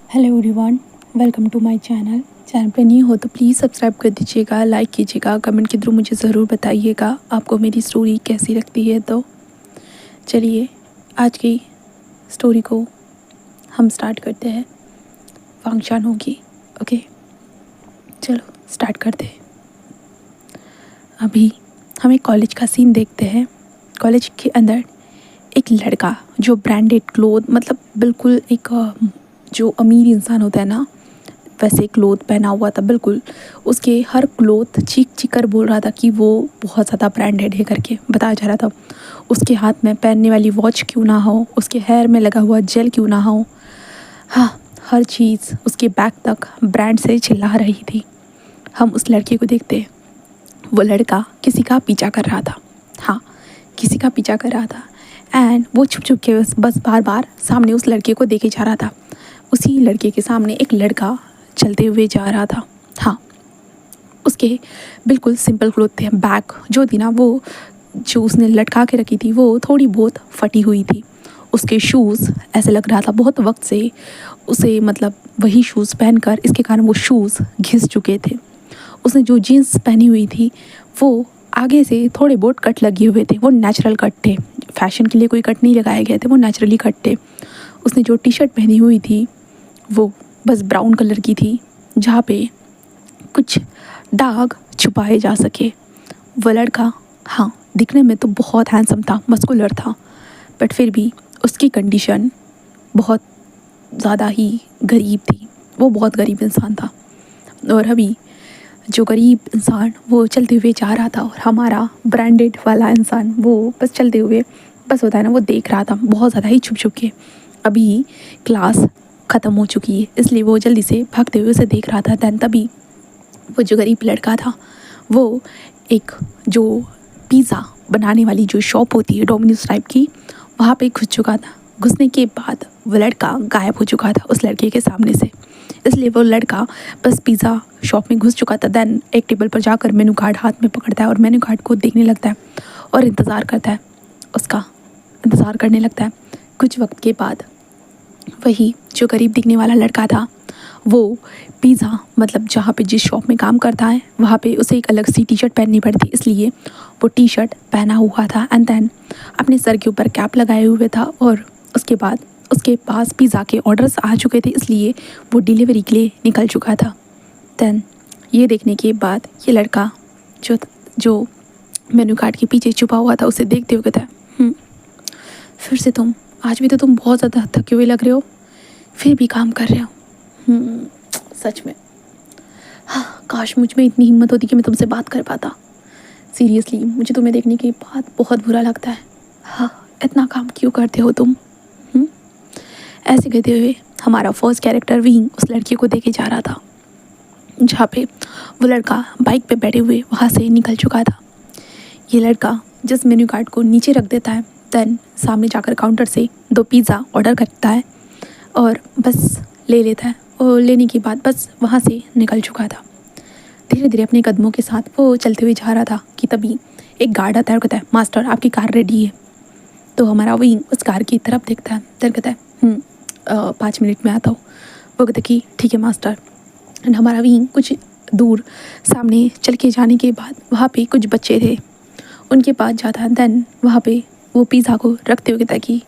Hello everyone, welcome to my channel पे new हो तो प्लीज़ सब्सक्राइब कर दीजिएगा, लाइक कीजिएगा, कमेंट के थ्रू मुझे ज़रूर बताइएगा आपको मेरी स्टोरी कैसी लगती है। तो चलिए आज की स्टोरी को हम स्टार्ट करते हैं। फंक्शन होगी, ओके, चलो स्टार्ट करते हैं। अभी हम एक कॉलेज का सीन देखते हैं। कॉलेज के अंदर एक लड़का जो ब्रांडेड क्लोथ, मतलब बिल्कुल एक जो अमीर इंसान होता है ना, वैसे क्लोथ पहना हुआ था। बिल्कुल उसके हर क्लोथ चीख चीख कर बोल रहा था कि वो बहुत ज़्यादा ब्रांडेड है करके बताया जा रहा था। उसके हाथ में पहनने वाली वॉच क्यों ना हो, उसके हेयर में लगा हुआ जेल क्यों ना हो, हाँ, हर चीज़ उसके बैग तक ब्रांड से चिल्ला रही थी। हम उस लड़के को देखते, वो लड़का किसी का पीछा कर रहा था। हाँ, किसी का पीछा कर रहा था एंड वो छुप छुप के बस बार बार सामने उस लड़के को देखे जा रहा था। उसी लड़के के सामने एक लड़का चलते हुए जा रहा था। हाँ, उसके बिल्कुल सिंपल क्लोथ थे। बैग जो थी ना, वो जो उसने लटका के रखी थी वो थोड़ी बहुत फटी हुई थी। उसके शूज़ ऐसे लग रहा था बहुत वक्त से उसे, मतलब वही शूज़ पहनकर इसके कारण वो शूज़ घिस चुके थे। उसने जो जीन्स पहनी हुई थी वो आगे से थोड़े बहुत कट लगे हुए थे। वो नेचुरल कट थे, फैशन के लिए कोई कट नहीं लगाए गए थे, वो नेचुरली कट थे। उसने जो टी शर्ट पहनी हुई थी वो बस ब्राउन कलर की थी, जहाँ पे कुछ दाग छुपाए जा सके। वो लड़का, हाँ, दिखने में तो बहुत हैंडसम था, मस्कुलर था, बट फिर भी उसकी कंडीशन बहुत ज़्यादा ही गरीब थी। वो बहुत गरीब इंसान था। और अभी जो गरीब इंसान वो चलते हुए जा रहा था, और हमारा ब्रांडेड वाला इंसान वो बस चलते हुए, बस होता है ना, वो देख रहा था बहुत ज़्यादा ही छुप छुप के। अभी क्लास ख़त्म हो चुकी है, इसलिए वो जल्दी से भागते हुए उसे देख रहा था। दैन तभी वो जो गरीब लड़का था वो एक जो पिज़्ज़ा बनाने वाली जो शॉप होती है डोमिनोज टाइप की, वहाँ पे घुस चुका था। घुसने के बाद वो लड़का गायब हो चुका था उस लड़के के सामने से। इसलिए वो लड़का बस पिज़्ज़ा शॉप में घुस चुका था। दैन एक टेबल पर जाकर मेनू कार्ड हाथ में पकड़ता है और मेनू कार्ड को देखने लगता है और इंतज़ार करता है, उसका इंतज़ार करने लगता है। कुछ वक्त के बाद वही जो गरीब दिखने वाला लड़का था वो पिज़्ज़ा, मतलब जहाँ पे जिस शॉप में काम करता है वहाँ पे उसे एक अलग सी टी शर्ट पहननी पड़ती, इसलिए वो टी शर्ट पहना हुआ था एंड देन अपने सर के ऊपर कैप लगाए हुए था। और उसके बाद उसके पास पिज़्ज़ा के ऑर्डर्स आ चुके थे, इसलिए वो डिलीवरी के लिए निकल चुका था। देन ये देखने के बाद ये लड़का जो जो मेनू कार्ड के पीछे छुपा हुआ था उसे देखते हुए कहता है, फिर से तुम, आज भी तो तुम बहुत ज़्यादा थके हुए लग रहे हो, फिर भी काम कर रहे हो। सच में, हाँ, काश मुझ में इतनी हिम्मत होती कि मैं तुमसे बात कर पाता। सीरियसली मुझे तुम्हें देखने के बाद बहुत बुरा लगता है। हाँ, इतना काम क्यों करते हो तुम? ऐसे कहते हुए हमारा फर्स्ट कैरेक्टर विंग उस लड़के को देखे जा रहा था, जहाँ पे वो लड़का बाइक पे बैठे हुए वहाँ से निकल चुका था। ये लड़का जिस मेन्यू कार्ड को नीचे रख देता है, देन सामने जाकर काउंटर से 2 पिज़्ज़ा ऑर्डर करता है और बस ले लेता है। और लेने के बाद बस वहाँ से निकल चुका था। धीरे धीरे अपने कदमों के साथ वो चलते हुए जा रहा था कि तभी एक गार्ड आता है और कहता है, मास्टर आपकी कार रेडी है। तो हमारा विंग उस कार की तरफ देखता है, देन कहता है 5 मिनट में आता हूँ। वो कहता है कि ठीक है मास्टर। एंड हमारा विंग कुछ दूर सामने चल के जाने के बाद वहाँ पे कुछ बच्चे थे, उनके पास जाता है। देन वहाँ पे वो पिज़्ज़ा को रखते हुए कहता है कि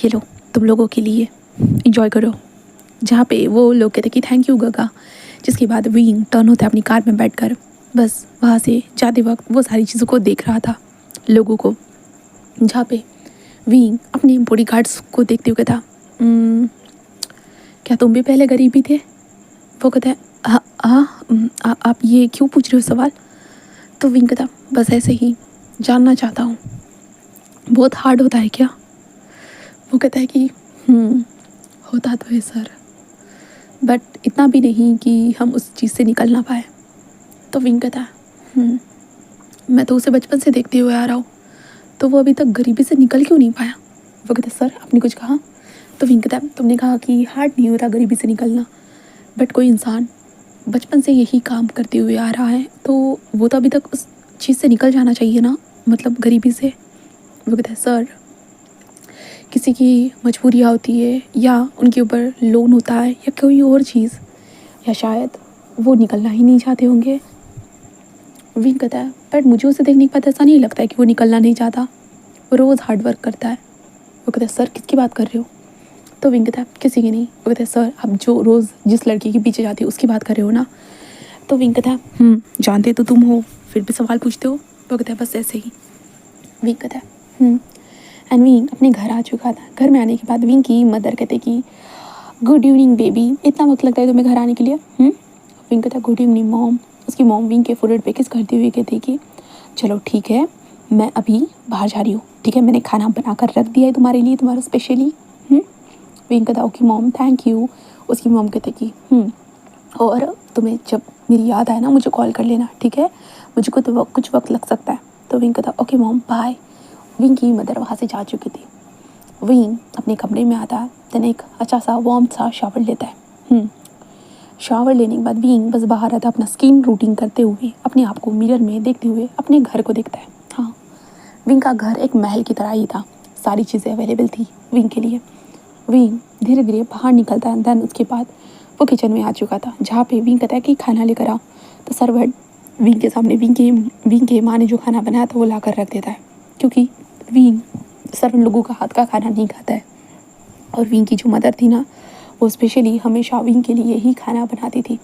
ये लो तुम लोगों के लिए, इंजॉय करो। जहाँ पे वो लोग कहते कि थैंक यू गगा। जिसके बाद विंग टर्न होता है अपनी कार में बैठकर, बस वहाँ से जाते वक्त वो सारी चीज़ों को देख रहा था, लोगों को। जहाँ पे विंग अपने बॉडी गार्ड्स को देखते हुए कहता, क्या तुम भी पहले गरीब ही थे? वो कहता है, हाँ हाँ, आप ये क्यों पूछ रहे हो सवाल? तो विंग कहता, बस ऐसे ही जानना चाहता हूँ, बहुत हार्ड होता है क्या? वो कहता है कि होता तो है सर, बट इतना भी नहीं कि हम उस चीज़ से निकल ना पाए। तो विंग कहता है, मैं तो उसे बचपन से देखते हुए आ रहा हूँ, तो वो अभी तक गरीबी से निकल क्यों नहीं पाया? वो कहता है, सर आपने कुछ कहा? तो विंग कहता है, तुमने कहा कि हार्ड नहीं होता गरीबी से निकलना, बट कोई इंसान बचपन से यही काम करते हुए आ रहा है तो वो तो अभी तक उस चीज़ से निकल जाना चाहिए ना, मतलब गरीबी से। वो कहता है, सर किसी की मजबूरियाँ होती है या उनके ऊपर लोन होता है या कोई और चीज़, या शायद वो निकलना ही नहीं चाहते होंगे। विंग कहता है बट मुझे उसे देखने के बाद ऐसा नहीं लगता है कि वो निकलना नहीं चाहता, वो रोज़ हार्ड वर्क करता है। वो कहता है सर किसकी बात कर रहे हो? तो विंग कहता है किसी की नहीं। वो कहता है सर आप जो रोज़ जिस लड़की के पीछे जाती हो उसकी बात कर रहे हो ना? तो विंग कहता है जानते तो तुम हो, फिर भी सवाल पूछते हो। वो कहता है बस ऐसे ही। विंग कहता है एंड विंग अपने घर आ चुका था। घर में आने के बाद विंग की मदर कहते कि गुड इवनिंग बेबी, इतना वक्त लगता है तुम्हें घर आने के लिए? विंग कहता है गुड इवनिंग मॉम। उसकी मॉम विंग के फोrehead पे किस करती हुई कहती कि चलो ठीक है, मैं अभी बाहर जा रही हूँ, ठीक है, मैंने खाना बना कर रख दिया है तुम्हारे लिए, तुम्हारा स्पेशली। विंग कहता ओके मॉम थैंक यू। उसकी मॉम कहते कि और तुम्हें जब मेरी याद आए ना मुझे कॉल कर लेना, ठीक है, मुझे कुछ वक्त लग सकता है। तो विंग कहता ओके मॉम बाय। विंग की मदर वहाँ से जा चुकी थी। विंग अपने कमरे में आता है, देन एक अच्छा सा वार्म सा शावर लेता है। शावर लेने के बाद विंग बस बाहर आता, अपना स्किन रूटीन करते हुए अपने आप को मिरर में देखते हुए अपने घर को देखता है। हाँ, विंग का घर एक महल की तरह ही था, सारी चीज़ें अवेलेबल थी विंग के लिए। विंग धीरे धीरे बाहर निकलता है, देन उसके बाद वो किचन में आ चुका था, जहाँ पे विंग कहता है कि खाना लेकर आओ। तो सर्वेंट विंग के सामने विंग के माँ ने जो खाना बनाया था वो ला कर रख देता है, क्योंकि विंग सर्वेंट लोगों का हाथ का खाना नहीं खाता है। और विंग की जो मदर थी ना, वो स्पेशली हमेशा विंग के लिए ही खाना बनाती थी,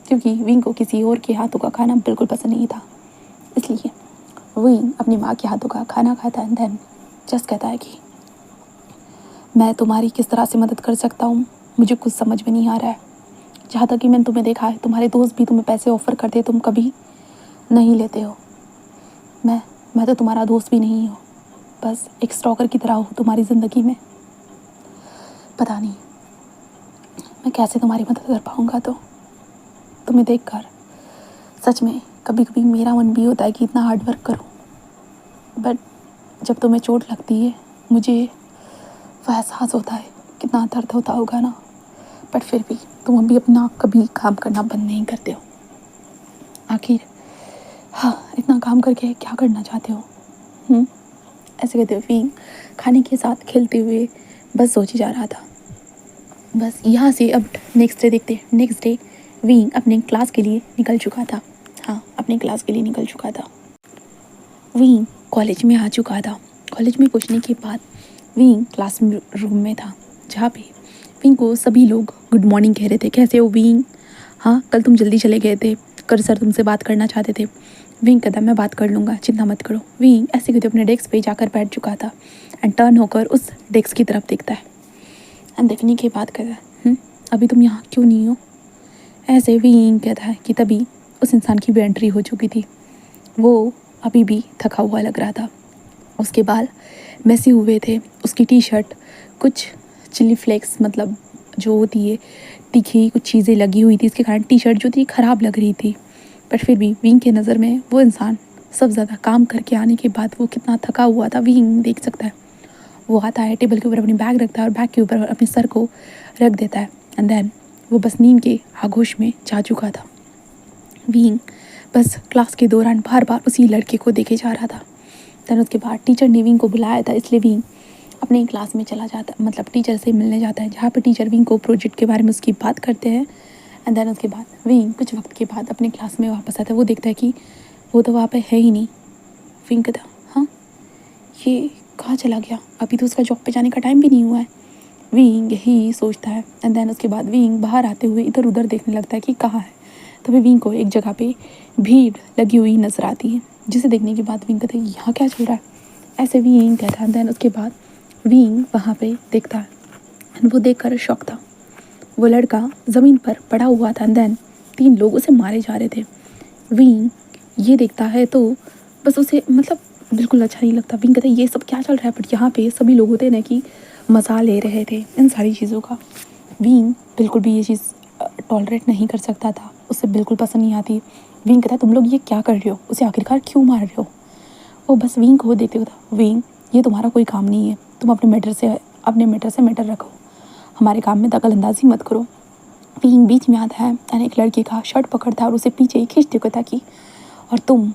क्योंकि विंग को किसी और के हाथों का खाना बिल्कुल पसंद नहीं था। इसलिए विंग अपनी माँ के हाथों का खाना खाता है, देन जस्ट कहता है कि मैं तुम्हारी किस तरह से मदद कर सकता हूँ, मुझे कुछ समझ में नहीं आ रहा है। जहाँ तक कि मैंने तुम्हें देखा है, तुम्हारे दोस्त भी तुम्हें पैसे ऑफ़र करते हैं, तुम कभी नहीं लेते हो। मैं तो तुम्हारा दोस्त भी नहीं हूँ, बस एक स्टॉकर की तरह हूँ तुम्हारी ज़िंदगी में। पता नहीं मैं कैसे तुम्हारी मदद कर पाऊँगा। तो तुम्हें देखकर सच में कभी कभी मेरा मन भी होता है कि इतना हार्ड वर्क करूँ, बट जब तुम्हें चोट लगती है मुझे वह एहसास होता है कितना दर्द होता होगा ना। बट फिर भी तुम अभी अपना कभी काम करना बंद नहीं करते हो। आखिर हाँ, इतना काम करके क्या करना चाहते हो? ऐसे कहते हुए विंग खाने के साथ खेलते हुए बस सोचे जा रहा था। बस यहाँ से अब नेक्स्ट डे देखते हैं। नेक्स्ट डे विंग अपने क्लास के लिए निकल चुका था। हाँ, अपने क्लास के लिए निकल चुका था। विंग कॉलेज में आ चुका था। कॉलेज में पहुँचने के बाद विंग क्लास रूम में था, जहाँ पे विंग को सभी लोग गुड मॉर्निंग कह रहे थे। कैसे हो विंग? हाँ, कल तुम जल्दी चले गए थे, कल सर तुमसे बात करना चाहते थे। विंग कहता मैं बात कर लूँगा, चिंता मत करो। विंग ऐसे कहते अपने डेस्क पे जाकर बैठ चुका था एंड टर्न होकर उस डेस्क की तरफ देखता है एंड देखने के बाद कहता है अभी तुम यहाँ क्यों नहीं हो? ऐसे विंग कहता है कि तभी उस इंसान की भी एंट्री हो चुकी थी। वो अभी भी थका हुआ लग रहा था, उसके बाल मैसे हुए थे, उसकी टी शर्ट कुछ चिली फ्लेक्स मतलब जो होती है तीखी कुछ चीज़ें लगी हुई थी, इसके कारण टी शर्ट जो थी ख़राब लग रही थी। बट फिर भी विंग के नज़र में वो इंसान सब ज़्यादा काम करके आने के बाद वो कितना थका हुआ था विंग देख सकता है। वो आता है, टेबल के ऊपर अपनी बैग रखता है और बैग के ऊपर अपने सर को रख देता है एंड देन वो बस नींद के आगोश में जा चुका था। विंग बस क्लास के दौरान बार बार उसी लड़के को देखे जा रहा था। देन उसके बाद टीचर ने विंग को बुलाया था, इसलिए विंग अपने क्लास में चला जाता, मतलब टीचर से मिलने जाता है, जहाँ पे टीचर विंग को प्रोजेक्ट के बारे में उसकी बात करते हैं एंड देन उसके बाद विंग कुछ वक्त के बाद अपने क्लास में वापस आता है। वो देखता है कि वो तो वहाँ पे है ही नहीं। विंग कहता हाँ, ये कहाँ चला गया? अभी तो उसका जॉब पे जाने का टाइम भी नहीं हुआ है। विंग यही सोचता है एंड देन उसके बाद विंग बाहर आते हुए इधर उधर देखने लगता है कि कहाँ है। तभी विंग को एक जगह पे भीड़ लगी हुई नजर आती है, जिसे देखने के बाद विंग कहता है यहाँ क्या चल रहा है? ऐसे विंग कहता है। देन उसके बाद विंग वहाँ पे देखता है एंड वो देखकर शॉक था। वो लड़का ज़मीन पर पड़ा हुआ था एंड देन 3 लोग उसे मारे जा रहे थे। विंग ये देखता है तो बस उसे मतलब बिल्कुल अच्छा नहीं लगता। विंग कहता है ये सब क्या चल रहा है? बट यहाँ पे सभी लोग होते हैं ना कि मज़ा ले रहे थे इन सारी चीज़ों का। विंग बिल्कुल भी ये चीज़ टॉलरेट नहीं कर सकता था, उसे बिल्कुल पसंद नहीं आती। विंग कहता है तुम लोग ये क्या कर रहे हो? उसे आखिरकार क्यों मार रहे हो? वो बस विंग को देखते होता, विंग ये तुम्हारा कोई काम नहीं है, तुम अपने मैटर से मैटर रखो, हमारे काम में दखल अंदाजी मत करो। विंग बीच में आता है और एक लड़के का शर्ट पकड़ता है और उसे पीछे खींचते कहता कि और तुम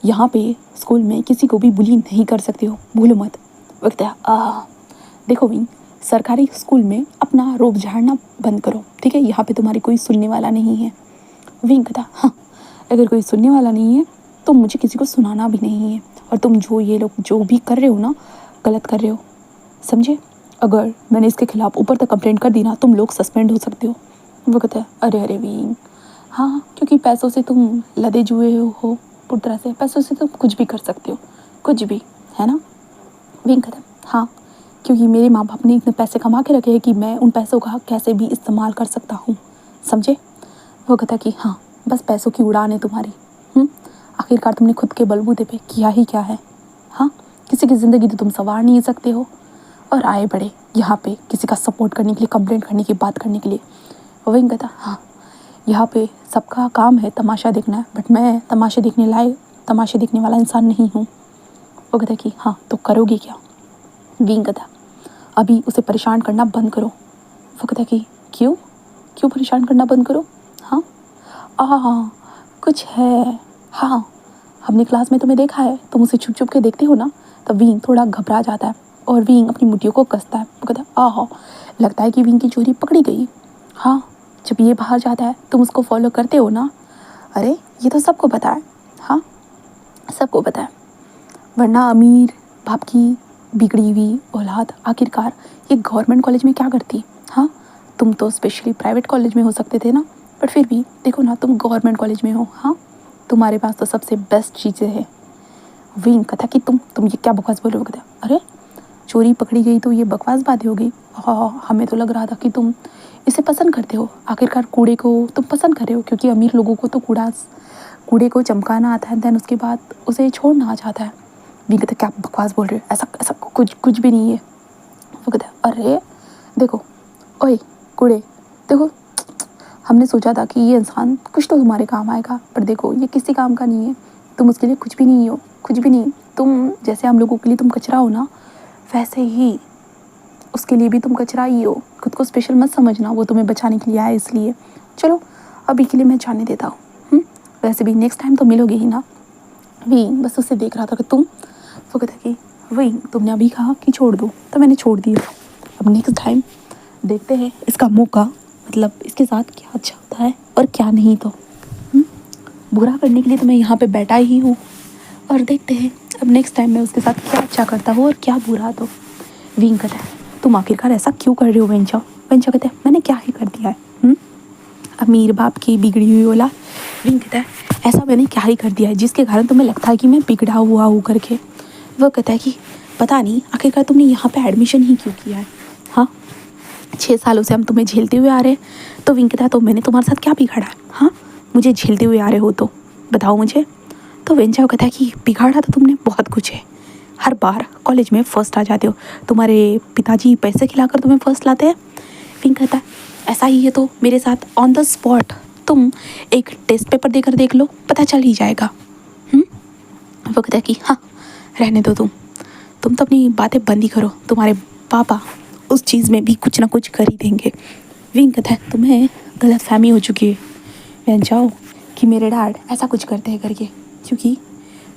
यहाँ पे स्कूल में किसी को भी बुली नहीं कर सकते हो, भूलो मत। वो कहता है देखो विंग, सरकारी स्कूल में अपना रोब झाड़ना बंद करो, ठीक है? यहाँ पे तुम्हारी कोई सुनने वाला नहीं है। विंग कहता, हाँ, अगर कोई सुनने वाला नहीं है तो मुझे किसी को सुनाना भी नहीं है। और तुम जो ये लोग जो भी कर रहे हो ना, गलत कर रहे हो, समझे? अगर मैंने इसके खिलाफ ऊपर तक कंप्लेंट कर दी ना, तुम लोग सस्पेंड हो सकते हो। वो कहता है, अरे अरे विंग, हाँ, क्योंकि पैसों से तुम लदे जुए हो पूरी तरह से, पैसों से तुम कुछ भी कर सकते हो, कुछ भी, है ना? विंग कहता है, हाँ, क्योंकि मेरे माँ बाप ने इतने पैसे कमा के रखे हैं कि मैं उन पैसों का कैसे भी इस्तेमाल कर सकता हूँ, समझे? वो कहता है कि हाँ, बस पैसों की उड़ान है तुम्हारी। आखिरकार तुमने खुद के बलबूते पे किया ही क्या है? हाँ, किसी की ज़िंदगी तो तुम संवार नहीं सकते हो, और आए बड़े यहाँ पे किसी का सपोर्ट करने के लिए, कंप्लेंट करने की बात करने के लिए। विंग कहता, हाँ, यहाँ पे सबका काम है तमाशा देखना है, बट मैं तमाशे देखने वाला इंसान नहीं हूँ। वो कहता है कि हाँ, तो करोगे क्या? विंग कहता, अभी उसे परेशान करना बंद करो। वो कहता है कि क्यों क्यों परेशान करना बंद करो? हाँ, कुछ है, हाँ, हमने क्लास में तुम्हें देखा है, तुम उसे छुप छुप के देखते हो ना। तब विंग थोड़ा घबरा जाता है और विंग अपनी मुट्ठियों को कसता है। वो कहता है, लगता है कि विंग की चोरी पकड़ी गई। हाँ, जब ये बाहर जाता है तुम उसको फॉलो करते हो ना। अरे ये तो सबको पता है, हाँ, सबको पता है, वरना अमीर बाप की बिगड़ी हुई औलाद आखिरकार ये गवर्नमेंट कॉलेज में क्या करती? हाँ, तुम तो स्पेशली प्राइवेट कॉलेज में हो सकते थे ना, बट फिर भी देखो ना, तुम गवर्नमेंट कॉलेज में हो। हाँ, तुम्हारे पास तो सबसे बेस्ट चीज़ें हैं। विंग कहता कि तुम ये क्या बकवास बोल रहे हो? कहता, अरे चोरी पकड़ी गई तो ये बकवास बात हो गई। हाँ, हमें तो लग रहा था कि तुम इसे पसंद करते हो, आखिरकार कूड़े को तुम पसंद कर रहे हो, क्योंकि अमीर लोगों को तो कूड़े को चमकाना आता है, दैन उसके बाद उसे छोड़ना आ जाता है। विंग कहता, क्या बकवास बोल रहे हो? ऐसा ऐसा कुछ भी नहीं है। वो कहता, अरे देखो, ओए कूड़े, देखो, हमने सोचा था कि ये इंसान कुछ तो तुम्हारे काम आएगा, पर देखो ये किसी काम का नहीं है, तुम उसके लिए कुछ भी नहीं हो, कुछ भी नहीं। तुम जैसे हम लोगों के लिए तुम कचरा हो ना, वैसे ही उसके लिए भी तुम कचरा ही हो। खुद को स्पेशल मत समझना, वो तुम्हें बचाने के लिए आया इसलिए। चलो अभी के लिए मैं जाने देता हूँ। वैसे भी नेक्स्ट टाइम तो मिलोगे ही ना। विंग बस उससे देख रहा था कि तुम। वो कहता कि विंग, तुमने अभी कहा कि छोड़ दो, तो मैंने छोड़ दिया। अब नेक्स्ट टाइम देखते हैं इसका मौका, मतलब इसके साथ क्या अच्छा होता है और क्या नहीं। तो बुरा करने के लिए तो मैं यहाँ पे बैठा ही हूँ, और देखते हैं अब नेक्स्ट टाइम मैं उसके साथ क्या अच्छा करता हूँ और क्या बुरा। तो विंग कहता है, तुम आखिरकार ऐसा क्यों कर रहे हो वेंचा? वेंचा कहता है, मैंने क्या ही कर दिया है? अमीर बाप की बिगड़ी हुई औलाद। विंग कहता है, ऐसा मैंने क्या ही कर दिया है जिसके कारण तुम्हें लगता है कि मैं बिगड़ा हुआ हूँ करके? वो कहता है कि पता नहीं आखिरकार तुमने यहाँ पे एडमिशन ही क्यों किया है? हाँ, 6 सालों से हम तुम्हें झेलते हुए आ रहे हैं। तो विंग कहता है, तो मैंने तुम्हारे साथ क्या बिगाड़ा है? हाँ, मुझे झेलते हुए आ रहे हो तो बताओ मुझे। तो वेंचा कहता है कि बिगाड़ा तो तुमने बहुत कुछ है, हर बार कॉलेज में फ़र्स्ट आ जाते हो, तुम्हारे पिताजी पैसे खिलाकर तुम्हें फ़र्स्ट लाते हैं। विंग कहता है, ऐसा ही है तो मेरे साथ ऑन द स्पॉट तुम एक टेस्ट पेपर देकर देख लो, पता चल ही जाएगा। वो कहता है कि हाँ, रहने दो, तुम तो अपनी बातें बंद ही करो, तुम्हारे पापा उस चीज़ में भी कुछ ना कुछ कर ही देंगे। विंग कहता है, तुम्हें गलत फहमी हो चुकी है बहन जाओ कि मेरे डैड ऐसा कुछ करते हैं करके, क्योंकि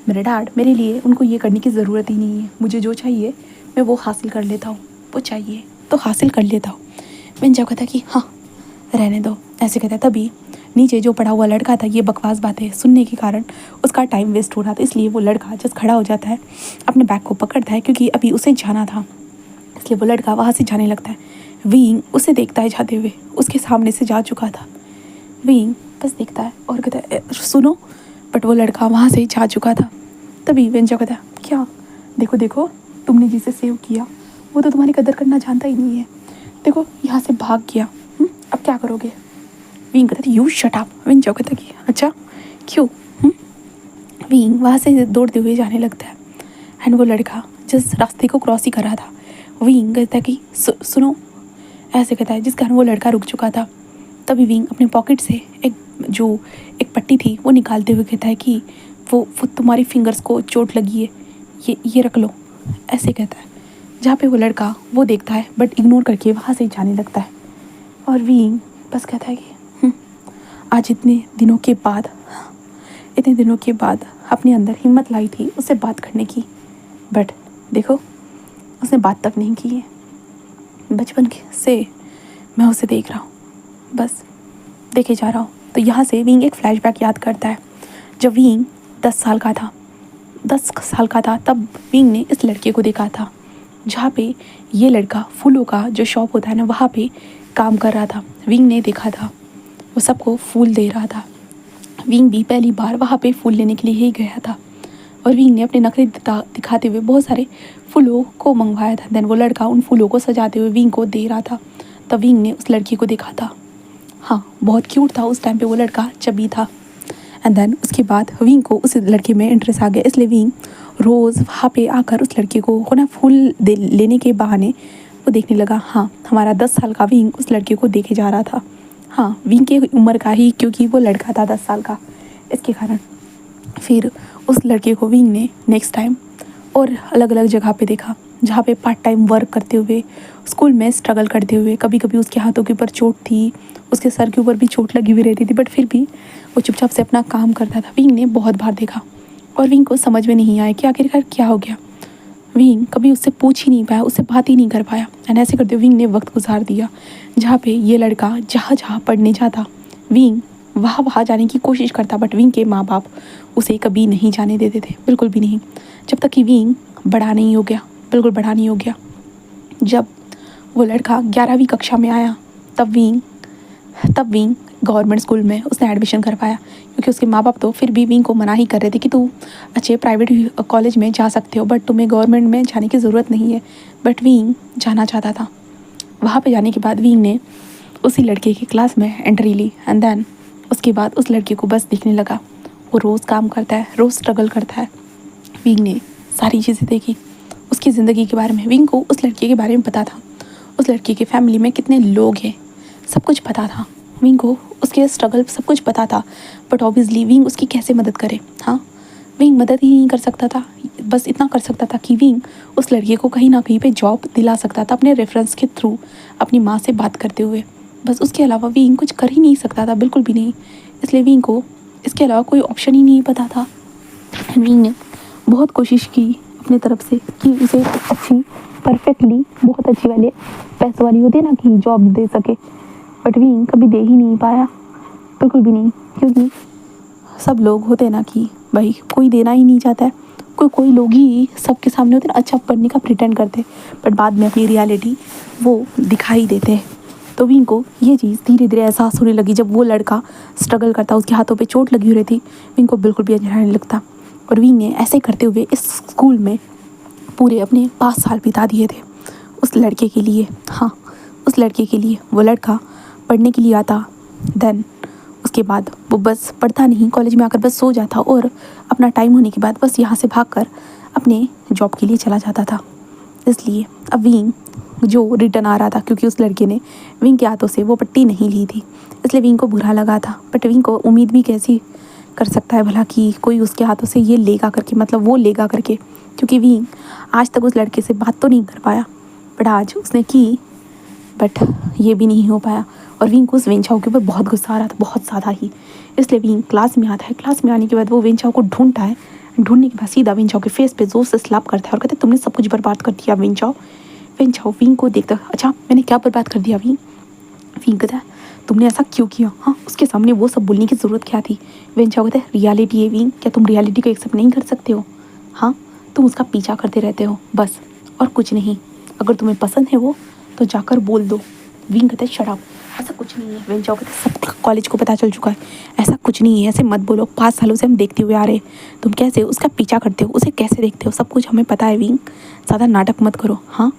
मेरे डैड मेरे लिए, उनको ये करने की ज़रूरत ही नहीं है। मुझे जो चाहिए मैं वो हासिल कर लेता हूँ, वो चाहिए तो हासिल कर लेता हूँ। मैं जब कहता कि हाँ रहने दो, ऐसे कहता है। तभी नीचे जो पड़ा हुआ लड़का था ये बकवास बातें सुनने के कारण उसका टाइम वेस्ट हो रहा था, इसलिए वो लड़का जस्ट खड़ा हो जाता है, अपने बैग को पकड़ता है, क्योंकि अभी उसे जाना था, इसलिए वो लड़का वहाँ से जाने लगता है। विंग उसे देखता है जाते हुए, उसके सामने से जा चुका था। विंग बस देखता है और कहता है, सुनो, बट वो लड़का वहाँ से जा चुका था। तभी वेंचा कहता है, क्या? देखो देखो, तुमने जिसे सेव किया वो तो तुम्हारी कदर करना जानता ही नहीं है, देखो यहाँ से भाग गया, अब क्या करोगे? विंग कहता है, यू शट अप। वेंचा कहता है कि अच्छा क्यों? विंग वहाँ से दौड़ते हुए जाने लगता है, एंड वो लड़का जिस रास्ते को क्रॉस ही कर रहा था, विंग कहता है कि सुनो, ऐसे कहता है, जिस कारण वो लड़का रुक चुका था। तभी विंग अपने पॉकेट से एक पट्टी थी वो निकालते हुए कहता है कि वो तुम्हारी फिंगर्स को चोट लगी है, ये रख लो, ऐसे कहता है। जहाँ पे वो लड़का वो देखता है बट इग्नोर करके वहाँ से जाने लगता है। और विंग बस कहता है कि आज इतने दिनों के बाद अपने अंदर हिम्मत लाई थी उससे बात करने की, बट देखो उसने बात तक नहीं की है। बचपन से मैं उसे देख रहा हूँ, बस देखे जा रहा हूँ। तो यहाँ से विंग एक फ्लैशबैक याद करता है। जब विंग 10 साल का था तब विंग ने इस लड़के को देखा था, जहाँ पे ये लड़का फूलों का जो शॉप होता है ना, वहाँ पे काम कर रहा था। विंग ने देखा था वो सबको फूल दे रहा था। विंग भी पहली बार वहाँ पे फूल लेने के लिए ही गया था और विंग ने अपने नखरे दिखाते हुए बहुत सारे फूलों को मंगवाया था। देन वो लड़का उन फूलों को सजाते हुए विंग को दे रहा था। तब विंग ने उस लड़की को देखा था। हाँ, बहुत क्यूट था उस टाइम पे वो लड़का, चबी था। एंड देन उसके बाद विंग को उस लड़के में इंटरेस्ट आ गया, इसलिए विंग रोज़ वहाँ पे आकर उस लड़के को ना फूल लेने के बहाने वो देखने लगा। हाँ, हमारा 10 साल का विंग उस लड़के को देखे जा रहा था। हाँ, विंग के उम्र का ही, क्योंकि वो लड़का था 10 साल का, इसके कारण फिर उस लड़के को विंग ने नेक्स्ट टाइम और अलग अलग जगह पे देखा, जहाँ पे पार्ट टाइम वर्क करते हुए, स्कूल में स्ट्रगल करते हुए। कभी कभी उसके हाथों के ऊपर चोट थी, उसके सर के ऊपर भी चोट लगी हुई रहती थी, बट फिर भी वो चुपचाप से अपना काम करता था। विंग ने बहुत बार देखा और विंग को समझ में नहीं आया कि आखिरकार क्या हो गया। विंग कभी उससे पूछ ही नहीं पाया, उससे बात ही नहीं कर पाया। एंड ऐसे करते विंग ने वक्त गुजार दिया। जहाँ पे ये लड़का जहाँ जहाँ पढ़ने जाता, विंग वहाँ जाने की कोशिश करता, बट विंग के माँ बाप उसे कभी नहीं जाने देते थे, बिल्कुल भी नहीं। जब तक कि विंग बड़ा नहीं हो गया, बिल्कुल बड़ा नहीं हो गया। जब वो लड़का 11वीं कक्षा में आया तब विंग गवर्नमेंट स्कूल में उसने एडमिशन करवाया, क्योंकि उसके माँ बाप तो फिर भी विंग को मना ही कर रहे थे कि तू अच्छे प्राइवेट कॉलेज में जा सकते हो, बट तुम्हें गवर्नमेंट में जाने की ज़रूरत नहीं है। बट विंग जाना चाहता था। वहाँ पे जाने के बाद विंग ने उसी लड़के की क्लास में एंट्री ली। एंड देन उसके बाद उस लड़के को बस दिखने लगा, वो रोज़ काम करता है, रोज़ स्ट्रगल करता है। विंग ने सारी चीज़ें देखी उसकी ज़िंदगी के बारे में। विंग को उस लड़के के बारे में पता था, उस लड़के के फैमिली में कितने लोग हैं, सब कुछ पता था। विंग को उसके स्ट्रगल सब कुछ पता था, बट ऑब्वियसली विंग उसकी कैसे मदद करे। हाँ, विंग मदद ही नहीं कर सकता था। बस इतना कर सकता था कि विंग उस लड़के को कहीं ना कहीं पे जॉब दिला सकता था अपने रेफरेंस के थ्रू, अपनी माँ से बात करते हुए। बस उसके अलावा विंग कुछ कर ही नहीं सकता था, बिल्कुल भी नहीं। इसलिए विंग को इसके अलावा कोई ऑप्शन ही नहीं पता था। विंग ने बहुत कोशिश की अपने तरफ से कि उसे अच्छी, परफेक्टली बहुत अच्छी वाले पैसों वाली होती है ना कि जॉब दे सके, बट विंग कभी दे ही नहीं पाया, बिल्कुल भी नहीं। क्योंकि सब लोग होते हैं ना कि भाई कोई देना ही नहीं चाहता है, कोई लोग ही सबके सामने होते हैं ना अच्छा पढ़ने का प्रिटेंड करते, बट बाद में अपनी रियलिटी वो दिखाई देते हैं। तो विंग को ये चीज़ धीरे धीरे एहसास होने लगी। जब वो लड़का स्ट्रगल करता, उसके हाथों पे चोट लगी हुई रहती, विंग को बिल्कुल भी अच्छा नहीं लगता। और विंग ने ऐसे करते हुए इस स्कूल में पूरे अपने 5 साल बिता दिए थे उस लड़के के लिए। हाँ, उस लड़के के लिए। वो लड़का पढ़ने के लिए आता, देन उसके बाद वो बस पढ़ता नहीं, कॉलेज में आकर बस सो जाता और अपना टाइम होने के बाद बस यहाँ से भागकर अपने जॉब के लिए चला जाता था। इसलिए अब विंग जो रिटर्न आ रहा था, क्योंकि उस लड़के ने विंग के हाथों से वो पट्टी नहीं ली थी, इसलिए विंग को बुरा लगा था। बट विंग को उम्मीद भी कैसी कर सकता है भला कि कोई उसके हाथों से ये लेगा करके, मतलब वो लेगा करके, क्योंकि विंग आज तक उस लड़के से बात तो नहीं कर पाया, बट आज उसने की, बट ये भी नहीं हो पाया। और विंग को उस वेंचाओ के ऊपर बहुत गुस्सा आ रहा था, बहुत ज़्यादा ही। इसलिए विंग क्लास में आता है, क्लास में आने के बाद वो वेंचाओ को ढूंढता है, ढूंढने के बाद सीधा वेंचाओ के फेस पे जोर से स्लैप करता है और कहता है तुमने सब कुछ बर्बाद कर दिया वेंचाओ। वेंचाओ विंग को देखता, अच्छा मैंने क्या बर्बाद कर दिया विंग? विंग कहता है तुमने ऐसा क्यों किया? हाँ, उसके सामने वो सब बोलने की ज़रूरत क्या थी? वेंचाओ कहता है रियलिटी है विंग, क्या तुम रियलिटी को एक्सेप्ट नहीं कर सकते हो? हाँ, तुम उसका पीछा करते रहते हो बस, और कुछ नहीं। अगर तुम्हें पसंद है वो तो जाकर बोल दो। विंग कहता है शट अप, ऐसा कुछ नहीं है। वेंचाओ कहता है सब कॉलेज को पता चल चुका है, ऐसा कुछ नहीं है, ऐसे मत बोलो, 5 सालों से हम देखते हुए आ रहे, तुम कैसे उसका पीछा करते हो, उसे कैसे देखते हो, सब कुछ हमें पता है विंग, ज़्यादा नाटक मत करो। हाँ,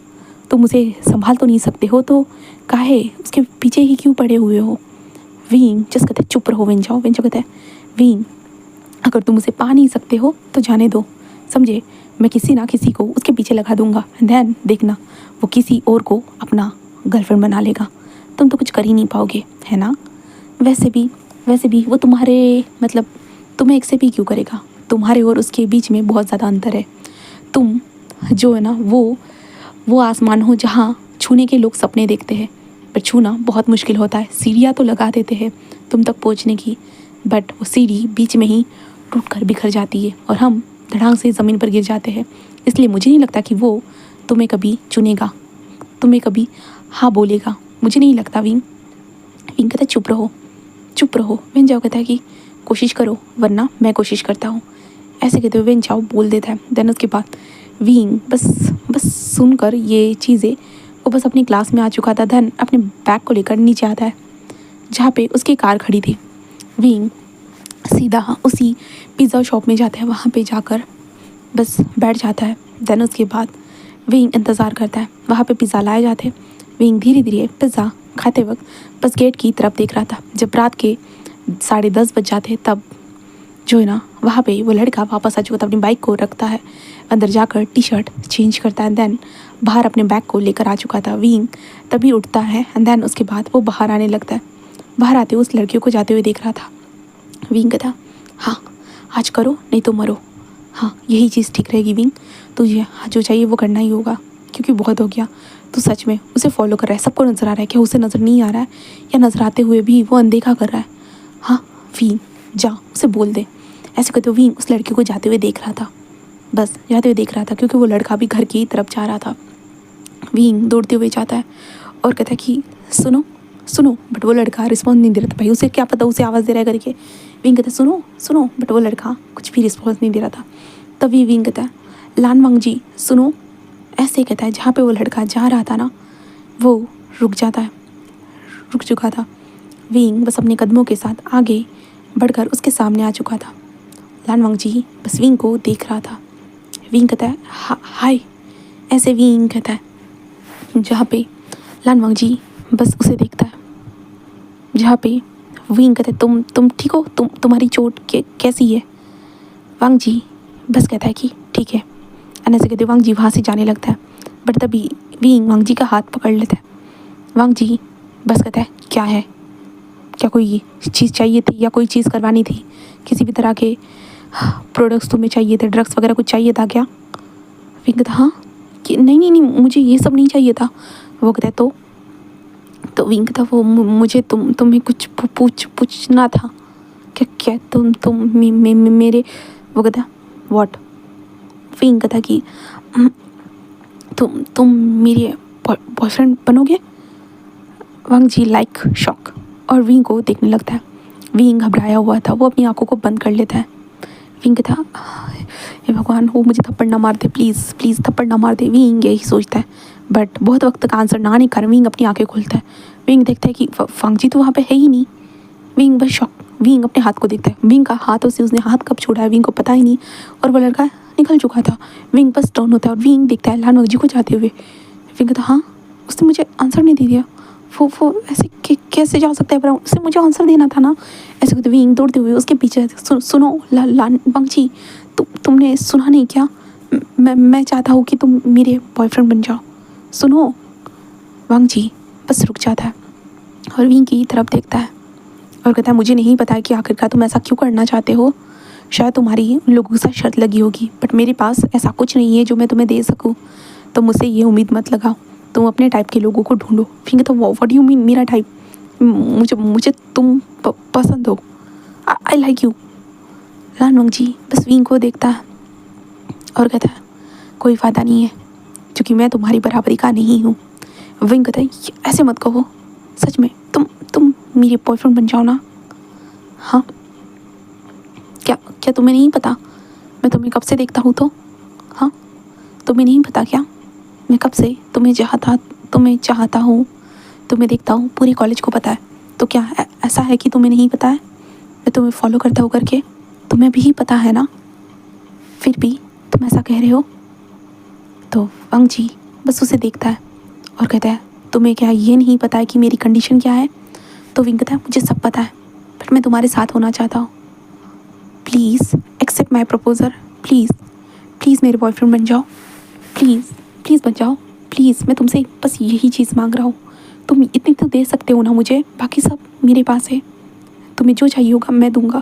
तुम उसे संभाल तो नहीं सकते हो तो काहे उसके पीछे ही क्यों पड़े हुए हो? विंग जस्ट कहते चुप रहो वेंचाओ। वेंचाओ कहता है विंग अगर तुम उसे पा नहीं सकते हो तो जाने दो, समझे? मैं किसी ना किसी को उसके पीछे लगा दूंगा, देन देखना वो किसी और को अपना गर्लफ्रेंड बना लेगा, तुम तो कुछ कर ही नहीं पाओगे, है ना? वैसे भी वो तुम्हारे, मतलब तुम्हें एक्सेप्ट ही क्यों करेगा? तुम्हारे और उसके बीच में बहुत ज़्यादा अंतर है। तुम जो है ना वो आसमान हो जहाँ छूने के लोग सपने देखते हैं, पर छूना बहुत मुश्किल होता है। सीढ़ियाँ तो लगा देते हैं तुम तक पहुँचने की, बट वो सीढ़ी बीच में ही टूट कर बिखर जाती है और हम धड़ाम से ज़मीन पर गिर जाते हैं। इसलिए मुझे नहीं लगता कि वो तुम्हें कभी चुनेगा, तुम्हें कभी हाँ बोलेगा, मुझे नहीं लगता विंग। विंग कहता है चुप रहो, चुप रहो। वेन जाओ कहता है कि कोशिश करो वरना मैं कोशिश करता हूँ। ऐसे कहते हुए वेन जाओ बोल देता है। देन उसके बाद विंग बस बस सुनकर ये चीज़ें वो बस अपनी क्लास में आ चुका था। देन अपने बैग को लेकर नीचे आता है जहाँ पे उसकी कार खड़ी थी। विंग सीधा उसी पिज़्ज़ा शॉप में जाता है, वहाँ पे जाकर बस बैठ जाता है। देन उसके बाद विंग इंतज़ार करता है, वहाँ पे पिज़्ज़ा लाए जाते। विंग धीरे धीरे पिज़्ज़ा खाते वक्त बस गेट की तरफ देख रहा था। जब रात के 10:30 बज जाते तब जो है ना वहाँ पे वो लड़का वापस आ चुका था। अपनी बाइक को रखता है, अंदर जाकर टी शर्ट चेंज करता है। देन बाहर अपने बैग को लेकर आ चुका था। विंग तभी उठता है एंड देन उसके बाद वो बाहर आने लगता है। बाहर आते उस लड़कियों को जाते हुए देख रहा था। विंग कहता हाँ आज करो नहीं तो मरो, हाँ यही चीज़ ठीक रहेगी विंग, तुझे जो चाहिए वो करना ही होगा क्योंकि बहुत हो गया। तो सच में उसे फॉलो कर रहा है, सबको नज़र आ रहा है कि उसे नज़र नहीं आ रहा है या नज़र आते हुए भी वो अनदेखा कर रहा है। हाँ विंग जा उसे बोल दे। ऐसे कहते हुए विंग उस लड़की को जाते हुए देख रहा था, बस जाते हुए देख रहा था क्योंकि वो लड़का भी घर की तरफ जा रहा था। विंग दौड़ते हुए जाता है और कहता है कि सुनो सुनो, बट वो लड़का रिस्पॉन्स नहीं दे रहा था। भाई उसे क्या पता उसे आवाज़ दे रहा है करके। विंग कहता है सुनो सुनो, बट वो लड़का कुछ भी रिस्पॉन्स नहीं दे रहा था। तभी विंग कहता है लानवांग जी सुनो। ऐसे कहता है जहाँ पे वो लड़का जा रहा था ना वो रुक जाता है, रुक चुका था। विंग बस अपने कदमों के साथ आगे बढ़कर उसके सामने आ चुका था। लानवांग जी बस विंग को देख रहा था। विंग कहता है हाय। ऐसे विंग कहता है जहाँ पे लानवांग जी बस उसे देखता है। जहाँ पे विंग कहता है तुम ठीक हो, तुम्हारी चोट कैसी है। वांग जी बस कहता है कि ठीक है। एंड ऐसे कहते वांग जी वहाँ से जाने लगता है। बट तभी विंग वांग जी का हाथ पकड़ लेता है। वांग जी बस कहता है क्या है, क्या कोई चीज़ चाहिए थी या कोई चीज़ करवानी थी, किसी भी तरह के प्रोडक्ट्स तुम्हें चाहिए थे, ड्रग्स वगैरह कुछ चाहिए था क्या। विंग कहता हाँ कि नहीं नहीं नहीं मुझे ये सब नहीं चाहिए था। वो कहता है तो विंग कहता वो मुझे तुम्हें कुछ पूछना था। क्या क्या तुम मेरे। वो कहता व्हाट। विंग कहता कि तुम मेरे बॉयफ्रेंड बनोगे। वांग जी लाइक शॉक और विंग को देखने लगता है। विंग घबराया हुआ था, वो अपनी आंखों को बंद कर लेता है। विंग कहता हे भगवान हो मुझे थप्पड़ ना मार दे, प्लीज़ प्लीज़ थप्पड़ ना मार दे। विंग यही सोचता है बट बहुत वक्त तक आंसर ना आने कारण विंग अपनी आंखें खोलता है। विंग देखता है कि वांग जी तो वहाँ पे है ही नहीं। विंग बस शॉक। विंग अपने हाथ को देखता है, विंग का हाथों से उसने हाथ कब छोड़ा है विंग को पता ही नहीं और वो लड़का निकल चुका था। विंग बस टर्न होता है और विंग देखता है लानवांग जी को जाते हुए। विंग कहता हाँ उसने मुझे आंसर नहीं दे दिया, वो ऐसे कैसे जा सकता है, पर उसे मुझे आंसर देना था ना। ऐसे कहते विंग दौड़ते हुए उसके पीछे सुनो लानवांग जी तुमने सुना नहीं क्या, मैं चाहता हूँ कि तुम मेरे बॉयफ्रेंड बन जाओ, सुनो। वांग जी बस रुक जाता है और विंग की तरफ देखता है और कहता है मुझे नहीं पता है कि आखिरकार तुम ऐसा क्यों करना चाहते हो। शायद तुम्हारी उन लोगों के साथ शर्त लगी होगी बट मेरे पास ऐसा कुछ नहीं है जो मैं तुम्हें दे सकूँ, तो मुझसे ये उम्मीद मत लगाओ, तुम अपने टाइप के लोगों को ढूंढो। फिर तो व्हाट यू मीन मेरा टाइप, मुझे तुम पसंद हो, आई लाइक यू। लानवांग जी बस विंग को देखता है और कहता है कोई फ़ायदा नहीं है क्योंकि मैं तुम्हारी बराबरी का नहीं हूँ। विंग कहता है ऐसे मत कहो, सच में तुम मेरे बॉयफ्रेंड बन जाओ ना। हाँ क्या क्या तुम्हें नहीं पता मैं तुम्हें कब से देखता हूँ तो, हाँ तुम्हें नहीं पता क्या मैं कब से तुम्हें चाहता हूँ, तुम्हें देखता हूँ, पूरे कॉलेज को पता है। तो क्या ऐसा है कि तुम्हें नहीं पता है, मैं तुम्हें फॉलो करता हूँ करके, तुम्हें भी पता है ना, फिर भी तुम ऐसा कह रहे हो। तो वांग जी बस उसे देखता है और कहता है तुम्हें क्या ये नहीं पता है कि मेरी कंडीशन क्या है। तो विंग कहता है मुझे सब पता है बट मैं तुम्हारे साथ होना चाहता हूँ, please accept my proposal, please please मेरे बॉयफ्रेंड बन जाओ, प्लीज़ प्लीज़ बन जाओ, प्लीज़ मैं तुमसे बस यही चीज़ मांग रहा हूँ, तुम इतनी तो दे सकते हो ना मुझे, बाकी सब मेरे पास है, तुम्हें जो चाहिए होगा मैं दूंगा,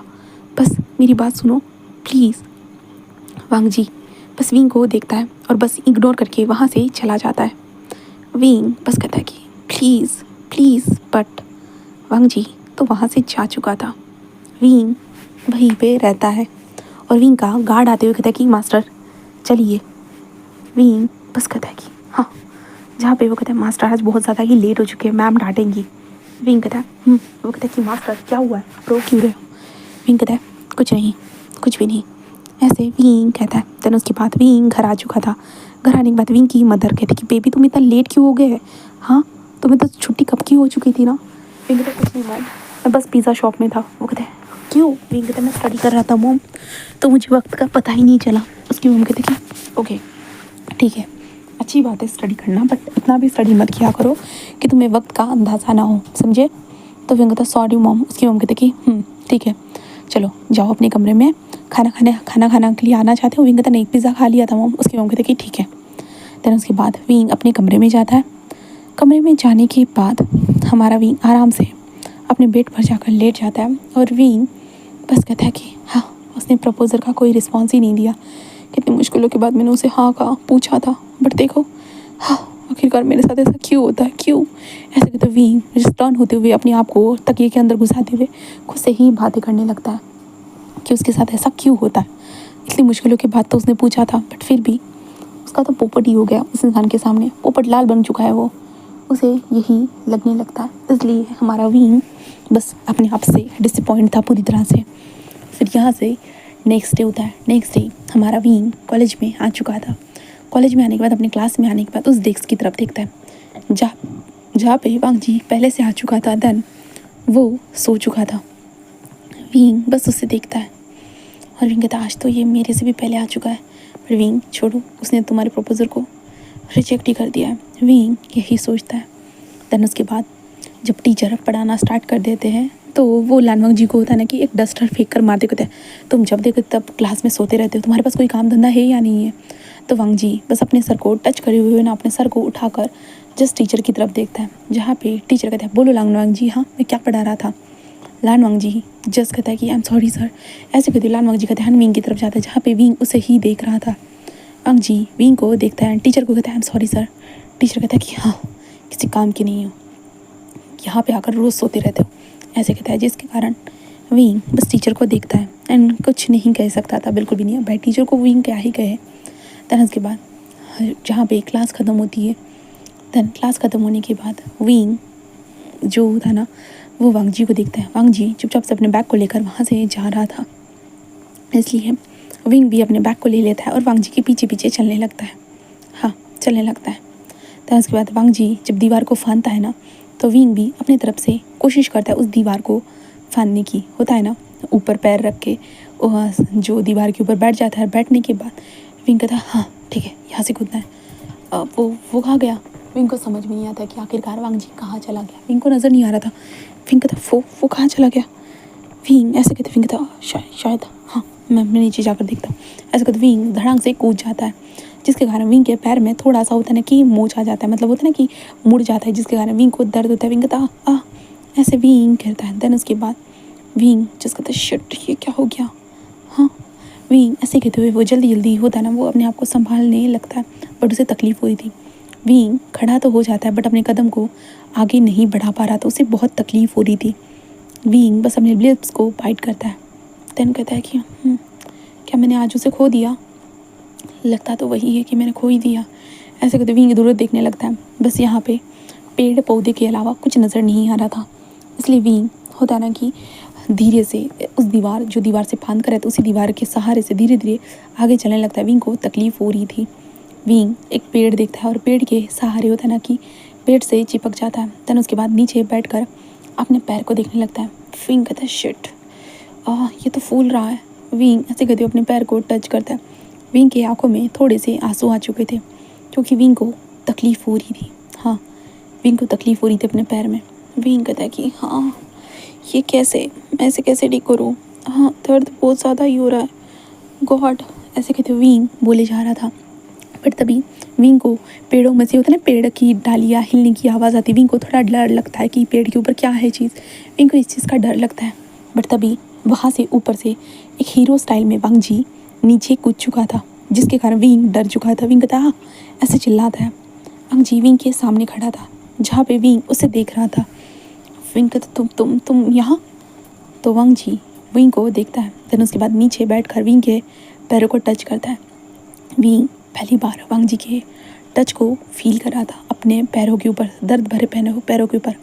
बस मेरी बात सुनो प्लीज़। वांग जी बस विंग को देखता है और बस इग्नोर करके वहाँ से चला जाता है। विंग बस कहता है कि प्लीज़ प्लीज़, बट वांग जी तो वहाँ से जा चुका था। विंग वहीं पे रहता है और विंग का गार्ड आते हुए कहता है कि मास्टर चलिए। विंग बस कहता है कि हाँ जहाँ पे वो कहता है मास्टर आज बहुत ज़्यादा ही लेट हो चुके हैं, मैम डांटेंगी। विंग कहता है वो कहता है कि मास्टर क्या हुआ है, रो क्यों रहे हो? विंग कहता है कुछ नहीं, कुछ भी नहीं, ऐसे। विंग कहता है देन उसके बाद विंग घर आ चुका था। घर आने के बाद विंग की मदर कहती कि बेबी तुम इतना लेट क्यों हो गए? हाँ, तुम्हें तो छुट्टी कब की हो चुकी थी ना। विंग कहता है कुछ नहीं मैम, मैं बस पिज़्ज़ा शॉप में था। वो कहता है क्यों? विंग कहता है मैं स्टडी कर रहा था मॉम, तो मुझे वक्त का पता ही नहीं चला। उसकी मॉम कहती कि ओके ठीक है, अच्छी बात है स्टडी करना, बट इतना भी स्टडी मत किया करो कि तुम्हें वक्त का अंदाज़ा ना हो, समझे? तो विंग कहता सॉरी मॉम। उसकी मॉम कहती कि ठीक है, चलो जाओ अपने कमरे में, खाना खाने के लिए आना चाहते हो? विंग कहता नहीं, पिज़्ज़ा खा लिया था मॉम। उसकी मॉम कहती कि ठीक है। देन उसके बाद विंग अपने कमरे में जाता है। कमरे में जाने के बाद हमारा विंग आराम से अपने बेड पर जाकर लेट जाता है और विंग बस कहता है कि हाँ, उसने प्रपोज़र का कोई रिस्पॉन्स ही नहीं दिया। कितनी मुश्किलों के बाद मैंने उसे हाँ का पूछा था, बट देखो हाँ, आखिरकार मेरे साथ ऐसा क्यों होता है, क्यों? ऐसे कहते विंग टर्न होते हुए अपने आप को तकिए के अंदर घुसाते हुए खुद से ही बातें करने लगता है कि उसके साथ ऐसा क्यों होता है। इतनी मुश्किलों के बाद तो उसने पूछा था, बट फिर भी उसका तो पोपट ही हो गया उस इंसान के सामने, पोपट लाल बन चुका है वो, उसे यही लगने लगता है। इसलिए हमारा विंग बस अपने आप से डिसअपॉइंट था पूरी तरह से। फिर यहाँ से नेक्स्ट डे होता है। नेक्स्ट डे हमारा विंग कॉलेज में आ चुका था। कॉलेज में आने के बाद अपने क्लास में आने के बाद उस डेस्क की तरफ देखता है जहाँ पे वांग जी पहले से आ चुका था। देन वो सो चुका था। विंग बस उसे देखता है और विंग कहता आज तो ये मेरे से भी पहले आ चुका है, पर विंग छोड़ो, उसने तुम्हारे प्रपोजल को रिजेक्ट ही कर दिया है। विंग यही सोचता है। देन उसके बाद जब टीचर पढ़ाना स्टार्ट कर देते हैं तो वो लानवंग जी को होता है ना कि एक डस्टर फेंक कर मार देते हैं, तुम जब देखो तब क्लास में सोते रहते हो, तुम्हारे पास कोई काम धंधा है या नहीं है? तो वांग जी बस अपने सर को टच करे हुए ना अपने सर को उठाकर जस्ट टीचर की तरफ देखता है, जहाँ पे टीचर कहते हैं बोलो लानवंग जी, हाँ मैं क्या पढ़ा रहा था? लानवंग जी जस्ट कहता है कि आई एम सॉरी सर। ऐसे कहते लानवंग जी कहते हैं विंग की तरफ जाता है जहाँ पे विंग उसे ही देख रहा था। वांग जी विंग को देखता है, टीचर को कहता है I am sorry sir. Teacher कहता है कि हाँ किसी काम की नहीं हो, यहाँ पे आकर रोज़ सोते रहते हो, ऐसे कहता है। जिसके कारण विंग बस टीचर को देखता है एंड कुछ नहीं कह सकता था, बिल्कुल भी नहीं। भाई टीचर को विंग क्या ही कहे। देन उसके बाद जहाँ पे क्लास ख़त्म होती है, देन क्लास ख़त्म होने के बाद विंग जो था ना वो वांग जी को देखता है। वांग जी चुपचाप से अपने बैग को लेकर वहाँ से जा रहा था, इसलिए विंग भी अपने बैग को ले लेता है और वांग जी के पीछे पीछे चलने लगता है। हाँ, चलने लगता है। तो उसके बाद वांग जी जब दीवार को फांदता है ना तो विंग भी अपनी तरफ से कोशिश करता है उस दीवार को फांदने की। होता है ना ऊपर पैर रख के जो दीवार के ऊपर बैठ जाता है। बैठने के बाद विंग कहता है हाँ ठीक है, यहाँ से कूदना है। वो कहाँ गया? विंग को समझ में नहीं आता कि आखिरकार वांग जी कहाँ चला गया। विंग को नज़र नहीं आ रहा था। विंग कहता वो कहाँ चला गया? विंग ऐसे कहते विंग कहता शायद हाँ मैं नीचे जाकर देखता हूँ। ऐसे कहते विंग धड़ांग से कूद जाता है, जिसके कारण विंग के पैर में थोड़ा सा होता है ना कि मोच आ जाता है, मतलब होता है ना कि मुड़ जाता है, जिसके कारण विंग को दर्द होता है। विंग कहता आ ऐसे विंग कहता है। देन उसके बाद विंग जिस कहता है शिट ये क्या हो गया। हाँ, विंग ऐसे कहते हुए वो जल्दी जल्दी होता है ना वो अपने आप को संभालने लगता है, बट उसे तकलीफ़ हुई थी। विंग खड़ा तो हो जाता है बट अपने कदम को आगे नहीं बढ़ा पा रहा था, उसे बहुत तकलीफ़ हो रही थी। विंग बस अपने लिप्स को बाइट करता है। देन कहता है कि क्या मैंने आज उसे खो दिया? लगता तो वही है कि मैंने खो ही दिया। ऐसे कहते विंग इधर उधर देखने लगता है। बस यहाँ पे पेड़ पौधे के अलावा कुछ नज़र नहीं आ रहा था, इसलिए विंग होता है ना कि धीरे से उस दीवार से फांद कर है तो उसी दीवार के सहारे से धीरे धीरे आगे चलने लगता है। विंग को तकलीफ़ हो रही थी। विंग एक पेड़ देखता है और पेड़ के सहारे होता है ना कि पेड़ से चिपक जाता है। देन उसके बाद नीचे बैठकर अपने पैर को देखने लगता है। विंग कहता है शिट ये तो फूल रहा है। विंग ऐसे कहते हुए अपने पैर को टच करता है। विंग की आंखों में थोड़े से आंसू आ चुके थे क्योंकि विंग को तकलीफ़ हो रही थी। हाँ, विंग को तकलीफ़ हो रही थी अपने पैर में। विंग कहता है कि हाँ ये कैसे, मैं ऐसे कैसे ठीक करूँ, हाँ दर्द बहुत ज़्यादा ही हो रहा है गॉड। ऐसे कहते विंग बोले जा रहा था, बट तभी विंग को पेड़ों में से होता है ना पेड़ की डालियाँ हिलने की आवाज़ आती है। विंग को थोड़ा डर लगता है कि पेड़ के ऊपर क्या है चीज़, विंग को इस चीज़ का डर लगता है। बट तभी वहाँ से ऊपर से एक हीरो स्टाइल में वांग जी नीचे कूद चुका था, जिसके कारण विंग डर चुका था। विंग कहता हाँ ऐसे चिल्लाता है। वांग जी विंग के सामने खड़ा था जहाँ पे विंग उसे देख रहा था। विंग कहता तुम यहाँ? तो वांग जी विंग को देखता है। देन उसके बाद नीचे बैठकर विंग के पैरों को टच करता है। विंग पहली बार वांग जी के टच को फील कर रहा था। अब अपने पैरों के ऊपर, दर्द भरे पैरों के ऊपर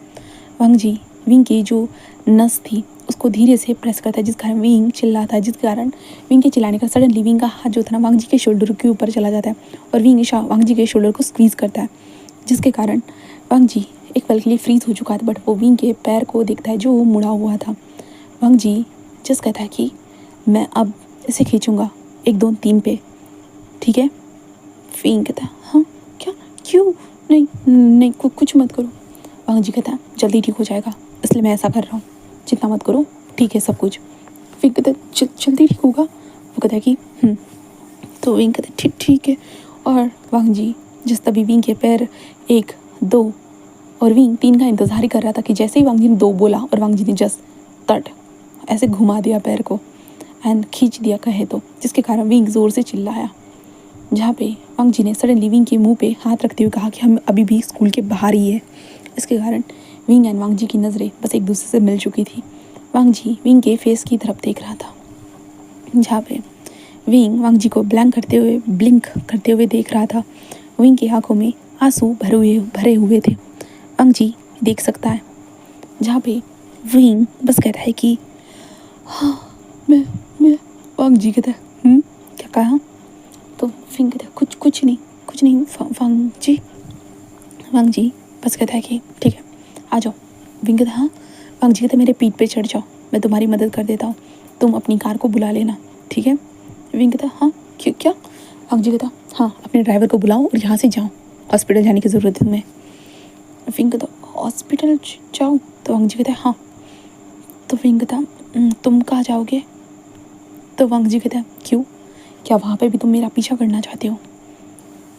वांग जी विंग की जो नस थी उसको धीरे से प्रेस करता है, जिस कारण विंग चिल्लाता है, जिस कारण विंग के चिल्लाने का सडनली विंग का हाथ जो था ना वांग जी के शोल्डर के ऊपर चला जाता है और विंग वांग जी के शोल्डर को स्क्वीज़ करता है, जिसके कारण वांग जी एक पल के लिए फ्रीज हो चुका था, बट वो विंग के पैर को देखता है जो मुड़ा हुआ था। वांग जी जस्ट कहता है कि मैं अब इसे खींचूंगा 1 2 3 पे, ठीक है। विंग कहता है हाँ क्या, क्यों, नहीं नहीं कुछ मत करो। वांग जी कहता है जल्दी ठीक हो जाएगा, इसलिए मैं ऐसा कर रहा हूँ, चिंता मत करो, ठीक है सब कुछ। विंग कहता है जल्दी ठीक होगा। वो कहता है कि तो विंग कहता है ठीक है। और वांग जी जिस तभी विंग के पैर 1 2 और विंग 3 का इंतज़ार ही कर रहा था कि जैसे ही वांग जी ने 2 बोला और वांग जी ने जस्ट तट ऐसे घुमा दिया पैर को एंड खींच दिया कहे तो, जिसके कारण विंग ज़ोर से चिल्लाया, जहाँ पे वांग जी ने सडनली विंग के मुंह पे हाथ रखते हुए कहा कि हम अभी भी स्कूल के बाहर ही है। इसके कारण विंग एंड वांग जी की नज़रें बस एक दूसरे से मिल चुकी थी। वांग जी विंग के फेस की तरफ देख रहा था, जहाँ पे विंग वांग जी को ब्लिंक करते हुए देख रहा था। विंग की आंखों में आंसू भरे हुए थे, वांग जी देख सकता है, जहाँ पे विंग बस कहता है कि हाँ मैं वांग जी कहता है क्या कहा, तो विंग कहता है कुछ नहीं वांग जी बस कहता है कि ठीक है आ जाओ। विंग कहता है हाँ। वांग जी कहता है मेरे पीठ पे चढ़ जाओ, मैं तुम्हारी मदद कर देता हूँ, तुम अपनी कार को बुला लेना, ठीक है। विंग कहता है हाँ क्या। वांग जी कहता हाँ अपने ड्राइवर को बुलाओ और यहाँ से जाओ, हॉस्पिटल जाने की ज़रूरत है तुम्हें। विंग कहता हॉस्पिटल जाओ, तो वांग जी कहता है हाँ। तो विंग कहता तुम कहाँ जाओगे, तो वांग जी कहता है क्यों, क्या वहाँ पे भी तुम मेरा पीछा करना चाहते हो।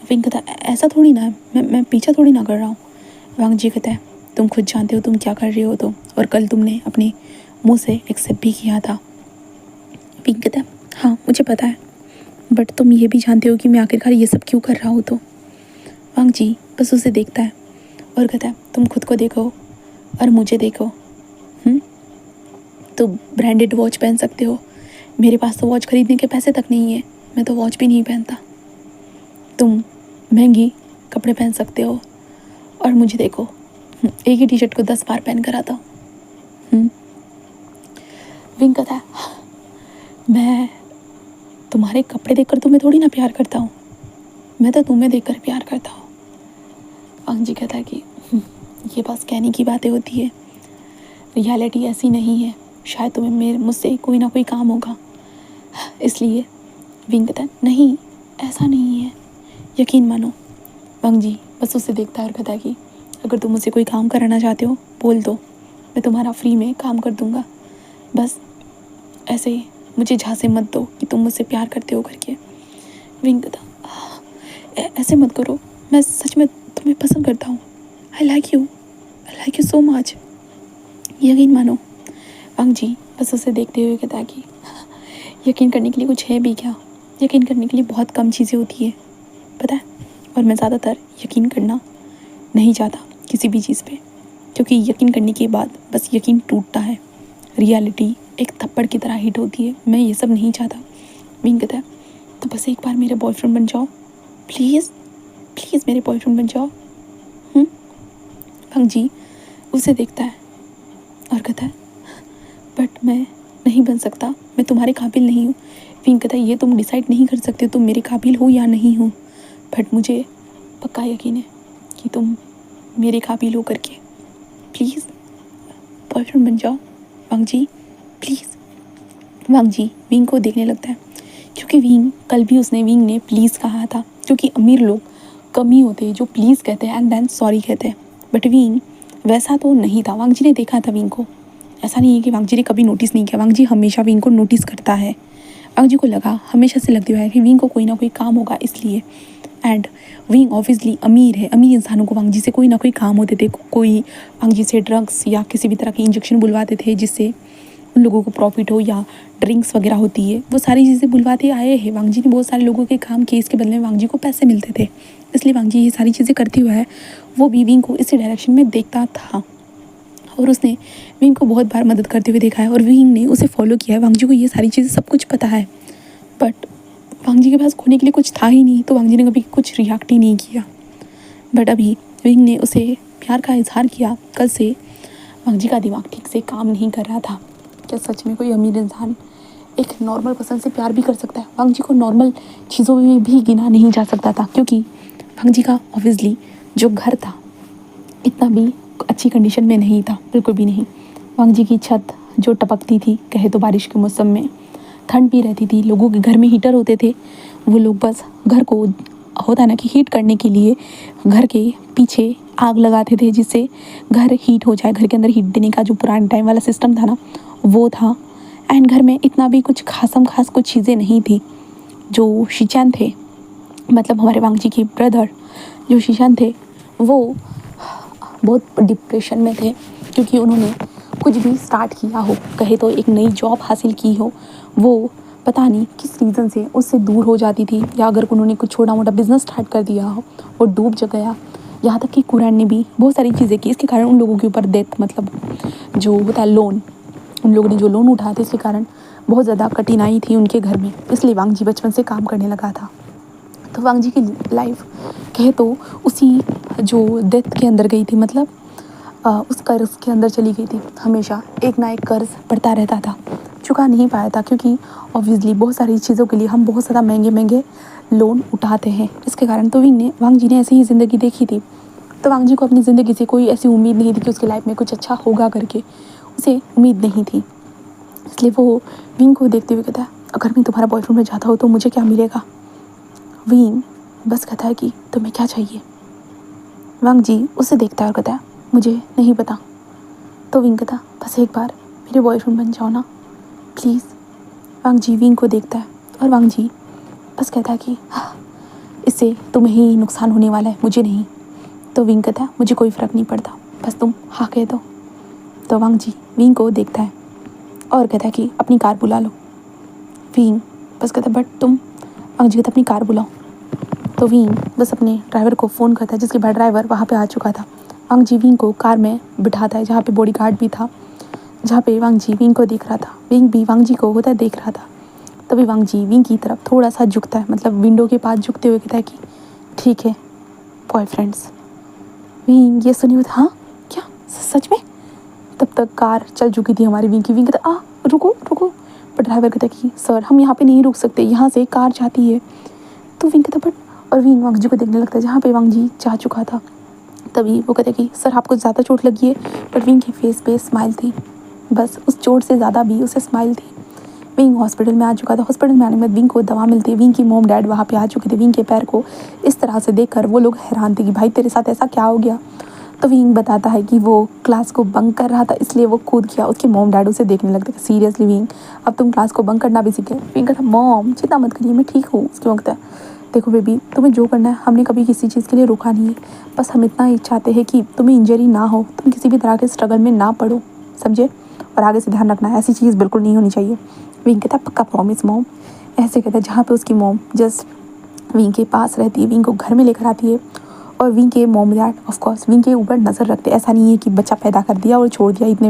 विंग कहता ऐसा थोड़ी ना है, मैं पीछा थोड़ी ना कर रहा हूँ। वांग जी कहता है तुम खुद जानते हो तुम क्या कर रहे हो, तो और कल तुमने अपने मुंह से एक्सेप्ट भी किया था। विंग कहता है हाँ मुझे पता है, बट तुम ये भी जानते हो कि मैं आखिरकार ये सब क्यों कर रहा हूँ। तो वांग जी बस उसे देखता है और कहता है तुम खुद को देखो और मुझे देखो, तो ब्रांडेड वॉच पहन सकते हो, मेरे पास तो वॉच खरीदने के पैसे तक नहीं है, मैं तो वॉच भी नहीं पहनता। तुम महंगी कपड़े पहन सकते हो और मुझे देखो, एक ही टी शर्ट को 10 बार पहन कर आता हूँ। विंग कहता है मैं तुम्हारे कपड़े देखकर तुम्हें थोड़ी ना प्यार करता हूँ, मैं तो तुम्हें देखकर प्यार करता हूँ। वांग जी कहता है कि ये बस कहने की बातें होती है, रियलिटी ऐसी नहीं है, शायद तुम्हें मुझसे कोई ना कोई काम होगा इसलिए। विंग कहता है नहीं ऐसा नहीं है, यकीन मानो। वांग जी बस उसे देखता है और कहता है कि अगर तुम मुझसे कोई काम कराना चाहते हो बोल दो, मैं तुम्हारा फ्री में काम कर दूंगा, बस ऐसे मुझे झांसे मत दो कि तुम मुझसे प्यार करते हो करके। विंग कहता ऐसे मत करो, मैं सच में तुम्हें पसंद करता हूँ, I like you so much, यकीन मानो। वांग जी बस उसे देखते हुए कहता है कि यकीन करने के लिए कुछ है भी क्या, यकीन करने के लिए बहुत कम चीज़ें होती है पता है, और मैं ज़्यादातर यकीन करना नहीं चाहता किसी भी चीज़ पे, क्योंकि यकीन करने के बाद बस यकीन टूटता है, रियलिटी एक थप्पड़ की तरह हिट होती है, मैं ये सब नहीं चाहता। विंग कहता है तो बस एक बार मेरे बॉयफ्रेंड बन जाओ, प्लीज़ मेरे बॉयफ्रेंड बन जाओ। वांग जी उसे देखता है और कहता है बट मैं नहीं बन सकता, मैं तुम्हारे काबिल नहीं हूँ। विंग कहता है ये तुम डिसाइड नहीं कर सकते तुम मेरे काबिल हो या नहीं हो, बट मुझे पक्का यकीन है कि तुम मेरे काबिल हो करके, प्लीज़ बॉयफ्रेंड बन जाओ वांग जी प्लीज़। वांग जी विंग को देखने लगता है, क्योंकि कल भी विंग ने प्लीज़ कहा था, क्योंकि अमीर लोग कम ही होते हैं जो प्लीज़ कहते हैं एंड देन सॉरी कहते हैं, बट विंग वैसा तो नहीं था। वांग जी ने देखा था विंग को, ऐसा नहीं है कि वांग जी ने कभी नोटिस नहीं किया, वांग जी हमेशा विंग को नोटिस करता है। वांग जी को लगा, हमेशा से लगते हुआ है कि विंग को कोई ना कोई काम होगा इसलिए, एंड विंग ऑब्वियसली अमीर है, अमीर इंसानों को वांग जी से कोई ना कोई काम होते थे, कोई वांग जी से ड्रग्स या किसी भी तरह के इंजेक्शन बुलवाते थे जिससे उन लोगों को प्रॉफिट हो, या ड्रिंक्स वगैरह होती है वो सारी चीज़ें बुलवाते आए हैं। वांग जी ने बहुत सारे लोगों के काम किए, इसके बदले में वांग जी को पैसे मिलते थे, इसलिए वांग जी ये सारी चीज़ें करती हुआ है। वो भी विंग को इसी डायरेक्शन में देखता था और उसने विंग को बहुत बार मदद करते हुए देखा है और विंग ने उसे फॉलो किया है। वांग जी को ये सारी चीज़ें सब कुछ पता है, बट वांग जी के पास खोने के लिए कुछ था ही नहीं, तो वांग जी ने कभी कुछ रिएक्ट ही नहीं किया। बट अभी विंग ने उसे प्यार का इजहार किया। कल से वांग जी का दिमाग ठीक से काम नहीं कर रहा था। क्या सच में कोई अमीर इंसान एक नॉर्मल पर्सन से प्यार भी कर सकता है? वांग जी को नॉर्मल चीज़ों में भी गिना नहीं जा सकता था, क्योंकि वांग जी का ऑब्वियसली जो घर था इतना भी अच्छी कंडीशन में नहीं था, बिल्कुल भी नहीं। वांग जी की छत जो टपकती थी, कहे तो बारिश के मौसम में ठंड भी रहती थी, लोगों के घर में हीटर होते थे, वो लोग बस घर को होता है ना कि हीट करने के लिए घर के पीछे आग लगाते थे, जिससे घर हीट हो जाए। घर के अंदर हीट देने का जो पुराने टाइम वाला सिस्टम था ना, वो था। एंड घर में इतना भी कुछ खास कुछ चीज़ें नहीं थी। जो शिचैन थे, मतलब हमारे वांग जी के ब्रदर जो शिचैन थे, वो बहुत डिप्रेशन में थे, क्योंकि उन्होंने कुछ भी स्टार्ट किया हो, कहे तो एक नई जॉब हासिल की हो, वो पता नहीं किस रीज़न से उससे दूर हो जाती थी, या अगर उन्होंने कुछ छोटा मोटा बिजनेस स्टार्ट कर दिया हो, वो डूब जा गया। यहाँ तक कि कुरैन ने भी बहुत सारी चीज़ें की, इसके कारण उन लोगों के ऊपर डेथ, मतलब जो होता है लोन, उन लोगों ने जो लोन उठाया था, इसके कारण बहुत ज़्यादा कठिनाई थी उनके घर में। इसलिए वांग जी बचपन से काम करने लगा था। तो वांग जी की लाइफ कहे तो उसी जो डेथ के अंदर गई थी, मतलब उस कर्ज के अंदर चली गई थी। हमेशा एक ना एक कर्ज पड़ता रहता था, चुका नहीं पाया था, क्योंकि ऑब्वियसली बहुत सारी चीज़ों के लिए हम बहुत ज़्यादा महंगे महंगे लोन उठाते हैं। इसके कारण तो वांग जी ने ऐसे ही ज़िंदगी देखी थी। तो वांग जी को अपनी ज़िंदगी से कोई ऐसी उम्मीद नहीं थी कि उसकी लाइफ में कुछ अच्छा होगा करके, उसे उम्मीद नहीं थी। इसलिए वो विंग को देखते हुए कहता है, अगर मैं तुम्हारा बॉयफ्रेंड बन जाता हूँ तो मुझे क्या मिलेगा? विंग बस कहता है कि तुम्हें क्या चाहिए? वांग जी उसे देखता है और कहता है, मुझे नहीं पता। तो विंग कहता, बस एक बार मेरे बॉयफ्रेंड बन जाओ ना प्लीज़। वांग जी विंग को देखता है और वांग जी बस कहता है कि इससे तुम्हें ही नुकसान होने वाला है, मुझे नहीं। तो विंग कहता है, मुझे कोई फ़र्क नहीं पड़ता, बस तुम हाँ कह दो। तो वांग जी विंग को देखता है और कहता है कि अपनी कार बुला लो। विंग बस कहता है, बट तुम। वांग जी कहता, अपनी कार बुलाओ। तो विंग बस अपने ड्राइवर को फ़ोन करता है, जिसके बाद ड्राइवर वहाँ पे आ चुका था। वांग जी विंग को कार में बिठाता है, जहाँ पे बॉडीगार्ड भी था, जहाँ पे वांग जी विंग को देख रहा था। विंग भी वांग जी को होता देख रहा था। तभी वांग जी विंग की तरफ थोड़ा सा झुकता है, मतलब विंडो के पास झुकते हुए कहता है कि ठीक है बॉयफ्रेंड्स। विंग ये सुनी हुई, हाँ क्या सच में? तब तक कार चल चुकी थी हमारी विंग की। विंग कहता, रुको रुको। पर ड्राइवर कहता कि सर हम यहाँ पे नहीं रुक सकते, यहाँ से कार जाती है। तो विंग कहता, बट। और विंग वांग जी को देखने लगता है जहाँ पे वांग जी जा चुका था। तभी वो कहते कि सर आपको ज़्यादा चोट लगी है। पर विंग के फेस पे स्माइल थी, बस उस चोट से ज़्यादा भी उसे स्माइल थी। विंग हॉस्पिटल में आ चुका था। हॉस्पिटल में आने के बाद विंग को दवा मिलती है। विंग की मॉम डैड वहाँ पे आ चुके थे। विंग के पैर को इस तरह से देखकर वो लोग हैरान थे कि भाई तेरे साथ ऐसा क्या हो गया? तो विंग बताता है कि वो क्लास को बंक कर रहा था, इसलिए वो कूद गया। उसके मॉम डैड उसे देखने लगते कि सीरियसली विंग, अब तुम क्लास को बंक करना भी सीखे? विंग कहता, मॉम चिंता मत करिए, मैं ठीक हूँ। उसके वक्त देखो बेबी, तुम्हें जो करना है, हमने कभी किसी चीज़ के लिए रुका नहीं है, बस हम इतना ही चाहते हैं कि तुम्हें इंजरी ना हो, तुम किसी भी तरह के स्ट्रगल में ना पड़ो, समझे? और आगे से ध्यान रखना, ऐसी चीज़ बिल्कुल नहीं होनी चाहिए। विंग कहता, पक्का प्रॉमिस मॉम। ऐसे कहता है, जहाँ पे उसकी मॉम जस्ट विंग के पास रहती है, विंग को घर में लेकर आती है। और विंग के मॉम डैड ऑफकोर्स विंग के ऊपर नज़र रखते। ऐसा नहीं है कि बच्चा पैदा कर दिया और छोड़ दिया इतने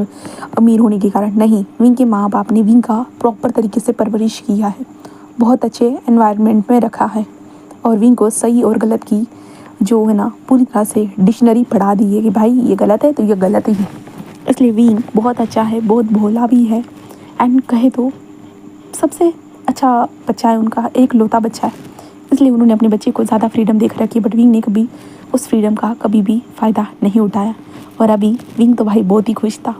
अमीर होने के कारण, नहीं। विंग के माँ बाप ने विंग का प्रॉपर तरीके से परवरिश किया है, बहुत अच्छे एनवायरनमेंट में रखा है, और विंग को सही और गलत की जो है ना पूरी तरह से डिक्शनरी पढ़ा दी है कि भाई ये गलत है तो ये गलत ही है। इसलिए विंग बहुत अच्छा है, बहुत भोला भी है, एंड कहे तो सबसे अच्छा बच्चा है उनका, एक लौता बच्चा है। इसलिए उन्होंने अपने बच्चे को ज़्यादा फ्रीडम देख रखी है, बट विंग ने कभी उस फ्रीडम का कभी भी फ़ायदा नहीं उठाया। और अभी विंग तो भाई बहुत ही खुश था,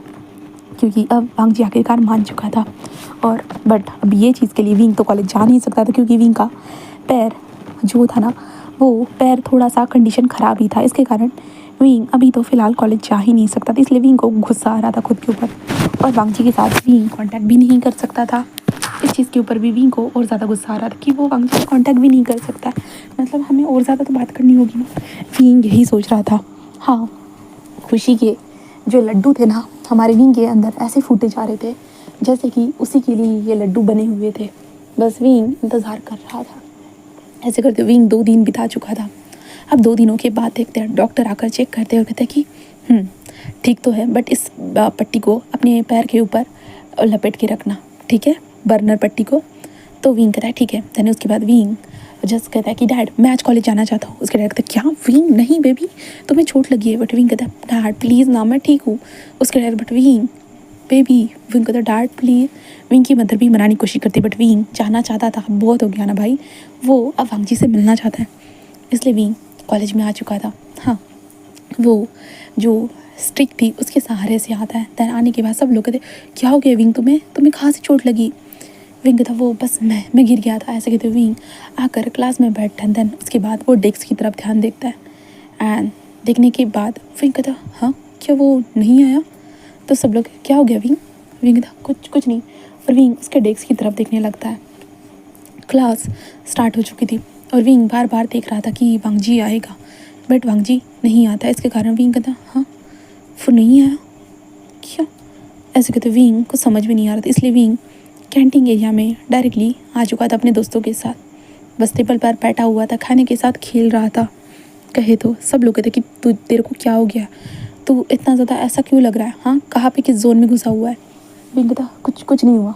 क्योंकि अब वांग जी आखिरकार मान चुका था। और बट अब ये चीज़ के लिए विंग तो कॉलेज जा नहीं सकता था, क्योंकि विंग का पैर जो था ना, वो पैर थोड़ा सा कंडीशन ख़राब ही था। इसके कारण विंग अभी तो फ़िलहाल कॉलेज जा ही नहीं सकता था। इसलिए विंग को गुस्सा आ रहा था खुद के ऊपर, और वांग जी के साथ विंग कॉन्टैक्ट भी नहीं कर सकता था। इस चीज़ के ऊपर भी विंग को और ज़्यादा गुस्सा आ रहा था कि वो वांग जी से कॉन्टैक्ट भी नहीं कर सकता, मतलब हमें और ज़्यादा तो बात करनी होगी ना। विंग यही सोच रहा था। हाँ, खुशी के जो लड्डू थे ना हमारे विंग के अंदर ऐसे फूटे जा रहे थे जैसे कि उसी के लिए ये लड्डू बने हुए थे। बस विंग इंतज़ार कर रहा था। ऐसे करते विंग 2 दिन बिता चुका था। अब 2 दिनों के बाद देखते हैं डॉक्टर आकर चेक करते हैं और कहते हैं कि ठीक तो है, बट इस पट्टी को अपने पैर के ऊपर लपेट के रखना, ठीक है, बर्नर पट्टी को। तो विंग कहता है ठीक है। देन उसके बाद विंग जस्ट कहता है कि डैड मैं आज कॉलेज जाना चाहता हूँ। उसके डैड कहते हैं क्या विंग, नहीं बेबी तुम्हें चोट लगी है। बट विंग कहता है डैड प्लीज़ ना मैं ठीक हूँ। उसके dad but wing baby, wing कहता है डैड प्लीज़। विंग की मदर भी मनाने की कोशिश करती है बट विंग जाना चाहता था, बहुत हो गया ना भाई, वो अब वांगजी से मिलना चाहता है, इसलिए विंग कॉलेज में आ चुका था। हाँ, वो जो स्ट्रिक थी उसके सहारे से आता है। देन आने के बाद सब लोग कहते क्या हो गया विंग, तुम्हें कहाँ से चोट लगी। विंग कहता वो बस मैं गिर गया था, ऐसे कहते विंग आकर क्लास में बैठता है। देन उसके बाद वो डेस्क की तरफ ध्यान देखता है एंड देखने के बाद विंग कहता हाँ क्या वो नहीं आया। तो सब लोग क्या हो गया विंग, विंग कहता कुछ नहीं। और विंग उसके डेस्क की तरफ देखने लगता है। क्लास स्टार्ट हो चुकी थी और विंग बार बार देख रहा था कि वांगजी आएगा, बट वांगजी नहीं आता। इसके कारण विंग कहता हाँ वो नहीं आया क्या, ऐसे कहते विंग को समझ में नहीं आ रहा था, इसलिए विंग कैंटीन एरिया में डायरेक्टली आ चुका था अपने दोस्तों के साथ। बस टेबल पर बैठा हुआ था, खाने के साथ खेल रहा था। कहे तो सब लोग कहते कि तू तेरे को क्या हो गया, तू इतना ज़्यादा ऐसा क्यों लग रहा है, हाँ कहाँ पे किस जोन में घुसा हुआ है। विंग कहता कुछ नहीं हुआ।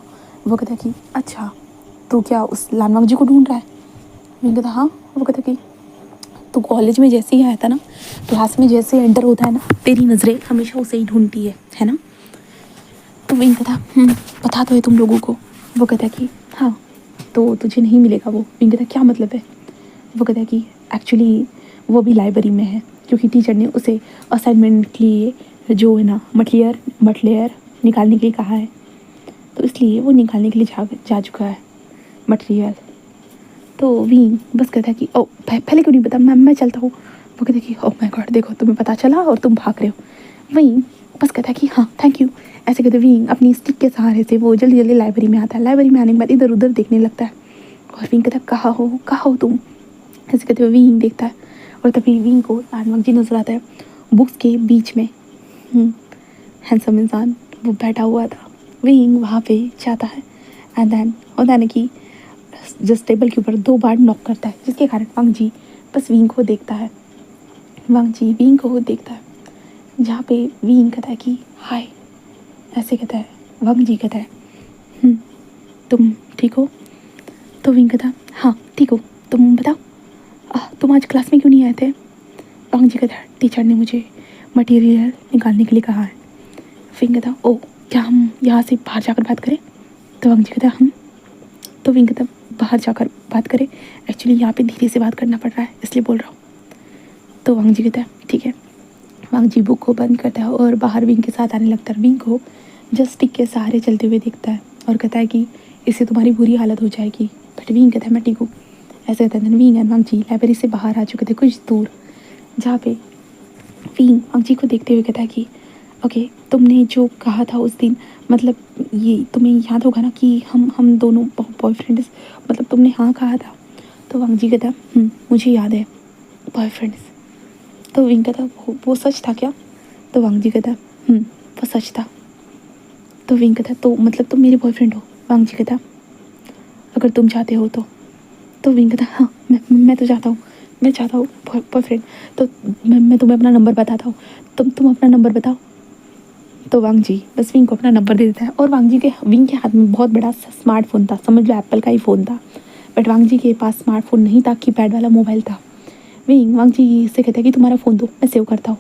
वो कहता कि अच्छा तो क्या उस लानवांग जी को ढूंढ रहा है। विंग कहता हाँ। वो कहता कि तो कॉलेज में जैसे ही आया था ना, क्लास में जैसे एंटर होता है ना, तेरी नज़रें हमेशा उसे ही ढूंढती है ना। तो विंग कहता पता तो है तुम लोगों को। वो कहता कि हाँ तो तुझे नहीं मिलेगा वो। विंग कहता क्या मतलब है। वो कहता कि एक्चुअली वो भी लाइब्रेरी में है क्योंकि टीचर ने उसे असाइनमेंट के लिए जो है ना मटलेयर निकालने के लिए कहा है, तो इसलिए वो निकालने के लिए जा चुका है मटेरियल। तो विंग बस कहता है कि ओ पहले क्यों नहीं पता, मैं चलता हूँ। वो कहता है कि ओ माय गॉड देखो तुम्हें पता चला और तुम भाग रहे हो। विंग बस कहता है कि हाँ थैंक यू। ऐसे कहते विंग अपनी स्टिक के सहारे से वो जल्दी जल्दी लाइब्रेरी में आता है। लाइब्रेरी में आने के बाद इधर उधर देखने लगता है और विंग कहता है कहाँ हो तुम। ऐसे कहते हुए विंग देखता है और तभी विंग को लानवांग जी नजर आता है बुक्स के बीच में। हैंडसम इंसान वो बैठा हुआ था। विंग वहाँ पे जाता है एंड देन होता है कि जस्ट टेबल के ऊपर 2 बार नॉक करता है, जिसके कारण वांग जी बस विंग को देखता है। वांग जी विंग को देखता है, जहाँ पे विंग कहता है कि हाय। ऐसे कहता है वांग जी कहता है तुम ठीक हो। तो विंग कहता हाँ ठीक हो, तुम बताओ तुम आज क्लास में क्यों नहीं आए थे। वांग जी कहता टीचर ने मुझे मटेरियल निकालने के लिए कहा है। विंग कहता ओ क्या हम यहाँ से बाहर जाकर बात करें। तो वांग जी कहता तो विंग कहता बाहर जाकर बात करें, एक्चुअली यहाँ पे धीरे से बात करना पड़ रहा है इसलिए बोल रहा हूँ। तो वांग जी कहता है ठीक है। वांग जी बुक को बंद करता है और बाहर विंग के साथ आने लगता है। विंग को जस्ट स्टिक के सहारे चलते हुए देखता है और कहता है कि इससे तुम्हारी बुरी हालत हो जाएगी। बट विंग कहता है मैं ठीक हूँ। ऐसे कहता है Wing and Wangji library से बाहर आ चुके थे कुछ दूर, जहाँ पे विंग वांग जी को देखते हुए कहता है कि ओके तुमने जो कहा था उस दिन, मतलब ये तुम्हें याद होगा ना कि हम दोनों बॉयफ्रेंड्स, मतलब तुमने हाँ कहा था। तो वांग जी कहता मुझे याद है बॉयफ्रेंड्स। तो विंग कहता वो सच था क्या। तो वांग जी कहता वो सच था। तो विंग कहता तो मतलब तुम मेरे बॉयफ्रेंड हो। वांग जी कहता अगर तुम चाहते हो तो। तो विंग कहता हाँ मैं तो चाहता हूँ, मैं चाहता हूँ बॉयफ्रेंड। तो मैं तुम्हें अपना नंबर बताता हूँ, तुम अपना नंबर बताओ। तो वांग जी बस विंग को अपना नंबर दे देता है और विंग के हाथ में बहुत बड़ा स्मार्टफोन था, समझ लो एप्पल का ही फ़ोन था। बट वांग जी के पास स्मार्टफोन नहीं था, कीपैड वाला मोबाइल था। विंग वांग जी से कहता है कि तुम्हारा फ़ोन दो मैं सेव करता हूँ।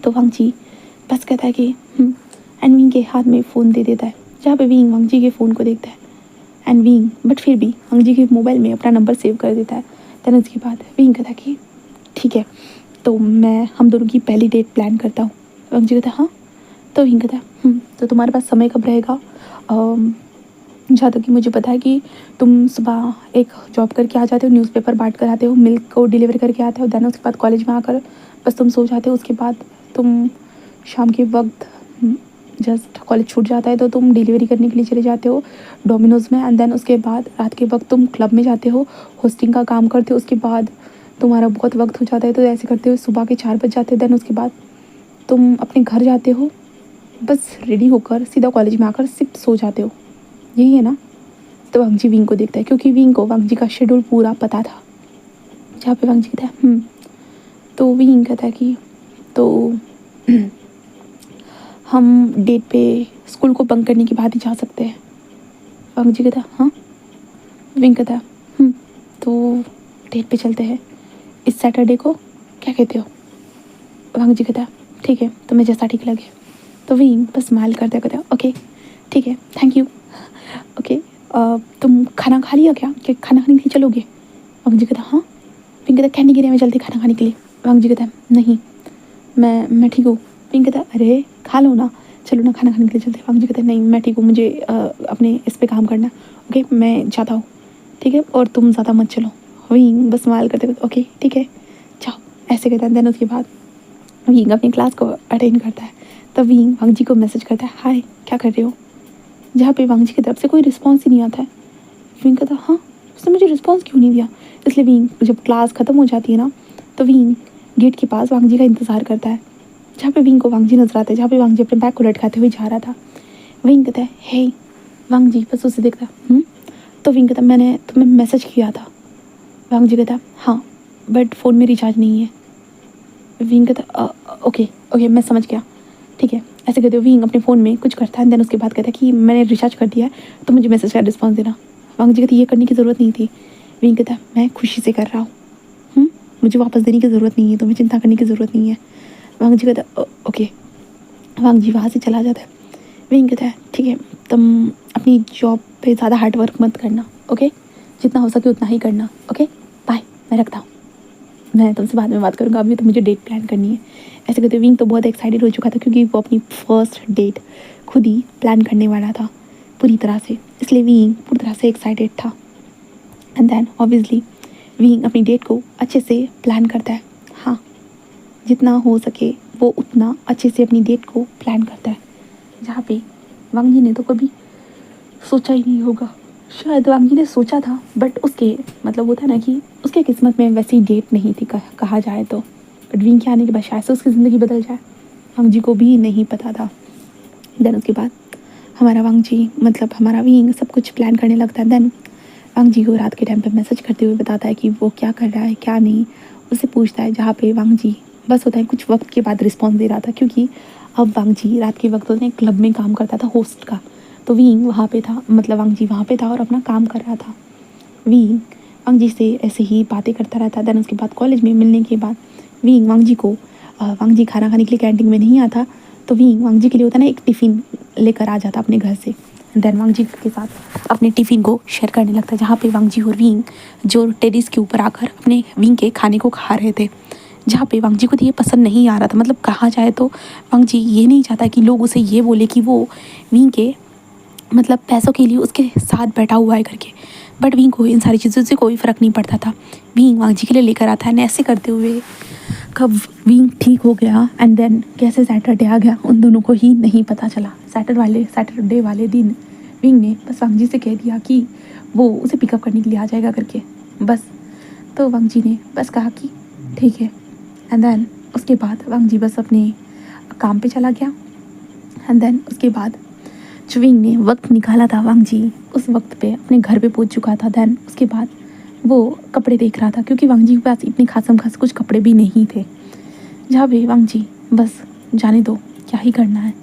तो वांग जी बस कहता है कि एंड विंग के हाथ में फ़ोन दे देता है, जहाँ पे विंग वांग जी के फ़ोन को देखता है एंड विंग बट फिर भी वांग जी के मोबाइल में अपना नंबर सेव कर देता है। देन उसके बाद विंग कहता है कि ठीक है तो मैं हम दोनों की पहली डेट प्लान करता हूँ। वांग जी कहता है हाँ। तो विंग कहता है तो तुम्हारे पास समय कब रहेगा। जहाँ तक कि मुझे पता है कि तुम सुबह एक जॉब करके आ जाते हो, न्यूज़पेपर बांट कर आते हो, मिल्क को डिलीवर करके आते हो। देन उसके बाद कॉलेज में आकर बस तुम सो जाते हो। उसके बाद तुम शाम के वक्त जस्ट कॉलेज छूट जाता है तो तुम डिलीवरी करने के लिए चले जाते हो डोमिनोज़ में। एंड देन उसके बाद रात के वक्त तुम क्लब में जाते हो, होस्टिंग का काम करते हो। उसके बाद तुम्हारा बहुत वक्त हो जाता है तो ऐसे करते हुए सुबह के 4 बज जाते हैं। देन उसके बाद तुम अपने घर जाते हो, बस रेडी होकर सीधा कॉलेज में आकर सिर्फ सो जाते हो, यही है ना। तो वांग जी विंग को देखता है क्योंकि विंग को वांग जी का शेड्यूल पूरा पता था। जहाँ पे वांग जी कहता है तो विंग कहता है कि तो हम डेट पे स्कूल को बंक करने की बात ही जा सकते हैं। वांग जी कहता है हाँ। विंग कहता है तो डेट पे चलते हैं इस सैटरडे को, क्या कहते हो? वांग जी कहता है ठीक है, तुम्हें जैसा ठीक लगे। तो विंग बस स्माइल करते कहता है ओके ठीक है, थैंक यू। ओके तुम खाना खा लिया क्या खाना खाने के लिए चलोगे? वांग जी कहता हाँ। विंग कहता कैंटीन में चलते खाना खाने के लिए। वांग जी कहता है नहीं, मैं ठीक हूँ। विंग कहता अरे खा लो ना, चलो ना खाना खाने के लिए चलते। वांग जी कहते नहीं मैं ठीक हूँ, मुझे अपने इस पे काम करना है। ओके मैं जाता हूँ, ठीक है, और तुम ज़्यादा मत चलो। विंग बस स्माइल करते ओके ठीक है जाओ, ऐसे कहता है। देन उसके बाद विंग अपनी क्लास को अटेंड करता है। तब विंग वांग जी को मैसेज करता है हाय क्या कर रहे हो, जहाँ पे वांग जी की तरफ से कोई रिस्पॉन्स ही नहीं आता है। विंग कहता हाँ उसने मुझे रिस्पॉन्स क्यों नहीं दिया। इसलिए विंग जब क्लास ख़त्म हो जाती है ना, तो विंग गेट के पास वांग जी का इंतज़ार करता है, जहाँ पे विंग को वांग जी नजर आते हैं, जहाँ पे वांग जी अपने बैग को लटकाते हुए जा रहा था। विंग कहता है हे, वांग जी बस उसे देखता है तो विंग कहता मैंने तुम्हें मैसेज किया था। वांग जी कहता हाँ बट फ़ोन में रिचार्ज नहीं है। विंग कहता ओके ओके मैं समझ गया, ठीक है। ऐसे कहते हो विंग अपने फ़ोन में कुछ करता है, देन उसके बाद कहता है कि मैंने रिचार्ज कर दिया है तो मुझे मैसेज का रिस्पॉन्स देना। वांग जी कहती ये करने की ज़रूरत नहीं थी। विंग कहता मैं खुशी से कर रहा हूँ, मुझे वापस देने की ज़रूरत नहीं है, तुम्हें चिंता करने की ज़रूरत नहीं है। वांग जी कहता ओके। वांग जी वहाँ से चला जाता है। विंग कहता है ठीक है तुम अपनी जॉब पे ज़्यादा हार्ड वर्क मत करना, ओके, जितना हो सके उतना ही करना, ओके बाय, मैं रखता हूँ, मैं तुमसे बाद में बात करूँगा, अभी तो मुझे डेट प्लान करनी है। ऐसे कहते विंग तो बहुत एक्साइटेड हो चुका था क्योंकि वो अपनी फर्स्ट डेट खुद ही प्लान करने वाला था पूरी तरह से, इसलिए विंग पूरी तरह से एक्साइटेड था। एंड देन ऑब्वियसली विंग अपनी डेट को अच्छे से प्लान करता है, हाँ जितना हो सके वो उतना अच्छे से अपनी डेट को प्लान करता है, जहाँ पे वांग जी ने तो कभी सोचा ही नहीं होगा। शायद वांग जी ने सोचा था बट उसके मतलब वो था ना कि उसके किस्मत में वैसी डेट नहीं थी कहा जाए तो, बट विंग के आने के बाद शायद से उसकी ज़िंदगी बदल जाए, वांग जी को भी नहीं पता था। देन उसके बाद हमारा वांग जी मतलब हमारा विंग सब कुछ प्लान करने लगता है। देन वांग जी को रात के टाइम पे मैसेज करते हुए बताता है कि वो क्या कर रहा है क्या नहीं, उससे पूछता है, जहाँ पे वांग जी बस होता है कुछ वक्त के बाद रिस्पॉन्स दे रहा था, क्योंकि अब वांग जी रात के वक्त होते क्लब में काम करता था होस्ट का, तो विंग वहाँ पे था, मतलब वांग जी वहाँ पे था और अपना काम कर रहा था। विंग वांग जी से ऐसे ही बातें करता रहता। देन उसके बाद कॉलेज में मिलने के बाद विंग वांग जी को वांग जी खाना खाने के लिए कैंटीन में नहीं आता, तो विंग वांग जी के लिए होता ना एक टिफ़िन लेकर आ जाता अपने घर से। देन वांग जी के साथ अपने टिफ़िन को शेयर करने लगता है, जहाँ पे वांग जी और विंग जो टेरिस के ऊपर आकर अपने विंग के खाने को खा रहे थे, जहाँ पे वांग जी को तो ये पसंद नहीं आ रहा था। मतलब कहा जाए तो वांग जी ये नहीं चाहता कि लोग उसे ये बोले कि वो विंग के मतलब पैसों के लिए उसके साथ बैठा हुआ है करके, बट विंग को इन सारी चीज़ों से कोई फ़र्क नहीं पड़ता था। विंग वांग जी के लिए लेकर आता है, ऐसे करते हुए कब विंग ठीक हो गया एंड देन कैसे सैटरडे आ गया उन दोनों को ही नहीं पता चला। सैटरडे वाले दिन विंग ने बस वांग जी से कह दिया कि वो उसे पिकअप करने के लिए आ जाएगा करके, बस। तो वांग जी ने बस कहा कि ठीक है, एंड देन उसके बाद वांग जी बस अपने काम पे चला गया। एंड देन उसके बाद जो विंग ने वक्त निकाला था, वांग जी उस वक्त पे अपने घर पे पहुंच चुका था। देन उसके बाद वो कपड़े देख रहा था, क्योंकि वांग जी के पास इतने खासम खास कुछ कपड़े भी नहीं थे, जहाँ पे वांग जी बस जाने दो क्या ही करना है।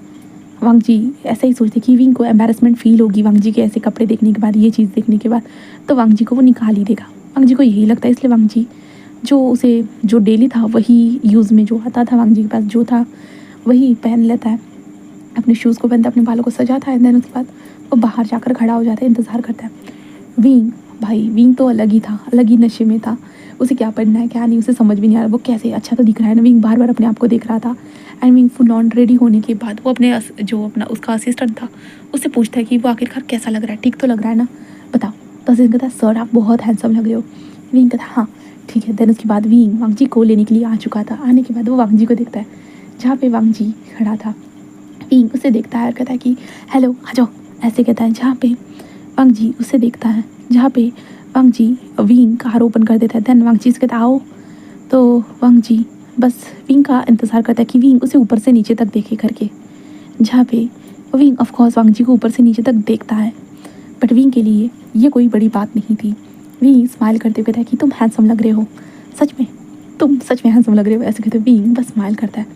वांग जी ऐसा ही सोचते कि विंग को एम्बैरेसमेंट फील होगी वांग जी के ऐसे कपड़े देखने के बाद, ये चीज़ देखने के बाद, तो वांग जी को वो निकाल ही देगा। वांग जी को यही लगता है, इसलिए वांग जी जो उसे जो डेली था वही यूज़ में जो आता था वांग जी के पास जो था वही पहन लेता है, अपने शूज़ को पहनता है, अपने बालों को सजाता है। देन उसके बाद वो बाहर जाकर खड़ा हो जाता है, इंतज़ार करता है। विंग भाई विंग तो अलग ही था, अलग ही नशे में था, उसे क्या पढ़ना है क्या नहीं उसे समझ भी नहीं आ रहा, वो कैसे अच्छा तो दिख रहा है ना। विंग बार बार अपने आप को देख रहा था। And wing full on ready होने के बाद वो अपने जो अपना उसका असिस्टेंट था उससे पूछता है कि वो आखिरकार कैसा लग रहा है, ठीक तो लग रहा है ना, बताओ। तो असिस्टेंट कहता है सर आप बहुत हैंडसम लग रहे हो। विंग कहता हाँ ठीक है। देन उसके बाद विंग वांग जी को लेने के लिए आ चुका था। आने के बाद वो वांग जी को देखता है, जहाँ पे वांग जी खड़ा था। विंग उसे देखता है और कहता है कि हेलो आ जाओ, ऐसे कहता है, जहाँ पे वांग जी उसे देखता है, जहाँ पे वांग जी विंग का हार ओपन कर देता है। देन वांग जी से कहता है आओ, तो वांग जी बस विंग का इंतज़ार करता है कि विंग उसे ऊपर से नीचे तक देखे करके, जहाँ पे विंग ऑफकोर्स वांग जी को ऊपर से नीचे तक देखता है, बट विंग के लिए ये कोई बड़ी बात नहीं थी। विंग स्माइल करते हुए कहता है कि तुम हैंडसम लग रहे हो, सच में तुम सच में हैंडसम लग रहे हो, ऐसे कहते हुए विंग बस स्माइल करता है।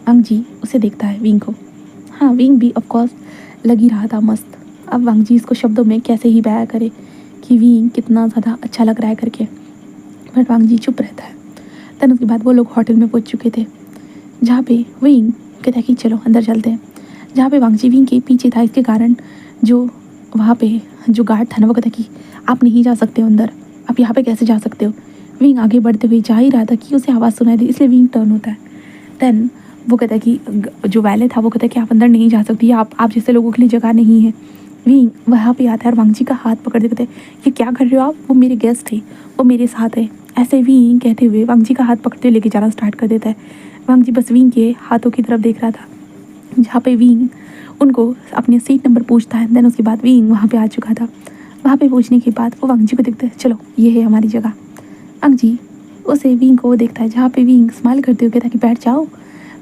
वांग जी उसे देखता है विंग को, हाँ विंग भी ऑफकोर्स लग ही रहा था मस्त। अब वांग जी इसको शब्दों में कैसे ही बयां करे कि विंग कितना ज़्यादा अच्छा लग रहा है करके, बट वांग जी चुप रहता है। देन उसके बाद वो लोग होटल में पहुंच चुके थे, जहाँ पे विंग कहता है कि चलो अंदर चलते हैं। जहाँ पे वांग जी विंग के पीछे था, इसके कारण जो वहाँ पे जो गार्ड था ना वो कहता है कि आप नहीं जा सकते हो अंदर, आप यहाँ पे कैसे जा सकते हो। विंग आगे बढ़ते हुए जा ही रहा था कि उसे आवाज़ सुनाई दी, इसलिए विंग टर्न होता है। देन वो कहता है कि जो वैले था वो कहता है कि आप अंदर नहीं जा सकती, आप जैसे लोगों के लिए जगह नहीं है। विंग वहाँ पे आता है और वांग जी का हाथ पकड़ के कहते हैं कि क्या कर रहे हो आप, वो मेरे गेस्ट थे, वो मेरे साथ है। ऐसे विंग कहते हुए वांग जी का हाथ पकड़ते हुए लेके जाना स्टार्ट कर देता है। वांग जी बस विंग के हाथों की तरफ देख रहा था, जहाँ पे विंग उनको अपने सीट नंबर पूछता है। देन उसके बाद विंग वहाँ पे आ चुका था। वहाँ पे पूछने के बाद वो वांग जी को देखते हैं, चलो ये है हमारी जगह। वांग जी उसे विंग को देखता है, जहाँ पे विंग स्माइल करते हुए कहता है कि बैठ जाओ।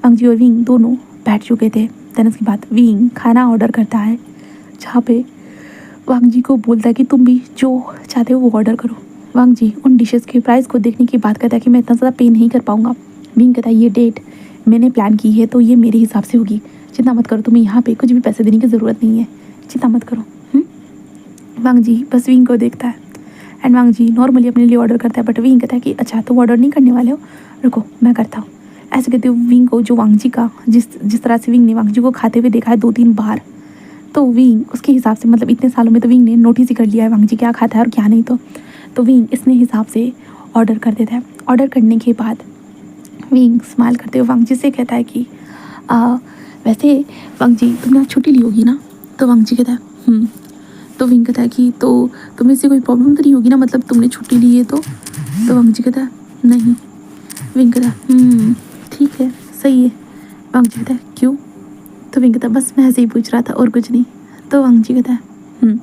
वांग जी और विंग दोनों बैठ चुके थे। देन उसके बाद विंग खाना ऑर्डर करता है, जहाँ पे वांग जी को बोलता है कि तुम भी जो चाहते हो वो ऑर्डर करो। वांग जी उन डिशेस के प्राइस को देखने की बात करता है कि मैं इतना ज़्यादा पे नहीं कर पाऊँगा। विंग कहता है ये डेट मैंने प्लान की है तो ये मेरे हिसाब से होगी, चिंता मत करो, तुम्हें यहाँ पे कुछ भी पैसे देने की ज़रूरत नहीं है, चिंता मत करो। वांग जी बस विंग को देखता है एंड वांग जी नॉर्मली अपने लिए ऑर्डर करता है, बट विंग कहता है कि अच्छा तुम ऑर्डर नहीं करने वाले हो, रुको मैं करता हूँ। ऐसे कहते हुए विंग को जो वांग जी का जिस तरह से विंग ने वांग जी को खाते हुए देखा है 2-3 बार, तो विंग उसके हिसाब से मतलब इतने सालों में तो विंग ने नोटिस ही कर लिया है वांग जी क्या खाता है और क्या नहीं। तो विंग इसने हिसाब से ऑर्डर कर देता है। ऑर्डर करने के बाद विंग स्माइल करते हुए वांग जी से कहता है कि वैसे वांग जी तुमने आज छुट्टी ली होगी ना। तो वांग जी कहता है तो विंग कहता है कि तो तुम्हें इससे कोई प्रॉब्लम तो नहीं होगी ना, मतलब तुमने छुट्टी ली है तो वांग जी कहता है नहीं। विंग कहता है ठीक है सही है। वांग जी कहता है क्यों। तो विंग कहता है बस मैं ऐसे ही पूछ रहा था और कुछ नहीं। तो वांग जी कहता है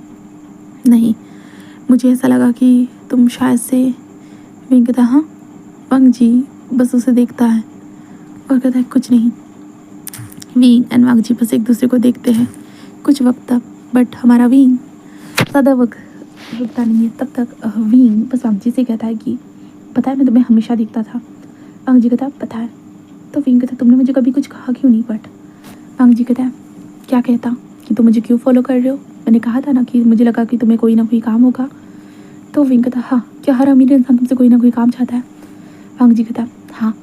नहीं, मुझे ऐसा लगा कि तुम शायद से। विंग कहता है हाँ। वांग जी बस उसे देखता है और कहता है कुछ नहीं। विंग एंड वांग जी बस एक दूसरे को देखते हैं कुछ वक्त तक, बट हमारा विंग ज़्यादा वक्त रुकता नहीं है। तब तक विंग बस वांग जी से कहता है कि पता है मैं तुम्हें हमेशा देखता था। वांग जी कहता है पता है। तो विंग कहता है तुमने मुझे कभी कुछ कहा क्यों नहीं। बट वांग जी कहता है क्या कहता कि तुम मुझे क्यों फॉलो कर रहे हो, मैंने कहा था ना कि मुझे लगा कि तुम्हें कोई ना कोई काम होगा। तो विंग कहता हाँ क्या हर अमीर इंसान तुमसे कोई ना कोई काम चाहता है। वांग जी कहता हाँ।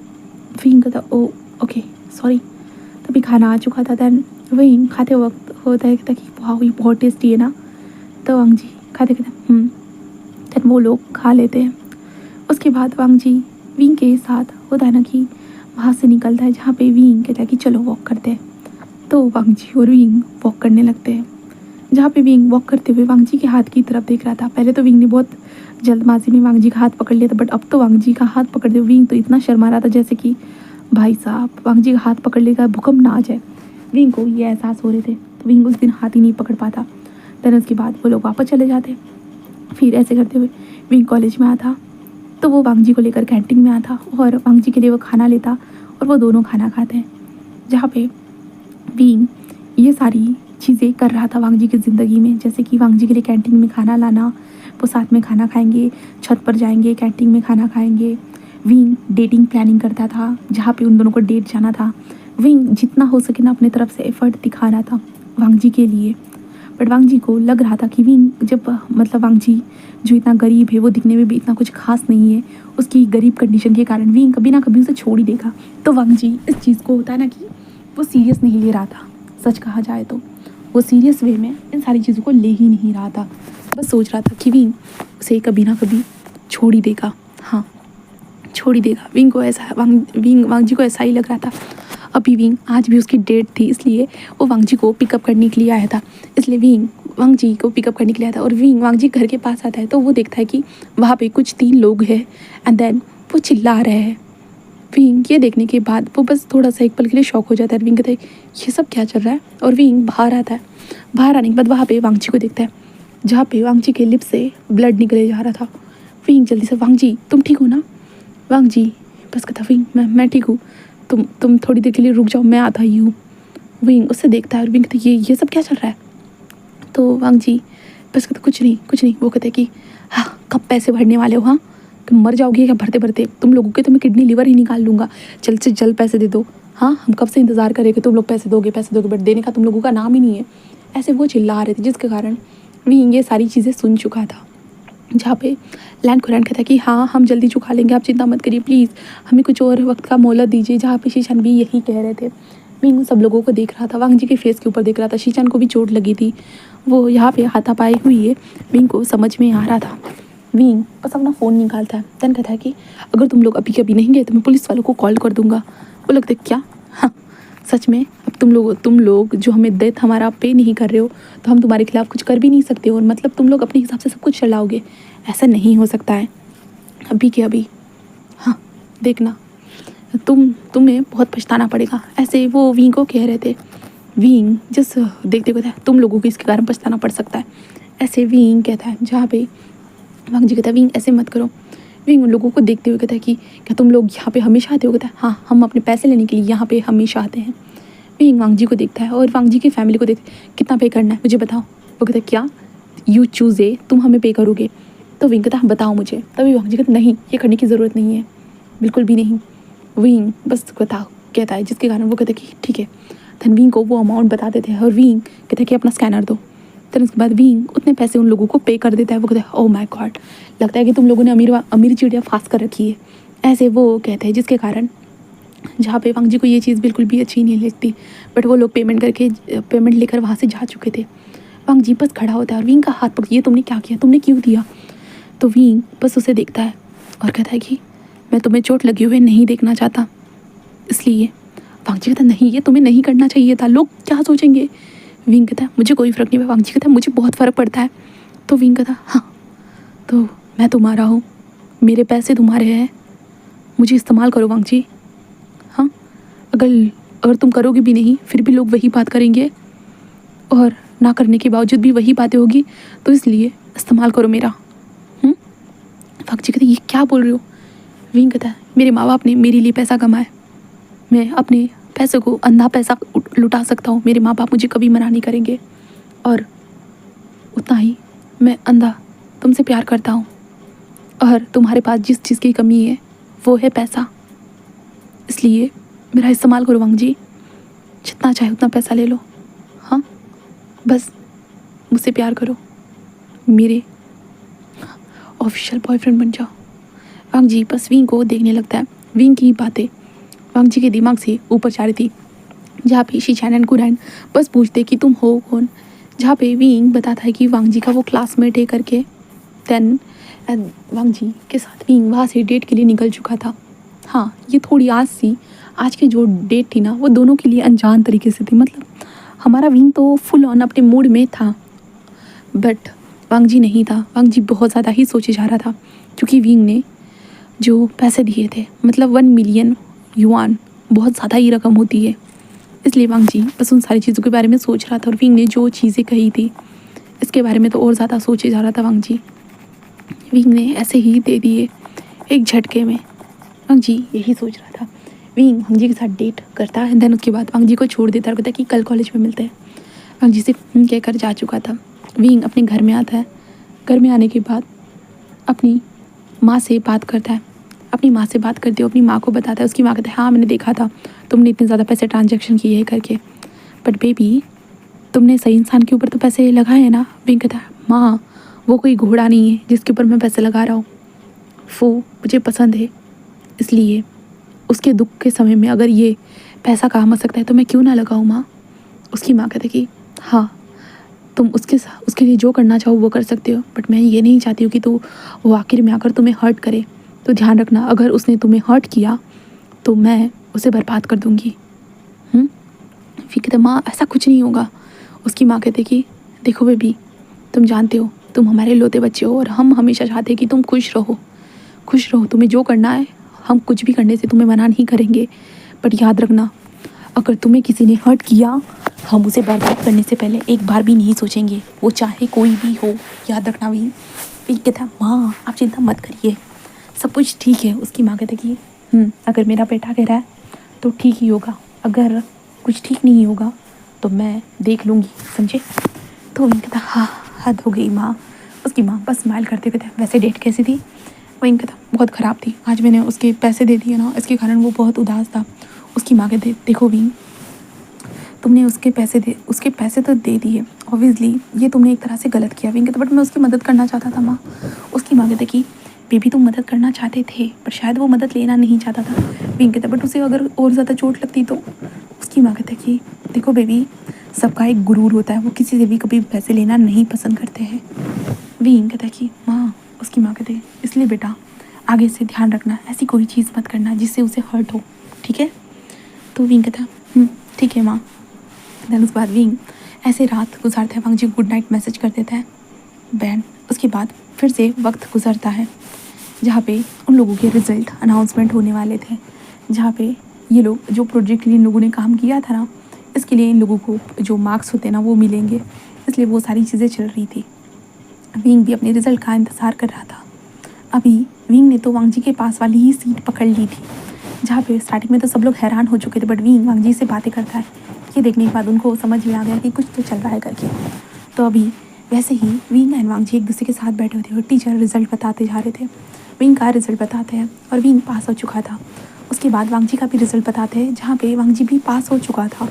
विंग कहता ओ ओके सॉरी। तभी खाना आ चुका था। दैन विंग खाते वक्त होता है कहता कि वाह ये बहुत टेस्टी है ना। तो वांग जी खाते कहते दैन वो लोग खा लेते हैं। उसके बाद वांग जी विंग के साथ होता है ना कि वहाँ से निकलता है, जहाँ पे विंग कहता है कि चलो वॉक करते हैं। तो वांग जी और विंग वॉक करने लगते हैं, जहाँ पे विंग वॉक करते हुए वांग जी के हाथ की तरफ देख रहा था। पहले तो विंग ने बहुत जल्दबाजी में वांग जी का हाथ पकड़ लिया था, बट अब तो वांग जी का हाथ पकड़ते हुए विंग तो इतना शर्मा रहा था जैसे कि भाई साहब वांग जी का हाथ पकड़ लेगा भूकंप ना आ जाए। विंग को ये एहसास हो रहे थे, तो विंग उस दिन हाथ ही नहीं पकड़ पाता। देन उसके बाद वो लोग वापस चले जाते। फिर ऐसे करते हुए विंग कॉलेज में आता, तो वो वांग जी को लेकर कैंटीन में आता और वांग जी के लिए वो खाना लेता और वो दोनों खाना खाते हैं, जहाँ पे विंग ये सारी चीज़ें कर रहा था वांग जी की ज़िंदगी में, जैसे कि वांग जी के लिए कैंटीन में खाना लाना, वो साथ में खाना खाएंगे, छत पर जाएंगे, कैंटीन में खाना खाएंगे। विंग डेटिंग प्लानिंग करता था, जहाँ पे उन दोनों को डेट जाना था। विंग जितना हो सके ना अपने तरफ से एफर्ट दिखा रहा था वांग जी के लिए, बट वांग जी को लग रहा था कि विंग जब मतलब वांग जी जो इतना गरीब है, वो दिखने में भी इतना कुछ खास नहीं है, उसकी गरीब कंडीशन के कारण विंग कभी ना कभी उसे छोड़ ही देगा। तो वांग जी इस चीज़ को होता है ना कि वो सीरियस नहीं ले रहा था। सच कहा जाए तो वो सीरियस वे में इन सारी चीज़ों को ले ही नहीं रहा था, बस सोच रहा था कि विंग उसे कभी ना कभी छोड़ ही देगा। हाँ छोड़ ही देगा। विंग को ऐसा वांग जी को ऐसा ही लग रहा था। अभी विंग आज भी उसकी डेट थी, इसलिए वो वांग जी को पिकअप करने के लिए आया था। इसलिए विंग वांग जी को पिकअप करने के लिए आया था और विंग वांग जी घर के पास आता है, तो वो देखता है कि वहाँ पे कुछ 3 लोग हैं एंड देन वो चिल्ला रहे हैं। विंग ये देखने के बाद वो बस थोड़ा सा एक पल के लिए शॉक हो जाता है। विंग कहता है ये सब क्या चल रहा है, और विंग बाहर आता है। बाहर आने के बाद वहाँ पे वांग जी को देखता है, जहाँ पे वांग जी के लिप से ब्लड निकले जा रहा था। विंग जल्दी से वांग जी तुम ठीक हो ना। वांग जी बस कहता विंग मैं ठीक हूँ, तुम थोड़ी देर के लिए रुक जाओ, मैं आता ही हूँ। विंग उससे देखता है और विंग कहता ये सब क्या चल रहा है। तो वांग जी बस कहता कुछ नहीं। वो कहते कि हाँ कब पैसे भरने वाले हो, हाँ तुम मर जाओगे क्या भरते भरते, तुम लोगों के तो मैं किडनी लिवर ही निकाल लूँगा, जल्द से जल्द पैसे दे दो। हाँ हम कब से इंतज़ार करें कि तुम लोग पैसे दोगे, बट देने का तुम लोगों का नाम ही नहीं है। ऐसे वो चिल्ला रहे थे, जिसके कारण विंग ये सारी चीज़ें सुन चुका था। जहाँ पे लैंड कुरैन कहता है कि हाँ हम जल्दी चुका लेंगे, आप चिंता मत करिए प्लीज़, हमें कुछ और वक्त का मोहलत दीजिए। जहाँ पे शीशान भी यही कह रहे थे। विंग सब लोगों को देख रहा था, वांग जी के फेस के ऊपर देख रहा था। शीशान को भी चोट लगी थी, वो यहाँ पे हाथापाई हुई है। विंग को समझ में आ रहा था। विंग बस अपना फ़ोन निकालता है, देन कहता है कि अगर तुम लोग अभी कभी नहीं गए तो मैं पुलिस वालों को कॉल कर दूंगा। वो लगता है क्या, हाँ सच में, अब तुम लोग जो हमें डेथ हमारा पे नहीं कर रहे हो तो हम तुम्हारे खिलाफ कुछ कर भी नहीं सकते हो, और मतलब तुम लोग अपने हिसाब से सब कुछ चलाओगे, ऐसा नहीं हो सकता है अभी के अभी। हाँ देखना, तुम्हें बहुत पछताना पड़ेगा, ऐसे वो विंग को कह रहे थे। विंग जिस देखते कहता है तुम लोगों को इसके कारण पछताना पड़ सकता है, ऐसे विंग कहता है। जहाँ पे वांग जी कहता है विंग ऐसे मत करो। विंग उन लोगों को देखते हुए कहता है कि क्या तुम लोग यहाँ पे हमेशा आते हो? कहता है हाँ, हम अपने पैसे लेने के लिए यहाँ पे हमेशा आते हैं। विंग वांग जी को देखता है और वांग जी की फैमिली को देखते, कितना पे करना है मुझे बताओ। वो कहता है क्या, यू चूज़ ए, तुम हमें पे करोगे? तो विंग कहता है बताओ मुझे। तभी वांग जी कहता नहीं, ये करने की ज़रूरत नहीं है, बिल्कुल भी नहीं। विंग बस बताओ कहता है, जिसके कारण वो कहता है कि ठीक है। धन विंग को वो अमाउंट बता देते हैं और विंग कहता है कि अपना स्कैनर दो। फिर उसके बाद विंग उतने पैसे उन लोगों को पे कर देता है। वो कहता है ओह माय गॉड, लगता है कि तुम लोगों ने अमीर चिड़िया फांस कर रखी है, ऐसे वो कहते हैं। जिसके कारण जहाँ पे वांग जी को ये चीज़ बिल्कुल भी अच्छी नहीं लगती, बट वो लोग पेमेंट लेकर वहाँ से जा चुके थे। वांग जी बस खड़ा होता है और विंग का हाथ पकड़, ये तुमने क्या किया, तुमने क्यों दिया? तो विंग बस उसे देखता है और कहता है कि मैं तुम्हें चोट लगे हुए नहीं देखना चाहता, इसलिए। वांग जी कहता है नहीं, ये तुम्हें नहीं करना चाहिए था, लोग क्या सोचेंगे? विंग कहता है मुझे कोई फ़र्क नहीं पड़ता। वांग जी कहता है मुझे बहुत फ़र्क पड़ता है। तो विंग कहता है हाँ, तो मैं तुम्हारा हूँ, मेरे पैसे तुम्हारे हैं, मुझे इस्तेमाल करो वांग जी। हाँ, अगर तुम करोगे भी नहीं फिर भी लोग वही बात करेंगे, और ना करने के बावजूद भी वही बातें होगी, तो इसलिए इस्तेमाल करो मेरा। वांग जी कहते ये क्या बोल रहे हो? विंग कहता है मेरे माँ बाप ने मेरे लिए पैसा कमाया, मैं अपने पैसे को अंधा पैसा लुटा सकता हूँ, मेरे माँ बाप मुझे कभी मना नहीं करेंगे, और उतना ही मैं अंधा तुमसे प्यार करता हूँ, और तुम्हारे पास जिस चीज़ की कमी है वो है पैसा, इसलिए मेरा इस्तेमाल करो वांग जी, जितना चाहे उतना पैसा ले लो। हाँ बस मुझसे प्यार करो, मेरे ऑफिशियल बॉयफ्रेंड बन जाओ। वांग जी बस विंग को देखने लगता है। विंग की बातें वांग जी के दिमाग से ऊपर जा रही थी। जहाँ पे शीशान एंड कुरैन बस पूछते कि तुम हो कौन। जहाँ पे विंग बताता है कि वांग जी का वो क्लासमेट है करके। देन वांग जी के साथ विंग वहाँ से डेट के लिए निकल चुका था। हाँ, ये थोड़ी आज की जो डेट थी ना, वो दोनों के लिए अनजान तरीके से थी। मतलब हमारा विंग तो फुल ऑन अपने मूड में था, बट वांग जी नहीं था। वांग जी बहुत ज़्यादा ही सोचे जा रहा था, क्योंकि विंग ने जो पैसे दिए थे, मतलब 1 मिलियन युआन बहुत ज़्यादा ही रकम होती है, इसलिए वांग जी बस उन सारी चीज़ों के बारे में सोच रहा था। और विंग ने जो चीज़ें कही थी इसके बारे में तो और ज़्यादा सोचे जा रहा था वांग जी। विंग ने ऐसे ही दे दिए एक झटके में। वांग जी यही सोच रहा था। विंग वांग जी के साथ डेट करता है, देन उसके बाद वांग जी को छोड़ देता है और कहता है कि कल कॉलेज में मिलते हैं। वांग जी से कहकर जा चुका था। विंग अपने घर में आता है। घर में आने के बाद अपनी माँ से बात करता है। अपनी माँ से बात करते हो अपनी माँ को बताता है। उसकी माँ कहती है हाँ मैंने देखा था तुमने इतने ज़्यादा पैसे ट्रांजैक्शन किए हैं करके, बट बेबी तुमने सही इंसान के ऊपर तो पैसे लगाए हैं ना। विंग कहता है माँ वो कोई घोड़ा नहीं है जिसके ऊपर मैं पैसे लगा रहा हूँ, वो मुझे पसंद है, इसलिए उसके दुख के समय में अगर ये पैसा काम आ सकता है तो मैं क्यों ना लगाऊँ माँ। उसकी माँ कहती कि हाँ तुम उसके लिए जो करना चाहो वो कर सकते हो, बट मैं ये नहीं चाहती हूँ कि वो आखिर में आकर तुम्हें हर्ट करे, तो ध्यान रखना अगर उसने तुम्हें हर्ट किया तो मैं उसे बर्बाद कर दूँगी। फिर कहते माँ ऐसा कुछ नहीं होगा। उसकी माँ कहते कि देखो बेबी तुम जानते हो तुम हमारे लोते बच्चे हो, और हम हमेशा चाहते हैं कि तुम खुश रहो, तुम्हें जो करना है हम कुछ भी करने से तुम्हें मना नहीं करेंगे, बट याद रखना अगर तुम्हें किसी ने हर्ट किया हम उसे बर्बाद करने से पहले एक बार भी नहीं सोचेंगे, वो चाहे कोई भी हो, याद रखना भी। फिर कहता माँ आप चिंता मत करिए सब कुछ ठीक है। उसकी माँ कहती कि अगर मेरा बेटा कह रहा है तो ठीक ही होगा, अगर कुछ ठीक नहीं होगा तो मैं देख लूँगी, समझे। तो वहीं कहता हाँ हद हो गई माँ। उसकी माँ बस स्माइल करते कहते वैसे डेट कैसी थी। वहीं कहता बहुत ख़राब थी, आज मैंने उसके पैसे दे दिए ना इसके कारण वो बहुत उदास था। उसकी माँ कहते देखो भी तुमने उसके पैसे तो दे दिए, ऑब्वियसली ये तुमने एक तरह से गलत किया विंग कहता, बट मैं उसकी मदद करना चाहता था माँ। उसकी माँ कहते कि बेबी तुम मदद करना चाहते थे पर शायद वो मदद लेना नहीं चाहता था। विंग कहता बट उसे अगर और ज़्यादा चोट लगती तो। उसकी माँ कहते कि देखो बेबी, सबका एक गुरूर होता है, वो किसी से भी कभी पैसे लेना नहीं पसंद करते हैं। विंग कहता कि माँ, उसकी माँ कहते इसलिए बेटा आगे से ध्यान रखना, ऐसी कोई चीज़ मत करना जिससे उसे हर्ट हो, ठीक है। तो विंग कहता ठीक है माँ। देन उसके बाद विंग ऐसे रात गुजारता है, वांग जी गुड नाइट मैसेज कर देता है बैंड। उसके बाद फिर से वक्त गुजरता है जहाँ पे उन लोगों के रिज़ल्ट अनाउंसमेंट होने वाले थे, जहाँ पे ये लोग जो प्रोजेक्ट के लिए इन लोगों ने काम किया था ना, इसके लिए इन लोगों को जो मार्क्स होते हैं ना वो मिलेंगे, इसलिए वो सारी चीज़ें चल रही थी। विंग भी अपने रिज़ल्ट का इंतज़ार कर रहा था। अभी विंग ने तो वांग जी के पास वाली ही सीट पकड़ ली थी, जहाँ पे स्टार्टिंग में तो सब लोग हैरान हो चुके थे, बट विंग वांग जी से बातें करता है। ये देखने के बाद उनको समझ में आ गया कि कुछ तो चल रहा है करके। तो अभी वैसे ही विंग एंड वांग जी एक दूसरे के साथ बैठे हुए थे और टीचर रिजल्ट बताते जा रहे थे। विंग का रिजल्ट बताते हैं और विंग पास हो चुका था। उसके बाद वांग जी का भी रिजल्ट बताते हैं, जहाँ पे वांग जी भी पास हो चुका था।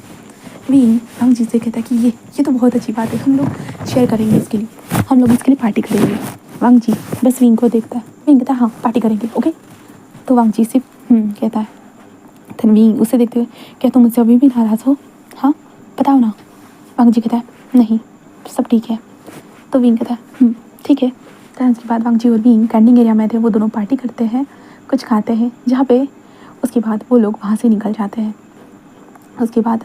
विंग वांग जी से कहता है कि ये तो बहुत अच्छी बात है, हम लोग शेयर करेंगे इसके लिए, हम लोग इसके लिए पार्टी करेंगे। वांग जी बस विंग को देखता है, विंग कहता है हाँ पार्टी करेंगे ओके। तो वांग जी सिर्फ कहता है। फिर विंग उसे देखते हुए, क्या तुम मुझसे अभी भी नाराज़ हो? हाँ बताओ ना। वांग जी कहता है नहीं सब ठीक है। तो विंग कहता है ठीक है। तो उसके बाद वांग जी और विंग कैंटीन एरिया में थे, वो दोनों पार्टी करते हैं, कुछ खाते हैं, जहाँ पे उसके बाद वो लोग वहाँ से निकल जाते हैं। उसके बाद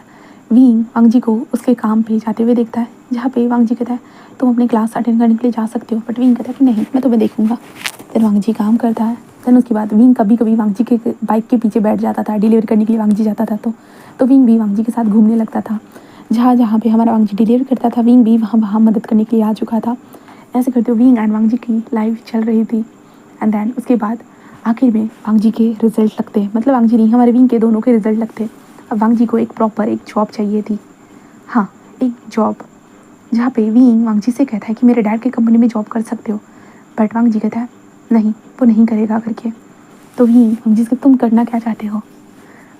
विंग वांग जी को उसके काम पे जाते हुए देखता है, जहाँ पे वांग जी कहता है तुम अपनी क्लास अटेंड करने के लिए जा सकते हो, बट विंग कहता है कि नहीं मैं तुम्हें देखूंगा। फिर वांग जी काम करता है। देन उसके बाद विंग कभी कभी वांग जी के बाइक के पीछे बैठ जाता था, डिलीवर करने के लिए वांग जी जाता था, तो विंग भी वांग जी के साथ घूमने लगता था। जहाँ जहाँ पे हमारा वांग जी डिलीवर करता था, विंग भी वहाँ वहाँ मदद करने के लिए आ चुका था। ऐसे करते हुए विंग एंड वांग जी की लाइफ चल रही थी। एंड देन उसके बाद आखिर में वांग जी के रिजल्ट लगते हैं, मतलब वांग जी नहीं, हमारे विंग के दोनों के रिजल्ट लगते। अब वांग जी को एक प्रॉपर एक जॉब चाहिए थी, हाँ एक जॉब, जहाँ पे विंग वांग जी से कहता है कि मेरे डैड की कंपनी में जॉब कर सकते हो, बट वांग जी कहता है नहीं वो नहीं करेगा करके। तो विंग वांग जी से तुम करना क्या चाहते हो?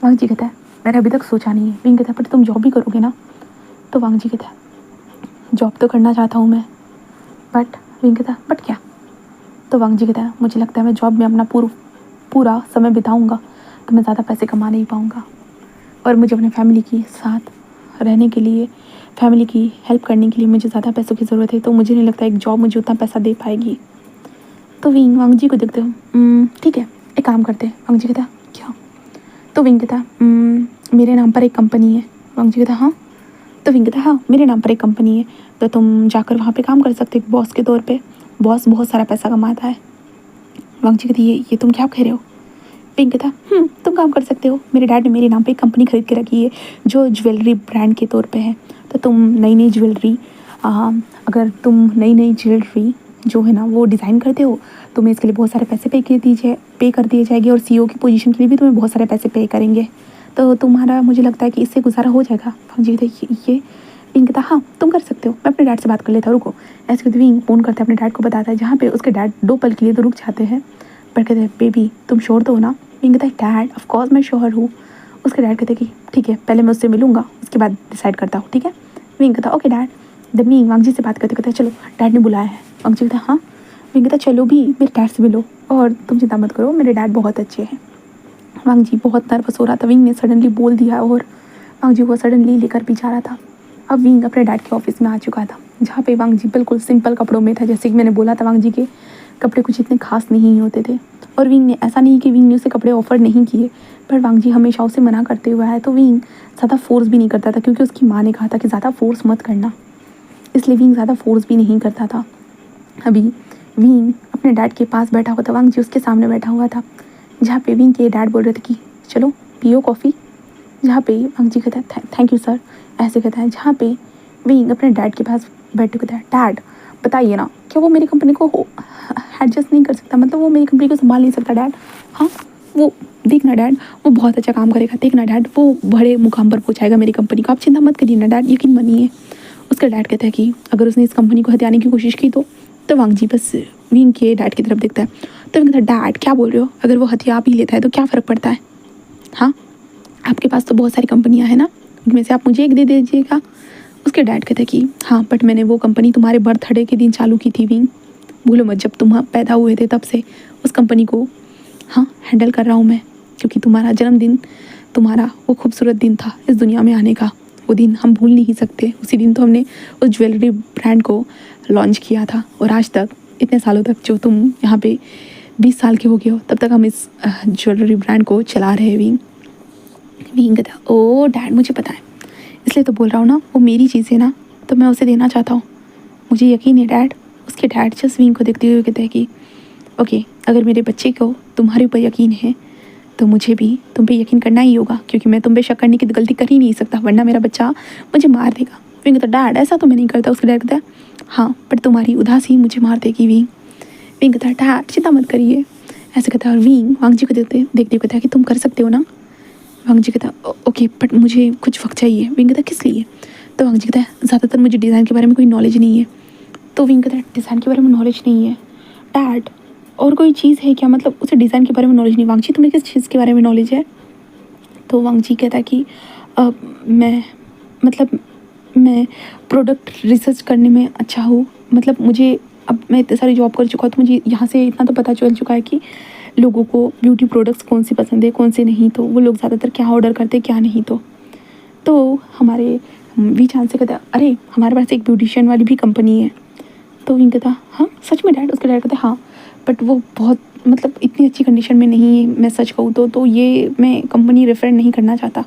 वांग जी कहता है मैंने अभी तक सोचा नहीं है। विंग कहता है बट तुम जॉब भी करोगे ना? तो वांग जी कहता है जॉब तो करना चाहता हूँ मैं, बट विंग कहता है बट क्या? तो वांग जी कहता है मुझे लगता है मैं जॉब में अपना पूरा समय बिताऊँगा तो मैं ज़्यादा पैसे कमा नहीं पाऊँगा, और मुझे अपने फैमिली के साथ रहने के लिए, फैमिली की हेल्प करने के लिए मुझे ज़्यादा पैसों की ज़रूरत है, तो मुझे नहीं लगता एक जॉब मुझे उतना पैसा दे पाएगी। तो विंग वांग जी को देखते हो ठीक है एक काम करते हैं। वांग जी कहता क्या? तो विंग कहता मेरे नाम पर एक कंपनी है। वांग जी कहता हाँ। तो विंग कहता हाँ मेरे नाम पर एक कंपनी है, तो तुम जाकर वहाँ पे काम कर सकते हो बॉस के तौर पे, बॉस बहुत सारा पैसा कमाता है। वांग जी कहती ये तुम क्या कह रहे हो? विंग कहता तुम काम कर सकते हो, मेरे डैड ने मेरे नाम पे एक कंपनी खरीद के रखी है जो ज्वेलरी ब्रांड के तौर पे है, तो तुम नई नई ज्वेलरी अगर तुम नई नई ज्वेलरी जो है ना वो डिज़ाइन करते हो, तुम्हें इसके लिए बहुत सारे पैसे पे कर दिए जाएंगे, और सीईओ की पोजीशन के लिए भी तुम्हें बहुत सारे पैसे पे करेंगे, तो तुम्हारा मुझे लगता है कि इससे गुजारा हो जाएगा। वांग जी कहते ये। विंग कहता हाँ तुम कर सकते हो, मैं अपने डैड से बात कर लेता हूँ रुको। ऐसे करते विंग फ़ोन करता है अपने डैड को, बताता है, जहाँ पे उसके डैड 2 पल के लिए तो रुक जाते हैं, पर कहते हैं बेबी तुम श्योर तो हो ना? विंग कहता है डैड ऑफ कोर्स मैं श्योर हूँ। उसके डैड कहते कि ठीक है पहले मैं उससे मिलूंगा उसके बाद डिसाइड करता हूँ, ठीक है। विंग कहता ओके डैड। जब विंग वांग जी से बात करते कहता है चलो डैड ने बुलाया है। वांग जी कहता हाँ। विंग कहता चलो भी मेरे डैड से मिलो, और तुम चिंता मत करो मेरे डैड बहुत अच्छे हैं। वांग जी बहुत नर्वस हो रहा था, विंग ने सडनली बोल दिया और वांग जी को सडनली लेकर भी जा रहा था। अब विंग अपने डैड के ऑफिस में आ चुका था, जहाँ पे वांग जी बिल्कुल सिंपल कपड़ों में था, जैसे कि मैंने बोला था वांग जी के कपड़े कुछ इतने खास नहीं होते थे। और विंग ने ऐसा नहीं कि विंग ने उसे कपड़े ऑफ़र नहीं किए, पर वांग जी हमेशा उसे मना करते हुआ है, तो विंग ज़्यादा फोर्स भी नहीं करता था, क्योंकि उसकी माँ ने कहा था कि ज़्यादा फोर्स मत करना, इसलिए विंग ज़्यादा फोर्स भी नहीं करता था। अभी विंग अपने डैड के पास बैठा हुआ था, वांग जी उसके सामने बैठा हुआ था, जहाँ पे विंग के डैड बोल रहे थे कि चलो पियो कॉफ़ी, जहाँ पे वांग जी कहता है थैंक यू सर, ऐसे कहता है, जहाँ पे विंग अपने डैड के पास बैठ के कहता है डैड बताइए ना क्या वो मेरी कंपनी को एडजस्ट नहीं कर सकता, मतलब वो मेरी कंपनी को संभाल नहीं सकता डैड? हाँ वो देखना डैड वो बहुत अच्छा काम करेगा, देखना डैड वो बड़े मुकाम पर पहुँचाएगा मेरी कंपनी को, आप चिंता मत करिए ना डैड, यकीन मानिए। उसका डैड कहता है कि अगर उसने इस कंपनी को हथियाने की कोशिश की तो वांग जी बस विंग के डैड की तरफ देखता है, तो विंग कहता है डैड क्या बोल रहे हो, अगर वो हथियार भी लेता है तो क्या फ़र्क पड़ता है? हाँ आपके पास तो बहुत सारी कंपनियां हैं ना, उनमें से आप मुझे एक दे दीजिएगा। उसके डैड कहते कि हाँ बट मैंने वो कंपनी तुम्हारे बर्थडे के दिन चालू की थी विंग, भूलो मत जब तुम पैदा हुए थे तब से उस कंपनी को हाँ हैंडल कर रहा हूँ मैं, क्योंकि तुम्हारा जन्मदिन, तुम्हारा वो खूबसूरत दिन था इस दुनिया में आने का, वो दिन हम भूल नहीं सकते। उसी दिन तो हमने उस ज्वेलरी ब्रांड को लॉन्च किया था और आज तक इतने सालों तक जो तुम यहाँ पे 20 साल के हो गए हो तब तक हम इस ज्वेलरी ब्रांड को चला रहे हैं विंग। विंग कहता ओ डैड मुझे पता है, इसलिए तो बोल रहा हूँ ना, वो मेरी चीज़ है ना तो मैं उसे देना चाहता हूँ, मुझे यकीन है डैड। उसके डैड जस्ट विंग को देखते हुए कहते हैं कि ओके अगर मेरे बच्चे को तुम्हारे ऊपर यकीन है तो मुझे भी तुम पे यकीन करना ही होगा, क्योंकि मैं तुम पे शक करने की गलती कर ही नहीं सकता, वरना मेरा बच्चा मुझे मार देगा। विंग कहता डैड ऐसा तो मैं नहीं करता। उसके डैड कहता है हाँ पर तुम्हारी उदासी मुझे मार देगी विंग। विंग कहता है डैड चिंता मत करिए, ऐसे कहता है। और विंग वांग जी को देखते देखते कहता है कि तुम कर सकते हो ना। वांग जी कहता ओके बट मुझे कुछ वक्त चाहिए। विंग कहता किस लिए? तो वांग जी कहता है ज़्यादातर मुझे डिज़ाइन के बारे में कोई नॉलेज नहीं है। तो विंग कहता है डिज़ाइन के बारे में नॉलेज नहीं है डैड, और कोई चीज़ है क्या, मतलब उसे डिज़ाइन के बारे में नॉलेज नहीं। वांग जी तुम्हें किस चीज़ के बारे में नॉलेज है? तो वांग जी कहता है कि मैं मतलब मैं प्रोडक्ट रिसर्च करने में अच्छा हूँ, मतलब मुझे अब मैं इतने सारी जॉब कर चुका हूँ तो मुझे यहाँ से इतना तो पता चल चुका है कि लोगों को ब्यूटी प्रोडक्ट्स कौन सी पसंद है कौन से नहीं, तो वो लोग ज़्यादातर क्या ऑर्डर करते हैं क्या नहीं। तो हमारे वी चांद से कहता अरे हमारे पास एक ब्यूटिशियन वाली भी कंपनी है। तो विंग कहता हाँ सच में डैड? उसके डैड कहते हाँ बट वो बहुत मतलब इतनी अच्छी कंडीशन में नहीं है, मैं सच कहूँ तो ये मैं कंपनी रेफर नहीं करना चाहता,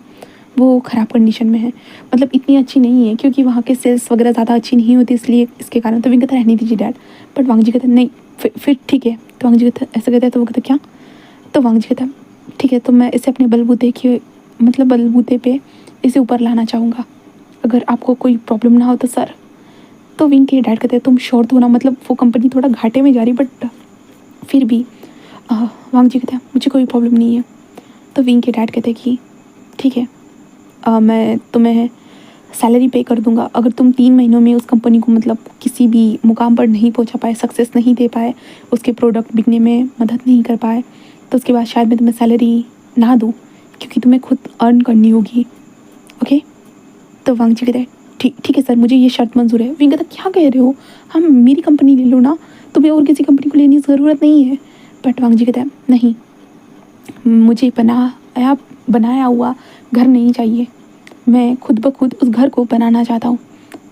वो ख़राब कंडीशन में है, मतलब इतनी अच्छी नहीं है क्योंकि वहाँ के सेल्स वगैरह ज़्यादा अच्छी नहीं होती इसलिए इसके कारण। तो विंग कहता रहने दीजिए डैड। बट वांग जी कहता नहीं फिर ठीक है। तो वांग जी कहता ऐसा कहता है तो वो कहता क्या? तो वांग जी कहता ठीक है तो मैं इसे अपने बलबूते के मतलब बलबूते पे इसे ऊपर लाना चाहूँगा, अगर आपको कोई प्रॉब्लम ना हो तो सर। तो विंग के डैड कहते हैं तुम श्योर तो ना, मतलब वो कंपनी थोड़ा घाटे में जा रही बट फिर भी वांग जी कहते हैं मुझे कोई प्रॉब्लम नहीं है। तो विंग के डैड कहते हैं कि ठीक है मैं तुम्हें सैलरी पे कर दूंगा अगर तुम 3 महीनों में उस कंपनी को मतलब किसी भी मुकाम पर नहीं पहुंचा पाए, सक्सेस नहीं दे पाए, उसके प्रोडक्ट बिकने में मदद नहीं कर पाए, तो उसके बाद शायद मैं तुम्हें सैलरी ना दूँ क्योंकि तुम्हें खुद अर्न करनी होगी। ओके। तो वांग जी कहते हैं ठीक है सर मुझे ये शर्त मंजूर है। विंग कहता क्या कह रहे हो, हम मेरी कंपनी ले लो ना, तुम्हें और किसी कंपनी को लेने की ज़रूरत नहीं है। बट वांग जी कहता है नहीं, मुझे बनाया हुआ घर नहीं चाहिए, मैं खुद ब खुद उस घर को बनाना चाहता हूँ,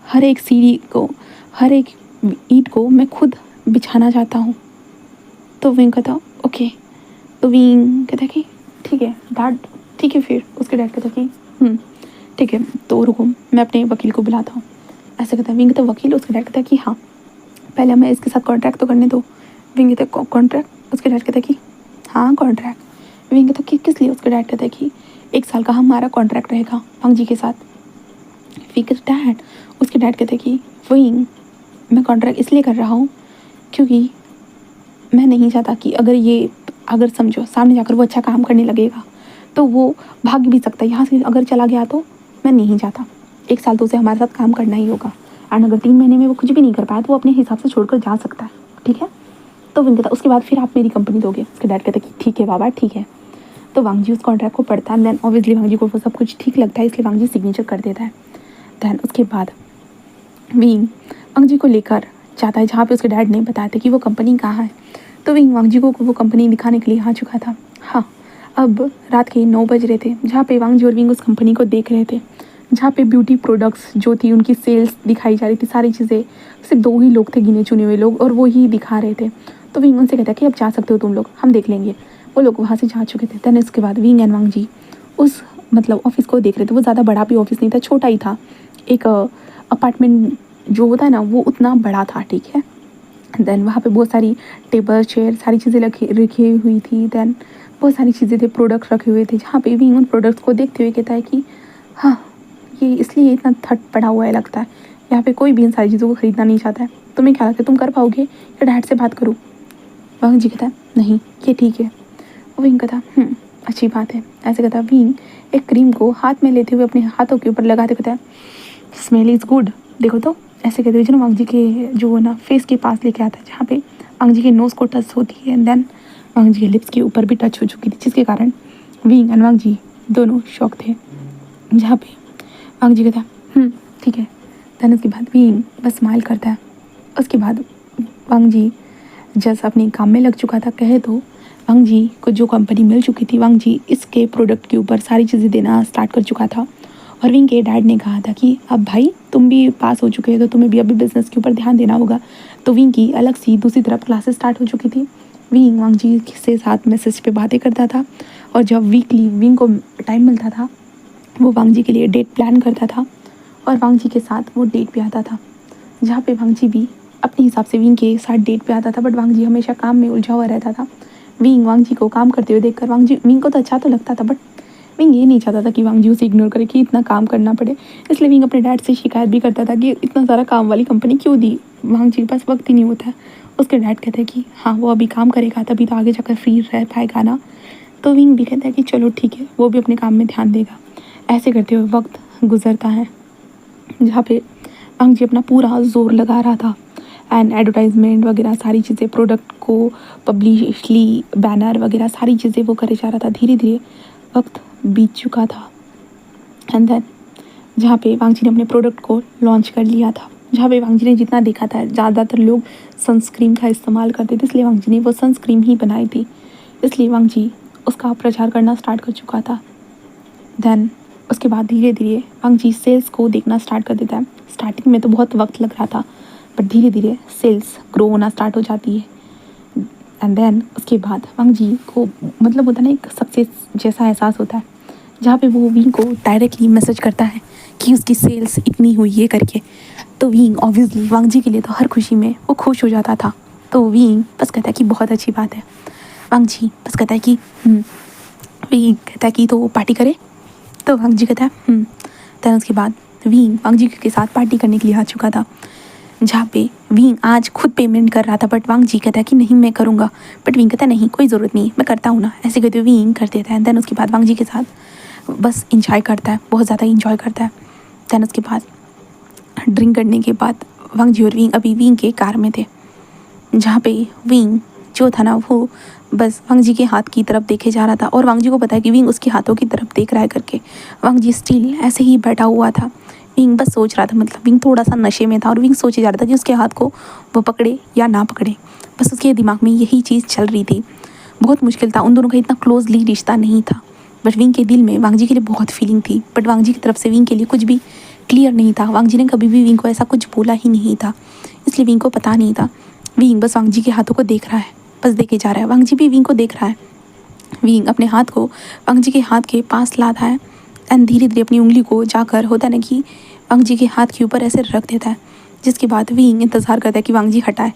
हर एक सीढ़ी को हर एक ईंट को मैं खुद बिछाना चाहता हूँ। तो विंग कहता ओके। तो विंग कहता कि ठीक है डैड ठीक है। फिर उसके डैड कहता कि ठीक है तो रुको मैं अपने वकील को बुलाता हूँ। ऐसे कहता है विंग कहता वकील। उसके डैड कहता कि हाँ पहले हमें इसके साथ कॉन्ट्रैक्ट तो करने दो। विंग कहता कॉन्ट्रैक्ट? उसके डैड कहता कि हाँ कॉन्ट्रैक्ट। विंग कहता कि किस लिए? उसके डैड कहता है कि 1 साल का हमारा कॉन्ट्रैक्ट रहेगा वांग जी के साथ। विंग कहता डैड। उसके डैड कहते कि विंग मैं कॉन्ट्रैक्ट इसलिए कर रहा हूँ क्योंकि मैं नहीं चाहता कि अगर समझो सामने जाकर वो अच्छा काम करने लगेगा तो वो भाग भी सकता है यहाँ से, अगर चला गया तो मैं नहीं चाहता। 1 साल तो उसे हमारे साथ काम करना ही होगा, एंड अगर 3 महीने में वो कुछ भी नहीं कर पाया तो वो अपने हिसाब से छोड़कर जा सकता है। ठीक है। तो विंग कहता उसके बाद फिर आप मेरी कंपनी दोगे? उसके डैड कहते कि ठीक है बाबा ठीक है। तो वांग जी उस कॉन्ट्रैक्ट को पढ़ता है, देन ऑब्वियसली वांग जी को वो सब कुछ ठीक लगता है इसलिए वांग जी सिग्नेचर कर देता है। दैन उसके बाद विंग वांग जी को लेकर जाता है जहाँ पे उसके डैड ने बताया था कि वो कंपनी कहाँ है। तो विंग वांग जी को वो कंपनी दिखाने के लिए आ चुका था। हाँ अब रात के 9 बज रहे थे जहाँ पे वांग जी और विंग उस कंपनी को देख रहे थे, जहाँ पे ब्यूटी प्रोडक्ट्स जो थी उनकी सेल्स दिखाई जा रही थी, सारी चीज़ें। सिर्फ 2 ही लोग थे गिने चुने हुए लोग और वो ही दिखा रहे थे। तो विंग उनसे कहता कि अब जा सकते हो तुम लोग, हम देख लेंगे। वो लोग वहाँ से जा चुके थे। दैन इसके बाद विंग एंड वांग जी उस मतलब ऑफिस को देख रहे थे। वो ज़्यादा बड़ा भी ऑफिस नहीं था, छोटा ही था, एक अपार्टमेंट जो होता है ना वो उतना बड़ा था। ठीक है। दैन वहाँ पे बहुत सारी टेबल चेयर सारी चीज़ें रखी हुई थी। दैन बहुत सारी चीज़ें थे, प्रोडक्ट्स रखे हुए थे, जहाँ पे विंग उन प्रोडक्ट्स को देखते हुए कहता है कि हाँ ये इसलिए इतना थट पड़ा हुआ है लगता है, यहाँ पे कोई भी इन सारी चीज़ों को ख़रीदना नहीं चाहता है। तुम्हें क्या लगता है तुम कर पाओगे या डैड से बात करूँ? वांग जी कहता है नहीं ये ठीक है। विंग कहता अच्छी बात है। ऐसे कहता विंग एक क्रीम को हाथ में लेते हुए अपने हाथों के ऊपर लगाते कहता है स्मेल इज़ गुड, देखो तो। ऐसे कहते हुए जो वांग जी के जो ना फेस के पास लेके आता है जहाँ पे वांग जी के नोज़ को टच होती है, एंड देन वांग जी के लिप्स के ऊपर भी टच हो चुकी थी, जिसके कारण विंग एंड वांग जी दोनों शॉक थे। जहाँ पे वांग जी कहता है ठीक है। देन उसके बाद विंग बस स्माइल करता है। उसके बाद वांग जी जस्ट अपने काम में लग चुका था। कहे तो वांग जी को जो कंपनी मिल चुकी थी, वांग जी इसके प्रोडक्ट के ऊपर सारी चीज़ें देना स्टार्ट कर चुका था। और विंग के डैड ने कहा था कि अब भाई तुम भी पास हो चुके हो तो तुम्हें भी अभी बिजनेस के ऊपर ध्यान देना होगा। तो विंग की अलग सी दूसरी तरफ क्लासेस स्टार्ट हो चुकी थी। विंग वांग जी से साथ मैसेज पे बातें करता था और जब वीकली विंग को टाइम मिलता था वो वांग जी के लिए डेट प्लान करता था और वांग जी के साथ वो डेट पे आता था, जहाँ पे वांग जी भी अपने हिसाब से विंग के साथ डेट पे आता था। बट वांग जी हमेशा काम में उलझा हुआ रहता था। विंग वांग जी को काम करते हुए देखकर वांग जी विंग को तो अच्छा तो लगता था, बट विंग ये नहीं चाहता था कि वांग जी उसे इग्नोर करे, कि इतना काम करना पड़े। इसलिए विंग अपने डैड से शिकायत भी करता था कि इतना सारा काम वाली कंपनी क्यों दी, वांग जी के पास वक्त ही नहीं होता है। उसके डैड कहते हैं कि हाँ वो अभी काम करेगा तभी तो आगे जाकर फ्री रह पाएगा ना। तो विंग भी कहता है कि चलो ठीक है, वो भी अपने काम में ध्यान देगा। ऐसे करते हुए वक्त गुजरता है, जहाँ पे वांग जी अपना पूरा जोर लगा रहा था एंड एडवर्टाइजमेंट वगैरह सारी चीज़ें, प्रोडक्ट को पब्लिशली बैनर वगैरह सारी चीज़ें वो करे जा रहा था। धीरे धीरे वक्त बीत चुका था एंड देन जहाँ पे वांग जी ने अपने प्रोडक्ट को लॉन्च कर लिया था, जहाँ पे वांग जी ने जितना देखा था ज़्यादातर लोग सनस्क्रीन का इस्तेमाल करते थे, इसलिए वांग जी ने वो सनस्क्रीन ही बनाई थी। इसलिए वांग जी उसका प्रचार करना स्टार्ट कर चुका था। देन उसके बाद धीरे धीरे वांग जी सेल्स को देखना स्टार्ट कर देता है। स्टार्टिंग में तो बहुत वक्त लग रहा था, बट धीरे धीरे सेल्स ग्रो होना स्टार्ट हो जाती है। एंड देन उसके बाद वांग जी को मतलब होता है ना एक सक्सेस जैसा एहसास होता है, जहाँ पे वो विंग को डायरेक्टली मैसेज करता है कि उसकी सेल्स इतनी हुई है करके। तो विंग ऑब्वियसली वांग जी के लिए तो हर खुशी में वो खुश हो जाता था। तो विंग बस कहता है कि बहुत अच्छी बात है। वांग जी बस कहता है कि विंग कहता है कि तो पार्टी करे। तो वांग जी कहता है देन उसके बाद विंग वांग जी के साथ पार्टी करने के लिए आ चुका था, जहाँ पे विंग आज खुद पेमेंट कर रहा था। बट वांग जी कहता है कि नहीं मैं करूँगा, बट विंग कहता है नहीं कोई ज़रूरत नहीं मैं करता हूँ ना। ऐसे कहते हुए विंग कर देता है। देन उसके बाद वांग जी के साथ बस इंजॉय करता है, बहुत ज़्यादा इंजॉय करता है। देन उसके बाद ड्रिंक करने के बाद वांग जी और विंग अभी विंग के कार में थे, जहाँ पे विंग जो था ना वो बस वांग जी के हाथ की तरफ देखे जा रहा था और वांग जी को पता है कि विंग उसके हाथों की तरफ देख रहा है करके। वांग जी स्टिल ऐसे ही बैठा हुआ था। विंग बस सोच रहा था, मतलब विंग थोड़ा सा नशे में था और विंग सोचे जा रहा था कि उसके हाथ को वो पकड़े या ना पकड़े। बस उसके दिमाग में यही चीज़ चल रही थी। बहुत मुश्किल था, उन दोनों का इतना क्लोजली रिश्ता नहीं था, बट विंग के दिल में वांग जी के लिए बहुत फीलिंग थी। बट वांग जी की तरफ से विंग के लिए कुछ भी क्लियर नहीं था। वांग जी ने कभी भी विंग को ऐसा कुछ बोला ही नहीं था, इसलिए विंग को पता नहीं था। विंग बस वांग जी के हाथों को देख रहा है, बस देखे जा रहा है। वांग जी भी विंग को देख रहा है। विंग अपने हाथ को वांग जी के हाथ के पास लाता है एंड धीरे धीरे अपनी उंगली को जाकर होता है ना कि वांग जी के हाथ के ऊपर ऐसे रख देता है, जिसके बाद विंग इंतज़ार करता है कि वांग जी हटाए,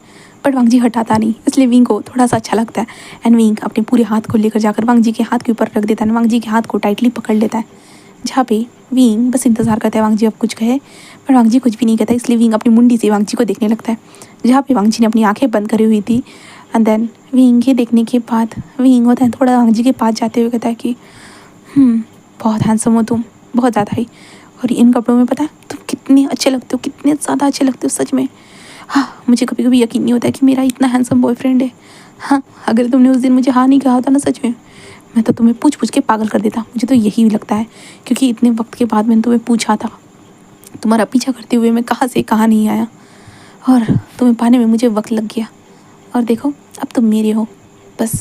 बट वांग जी हटाता नहीं। इसलिए विंग को थोड़ा सा अच्छा लगता है एंड विंग अपने पूरे हाथ को लेकर जाकर वांग जी के हाथ के ऊपर रख देता है, वांग जी के हाथ को टाइटली पकड़ लेता है, जहाँ पे विंग बस इंतज़ार करता है वांग जी अब कुछ कहे, पर वांग जी कुछ भी नहीं कहता। इसलिए विंग अपनी मुंडी से वांग जी को देखने लगता है, जहाँ पे वांग जी ने अपनी आंखें बंद करी हुई थी। एंड देन विंग ये देखने के बाद विंग होता है थोड़ा वांग जी के पास जाते हुए कहता है कि बहुत हैंडसम हो तुम, बहुत ज़्यादा ही, और इन कपड़ों में पता है तुम कितने अच्छे लगते हो, कितने ज़्यादा अच्छे लगते हो सच में। हाँ मुझे कभी कभी यकीन नहीं होता है कि मेरा इतना हैंडसम बॉयफ्रेंड है। हाँ अगर तुमने उस दिन मुझे हाँ नहीं कहा होता ना सच में, मैं तो तुम्हें पूछ पूछ के पागल कर देता। मुझे तो यही लगता है, क्योंकि इतने वक्त के बाद मैंने तुम्हें पूछा था, तुम्हारा पीछा करते हुए मैं कहाँ से कहाँ नहीं आया, और तुम्हें पाने में मुझे वक्त लग गया, और देखो अब तुम मेरे हो, बस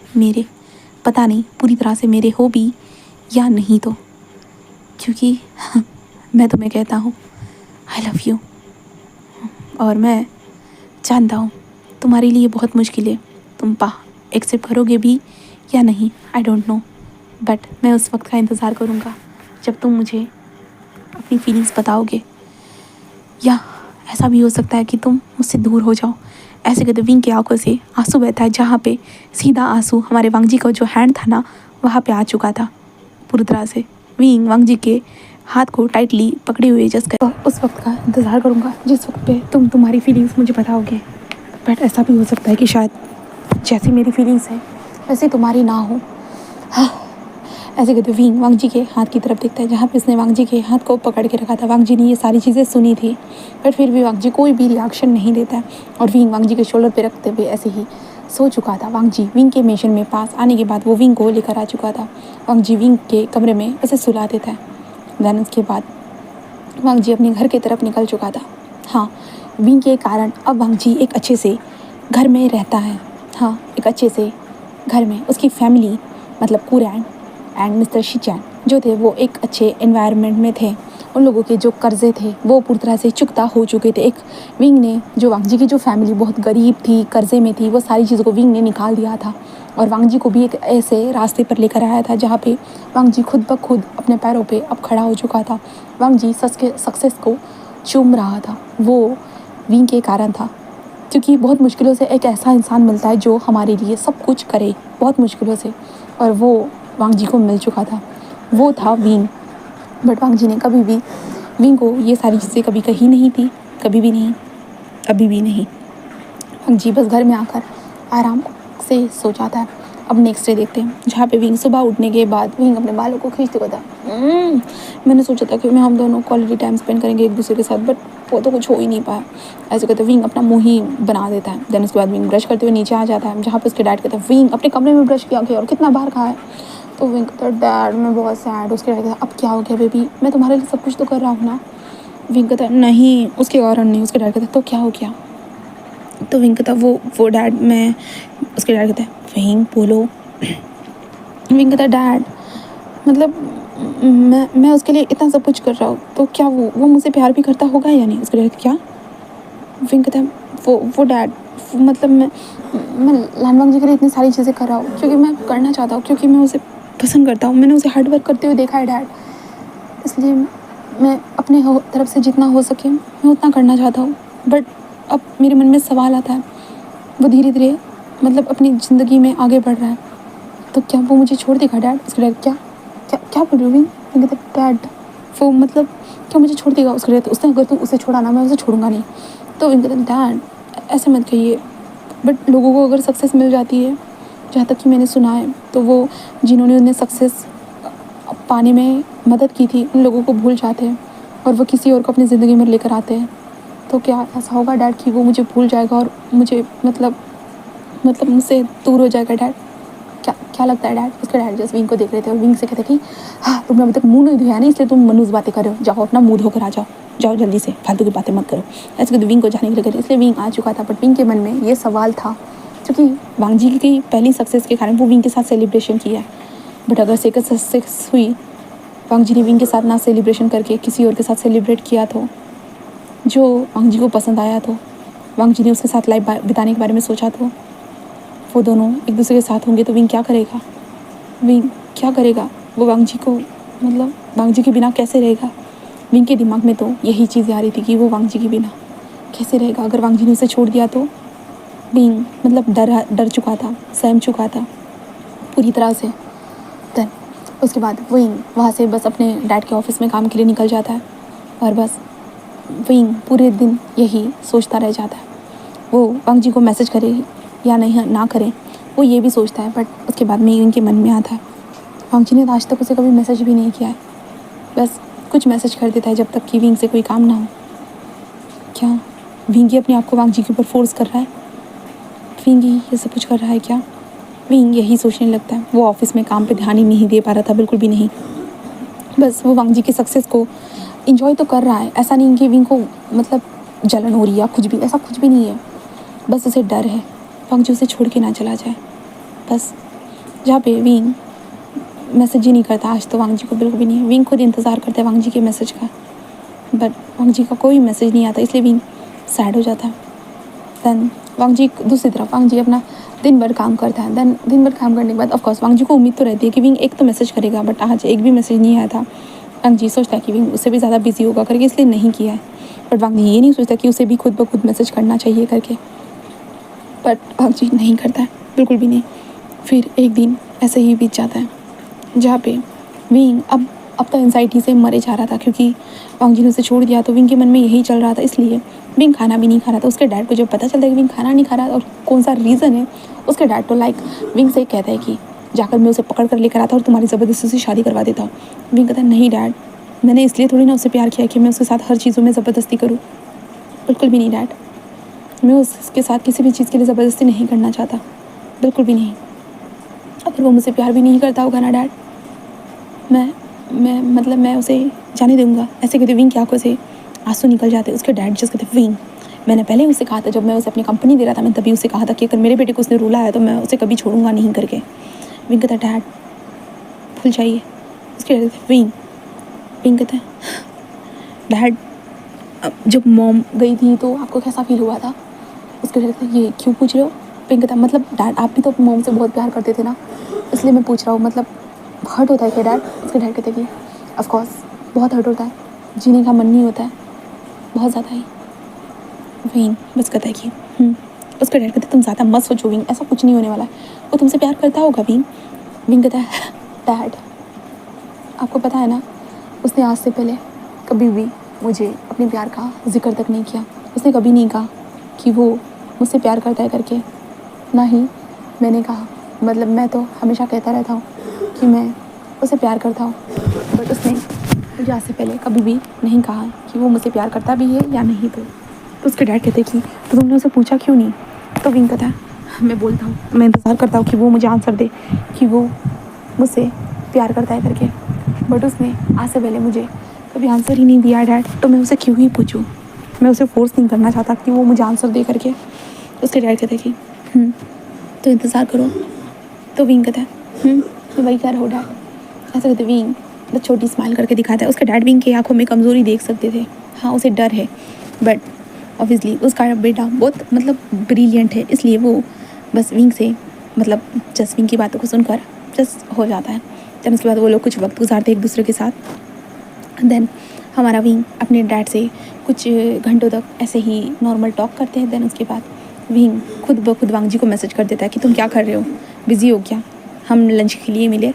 मेरे, पता नहीं पूरी तरह से मेरे हो भी या नहीं, तो क्योंकि मैं तुम्हें कहता हूँ आई लव यू, और मैं जानता हूँ तुम्हारे लिए बहुत मुश्किल है, तुम एक्सेप्ट करोगे भी या नहीं आई डोंट नो, बट मैं उस वक्त का इंतज़ार करूँगा जब तुम मुझे अपनी फीलिंग्स बताओगे, या ऐसा भी हो सकता है कि तुम मुझसे दूर हो जाओ। ऐसे कहते विंग की आंखों से आंसू बहता है, जहाँ पे सीधा आंसू हमारे वांग जी का जो हैंड था ना वहाँ पे आ चुका था पूरी तरह से। विंग वांग जी के हाथ को टाइटली पकड़े हुए जस्ट कर उस वक्त का इंतज़ार करूँगा जिस वक्त पे तुम तुम्हारी फीलिंग्स मुझे बताओगे। बट ऐसा भी हो सकता है कि शायद जैसी मेरी फीलिंग्स है वैसे तुम्हारी ना हो। हाँ ऐसे कहते विंग वांग जी के हाथ की तरफ देखता है, जहाँ पे उसने वांग जी के हाथ को पकड़ के रखा था। वांग जी ने ये सारी चीज़ें सुनी थी, बट फिर भी वांग जी कोई भी रिएक्शन नहीं देता है, और विंग वांग जी के शोल्डर पे रखते हुए ऐसे ही सो चुका था। वांग जी विंग के मिशन में पास आने के बाद वो विंग को लेकर आ चुका था। वांग जी विंग के कमरे में उसे सुला देता है। देन उसके बाद वांग जी अपने घर की तरफ निकल चुका था। हाँ, विंग के कारण अब वांग जी एक अच्छे से घर में रहता है। हाँ, एक अच्छे से घर में उसकी फैमिली मतलब कुरैन एंड मिस्टर शिचैन जो थे वो एक अच्छे एनवायरनमेंट में थे। उन लोगों के जो कर्जे थे वो पूरी तरह से चुकता हो चुके थे। एक विंग ने जो वांग जी की जो फैमिली बहुत गरीब थी, कर्जे में थी, वो सारी चीज़ों को विंग ने निकाल दिया था और वांग जी को भी एक ऐसे रास्ते पर लेकर आया था जहाँ पे वांग जी खुद ब खुद अपने पैरों पे अब खड़ा हो चुका था। वांग जी सक्सेस को चूम रहा था। वो विंग के कारण था, क्योंकि बहुत मुश्किलों से एक ऐसा इंसान मिलता है जो हमारे लिए सब कुछ करे, बहुत मुश्किलों से, और वो वांग जी को मिल चुका था। वो था विंग। बट वांग जी ने कभी भी विंग को ये सारी चीज़ें कभी कही नहीं थी, कभी भी नहीं, अभी भी नहीं। वांग जी बस घर में आकर आराम से सो जाता है। अब नेक्स्ट डे देखते हैं जहाँ पे विंग सुबह उठने के बाद विंग अपने बालों को खींचते हुए था। मैंने सोचा था कि मैं हम दोनों क्वालिटी टाइम स्पेंड करेंगे एक दूसरे के साथ, बट वो तो कुछ हो ही नहीं पाया। ऐसे कहते विंग अपना मुंह ही बना देता है। देन उसके बाद विंग ब्रश करते हुए नीचे आ जाता है जहाँ पे उसके डैड कहता है विंग अपने कमरे में ब्रश किया और कितना बाहर कहा है। तो विंग कहता है डैड मैं बहुत सैड। उसके डैड कहता है अब क्या हो गया बेबी, मैं तुम्हारे लिए सब कुछ तो कर रहा हूँ ना। विंग कहता है नहीं उसके कारण नहीं। उसके डैड कहता है तो क्या हो गया। तो विंग कहता है वो डैड मैं। उसके डैड कहता है विंग बोलो। विंग कहता है डैड मतलब मैं उसके लिए इतना सब कुछ कर रहा हूँ तो क्या वो मुझसे प्यार भी करता होगा या नहीं। उसके डैड क्या। विंग कहता है वो डैड मतलब मैं लानवांग जी के लिए इतनी सारी चीज़ें कर रहा हूँ क्योंकि मैं करना चाहता हूँ, क्योंकि मैं उसे पसंद करता हूँ, मैंने उसे हार्ड वर्क करते हुए देखा है डैड, इसलिए मैं अपने तरफ से जितना हो सके मैं उतना करना चाहता हूँ। बट अब मेरे मन में सवाल आता है, वो धीरे धीरे मतलब अपनी ज़िंदगी में आगे बढ़ रहा है तो क्या वो मुझे छोड़ देगा डैड। उसके डैड क्या क्या क्या बोल रही हो विंग। डैड वो मतलब क्या मुझे छोड़ देगा। उसके डैड उसने अगर तू उसे छोड़ा ना मैं उसे छोड़ूंगा नहीं। तो विंग कहता डैड ऐसे मत कहिए, बट लोगों को अगर सक्सेस मिल जाती है, जहाँ तक कि मैंने सुना है, तो वो जिन्होंने उन्हें सक्सेस पाने में मदद की थी उन लोगों को भूल जाते हैं और वो किसी और को अपनी ज़िंदगी में लेकर आते हैं। तो क्या ऐसा होगा डैड कि वो मुझे भूल जाएगा और मुझे मतलब मुझसे दूर हो जाएगा डैड। क्या क्या लगता है डैड। उसके डैड जस्ट विंग को देख रहे थे और विंग से कहते कि हाँ तुमने अभी तक मुंह नहीं धोया नहीं इसलिए तुम मनूस बातें कर रहे हो, जाओ अपना मुंह धोकर आ जाओ, जाओ जल्दी से, फालतू की बातें मत करो। ऐसे कहते विंग को जाने के लिए, इसलिए विंग आ चुका था। बट विंग के मन में ये सवाल था क्योंकि वांग जी की पहली सक्सेस के कारण वो विंग के साथ सेलिब्रेशन किया है। बट अगर सेकंड सक्सेस हुई, वांग जी ने विंग के साथ ना सेलिब्रेशन करके किसी और के साथ सेलिब्रेट किया तो जो वांग जी को पसंद आया, तो वांग जी ने उसके साथ लाइफ बिताने के बारे में सोचा, तो वो दोनों एक दूसरे के साथ होंगे तो विंग क्या करेगा। विंग क्या करेगा, वो वांग जी को मतलब वांग जी के बिना कैसे रहेगा। विंग के दिमाग में तो यही चीज़ें आ रही थी कि वो वांग जी के बिना कैसे रहेगा। अगर वांग जी ने उसे छोड़ दिया तो विंग मतलब डर चुका था, सहम चुका था पूरी तरह से। देन उसके बाद विंग वहाँ से बस अपने डैड के ऑफिस में काम के लिए निकल जाता है और बस विंग पूरे दिन यही सोचता रह जाता है वो वांग जी को मैसेज करे या नहीं ना करे, वो ये भी सोचता है। बट उसके बाद में विंग के मन में आता है वांग जी ने आज तक उसे कभी मैसेज भी नहीं किया है, बस कुछ मैसेज कर देता है जब तक कि विंग से कोई काम ना हो। क्या विंग ही अपने आप को वांग जी के ऊपर फोर्स कर रहा है, विंग ही ये सब कुछ कर रहा है क्या। विंग यही सोचने लगता है। वो ऑफिस में काम पे ध्यान ही नहीं दे पा रहा था, बिल्कुल भी नहीं। बस वो वांग जी की सक्सेस को इंजॉय तो कर रहा है, ऐसा नहीं कि विंग को मतलब जलन हो रही है या कुछ भी, ऐसा कुछ भी नहीं है। बस उसे डर है वांग जी उसे छोड़ के ना चला जाए। बस जहाँ पे विंग मैसेज ही नहीं करता आज तो वांग जी को बिल्कुल भी नहीं। विंग खुद इंतज़ार करता है वांग जी के मैसेज का, बट वांग जी का कोई मैसेज नहीं आता, इसलिए विंग सैड हो जाता है। देन वांग जी दूसरी तरफ वांग जी अपना दिन भर काम करता है। देन दिन भर काम करने के बाद ऑफकोर्स वांग जी को उम्मीद तो रहती है कि विंग एक तो मैसेज करेगा, बट आज एक भी मैसेज नहीं आया था। वांग जी सोचता है कि विंग उससे भी ज़्यादा बिजी होगा करके इसलिए नहीं किया है। बट वांग जी ये नहीं सोचता कि उसे भी खुद ब खुद मैसेज करना चाहिए करके, बट वांग जी नहीं करता है बिल्कुल भी नहीं। फिर एक दिन ऐसे ही बीत जाता है जहाँ पे विंग अब तो एंजाइटी से मरे जा रहा था क्योंकि वांग जी ने उसे छोड़ दिया। तो विंग के मन में यही चल रहा था, इसलिए विंग खाना भी नहीं खा रहा था। उसके डैड को जब पता चलता है कि विंग खाना नहीं खा रहा और कौन सा रीज़न है, उसके डैड तो विंग से कहता है कि जाकर मैं उसे पकड़ कर लेकर आता और तुम्हारी ज़बरदस्ती से शादी करवा देता हूँ। विंग कहता है नहीं डैड, मैंने इसलिए थोड़ी ना उससे प्यार किया कि मैं उसके साथ हर चीज़ों में ज़बरदस्ती करूँ, बिल्कुल भी नहीं डैड। मैं उसके साथ किसी भी चीज़ के लिए ज़बरदस्ती नहीं करना चाहता, बिल्कुल भी नहीं। अगर वो मुझसे प्यार भी नहीं करता होगा ना डैड, मैं मैं उसे जाने दूंगा, ऐसे कहते विंग की आंखों से आंसू निकल जाते। उसके डैड जस्ट कहते विंग, मैंने पहले उसे कहा था, जब मैं उसे अपनी कंपनी दे रहा था, मैं तभी उसे कहा था कि अगर मेरे बेटे को उसने रुला है तो मैं उसे कभी छोड़ूंगा नहीं करके। विंग कहता डैड भूल जाइए। उसके डैड कहते विंग। विंग कहता है डैड जब मॉम गई थी तो आपको कैसा फील हुआ था? उसके डैड कहते ये क्यों पूछ रहे हो? विंग कहता मतलब डैड आप भी तो मॉम से बहुत प्यार करते थे ना, इसलिए मैं पूछ रहा हूँ, मतलब हर्ट होता है क्या डैड? उसके डैड कहते कि ऑफकोर्स बहुत हर्ट होता है, जीने का मन नहीं होता है, बहुत ज़्यादा ही। विंग बस कहता है कि उसका डैड कहता है तुम ज़्यादा मत सोचो विंग, ऐसा कुछ नहीं होने वाला है, वो तुमसे प्यार करता होगा विंग। विंग कहता है डैड आपको पता है ना, उसने आज से पहले कभी भी मुझे अपने प्यार का जिक्र तक नहीं किया। उसने कभी नहीं कहा कि वो मुझसे प्यार करता है करके, ना ही मैंने कहा, मतलब मैं तो हमेशा कहता रहता हूँ कि मैं उसे प्यार करता हूँ, बट उसने मुझे आज से पहले कभी भी नहीं कहा कि वो मुझसे प्यार करता भी है या नहीं। तो उसके डैड कहते कि तो तुमने उसे पूछा क्यों नहीं? तो विंग कहता है मैं बोलता हूँ, मैं इंतज़ार करता हूँ कि वो मुझे आंसर दे कि वो मुझसे प्यार करता है करके, बट उसने आज से पहले मुझे कभी आंसर ही नहीं दिया डैड, तो मैं उसे क्यों ही पूछूं? मैं उसे फोर्स नहीं करना चाहता कि वो मुझे आंसर दे करके। उसके डैड कहते कि तो इंतज़ार करो। तो विंग कहता है तो वही कर रहा हो डैड। ऐसा कहते विंग बस छोटी स्माइल करके दिखाता है। उसके डैड विंग की आंखों में कमज़ोरी देख सकते थे, हाँ उसे डर है, बट ऑब्वियसली उसका बेटा बहुत मतलब ब्रिलियंट है, इसलिए वो बस विंग से मतलब जस्ट विंग की बातों को सुनकर जस्ट हो जाता है। देन उसके बाद वो लोग कुछ वक्त गुजारते एक दूसरे के साथ। देन हमारा विंग अपने डैड से कुछ घंटों तक ऐसे ही नॉर्मल टॉक करते हैं। देन उसके बाद विंग खुद ब खुद वांग जी को मैसेज कर देता है कि तुम क्या कर रहे हो, बिज़ी हो क्या, हम लंच के लिए मिले,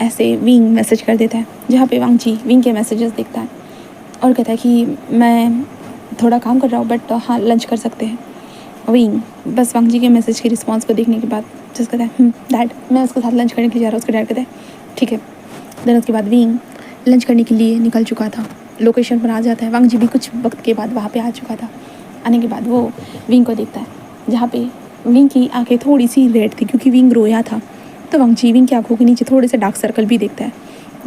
ऐसे विंग मैसेज कर देता है। जहाँ पे वांग जी विंग के मैसेजेस देखता है और कहता है कि मैं थोड़ा काम कर रहा हूँ बट हाँ लंच कर सकते हैं। विंग बस वांग जी के मैसेज के रिस्पांस को देखने के बाद जस्ट कहता है डैड मैं उसके साथ लंच करने के लिए जा रहा हूँ। उसके डैड कहता है ठीक है। देन उसके बाद विंग लंच करने के लिए निकल चुका था, लोकेशन पर आ जाता है। वांग जी भी कुछ वक्त के बाद वहाँ पे आ चुका था। आने के बाद वो विंग को देखता है, जहाँ पे विंग की आंखें थोड़ी सी रेड थी क्योंकि विंग रोया था। तो वांग जी विंग की आंखों के नीचे थोड़े से डार्क सर्कल भी देखता है,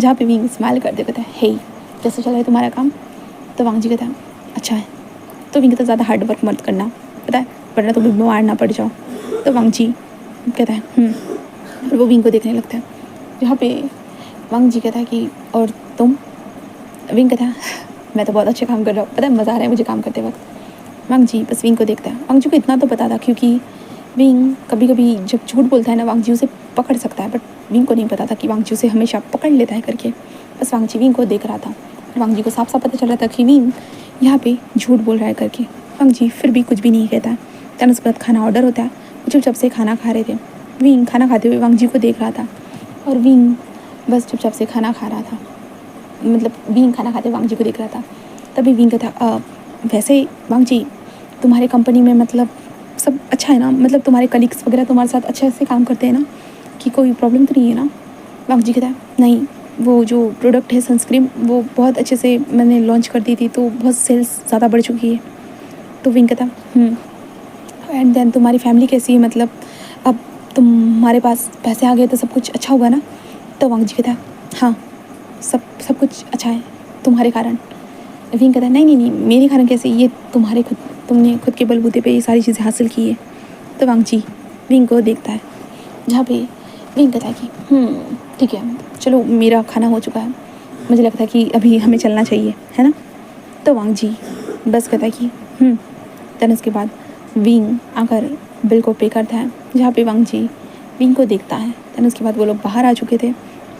जहाँ पे विंग स्माइल करते कहता है हे कैसे चल रहा है तुम्हारा काम? तो वांग जी कहता है अच्छा है। तो विंग कहता है ज़्यादा हार्ड वर्क मत करना, पता है वरना तो बीमार ना पड़ जाओ। तो वांग जी कहता है और वो विंग को देखने लगता है, जहाँ पे वांग जी कहता है कि और तुम? विंग कहता है मैं तो बहुत अच्छे काम कर रहा हूँ, पता है मज़ा आ रहा है मुझे काम करते वक्त। वांग जी बस विंग को देखता है। वांग जी को इतना तो पता था क्योंकि विंग कभी कभी जब झूठ बोलता है ना वांग जी उसे पकड़ सकता है, बट विंग को नहीं पता था कि वांग जी उसे हमेशा पकड़ लेता है करके। बस वांग जी विंग को देख रहा था, वांग जी को साफ साफ पता चल रहा था कि विंग यहाँ पे झूठ बोल रहा है करके। वांग जी फिर भी कुछ भी नहीं कहता है। तब उसके बाद खाना ऑर्डर होता है, वो चुपचाप से खाना खा रहे थे। विंग खाना खाते हुए वांग जी को देख रहा था और विंग बस चुपचाप से खाना खा रहा था, मतलब विंग खाना खाते वांग जी को देख रहा था। तभी विंग का था वैसे वांग जी तुम्हारे कंपनी में मतलब सब अच्छा है ना, मतलब तुम्हारे कलीग्स वगैरह तुम्हारे साथ अच्छे से काम करते हैं ना, कि कोई प्रॉब्लम तो नहीं है ना? वांग जी कहता है नहीं, वो जो प्रोडक्ट है सनस्क्रीन वो बहुत अच्छे से मैंने लॉन्च कर दी थी तो बहुत सेल्स ज़्यादा बढ़ चुकी है। तो विंग कहता एंड देन तुम्हारी फैमिली कैसी है, मतलब अब तुम्हारे पास पैसे आ गए तो सब कुछ अच्छा होगा ना? तो वांग जी कहता है हाँ सब कुछ अच्छा है तुम्हारे कारण। विंग कहता है नहीं नहीं नहीं मेरे कारण कैसे, ये तुमने खुद के बलबूते पे ये सारी चीज़ें हासिल की है। तो वांग जी विंग को देखता है, जहाँ पे विंग कहता है कि ठीक है चलो मेरा खाना हो चुका है, मुझे लगता है कि अभी हमें चलना चाहिए है ना? तो वांग जी बस कहता है कि देन उसके बाद विंग आकर बिल को पे करता है, जहाँ पे वांग जी विंग को देखता है। देन उसके बाद वो लोग बाहर आ चुके थे।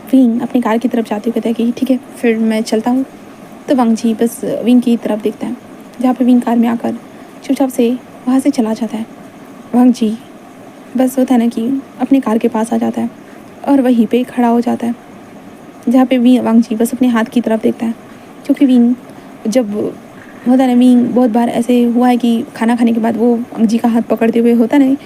विंग अपनी कार की तरफ जाते हुए कहता है कि ठीक है फिर मैं चलता हूँ। तो वांग जी बस विंग की तरफ देखता है, जहाँ पे विंग कार में आकर चुपचाप से वहाँ से चला जाता है। वांग जी बस होता है ना कि अपने कार के पास आ जाता है और वहीं पे खड़ा हो जाता है, जहाँ पे वांग जी बस अपने हाथ की तरफ देखता है, क्योंकि विंग जब होता है ना, विंग बहुत बार ऐसे हुआ है कि खाना खाने के बाद वो वांग जी का हाथ पकड़ते हुए होता नहीं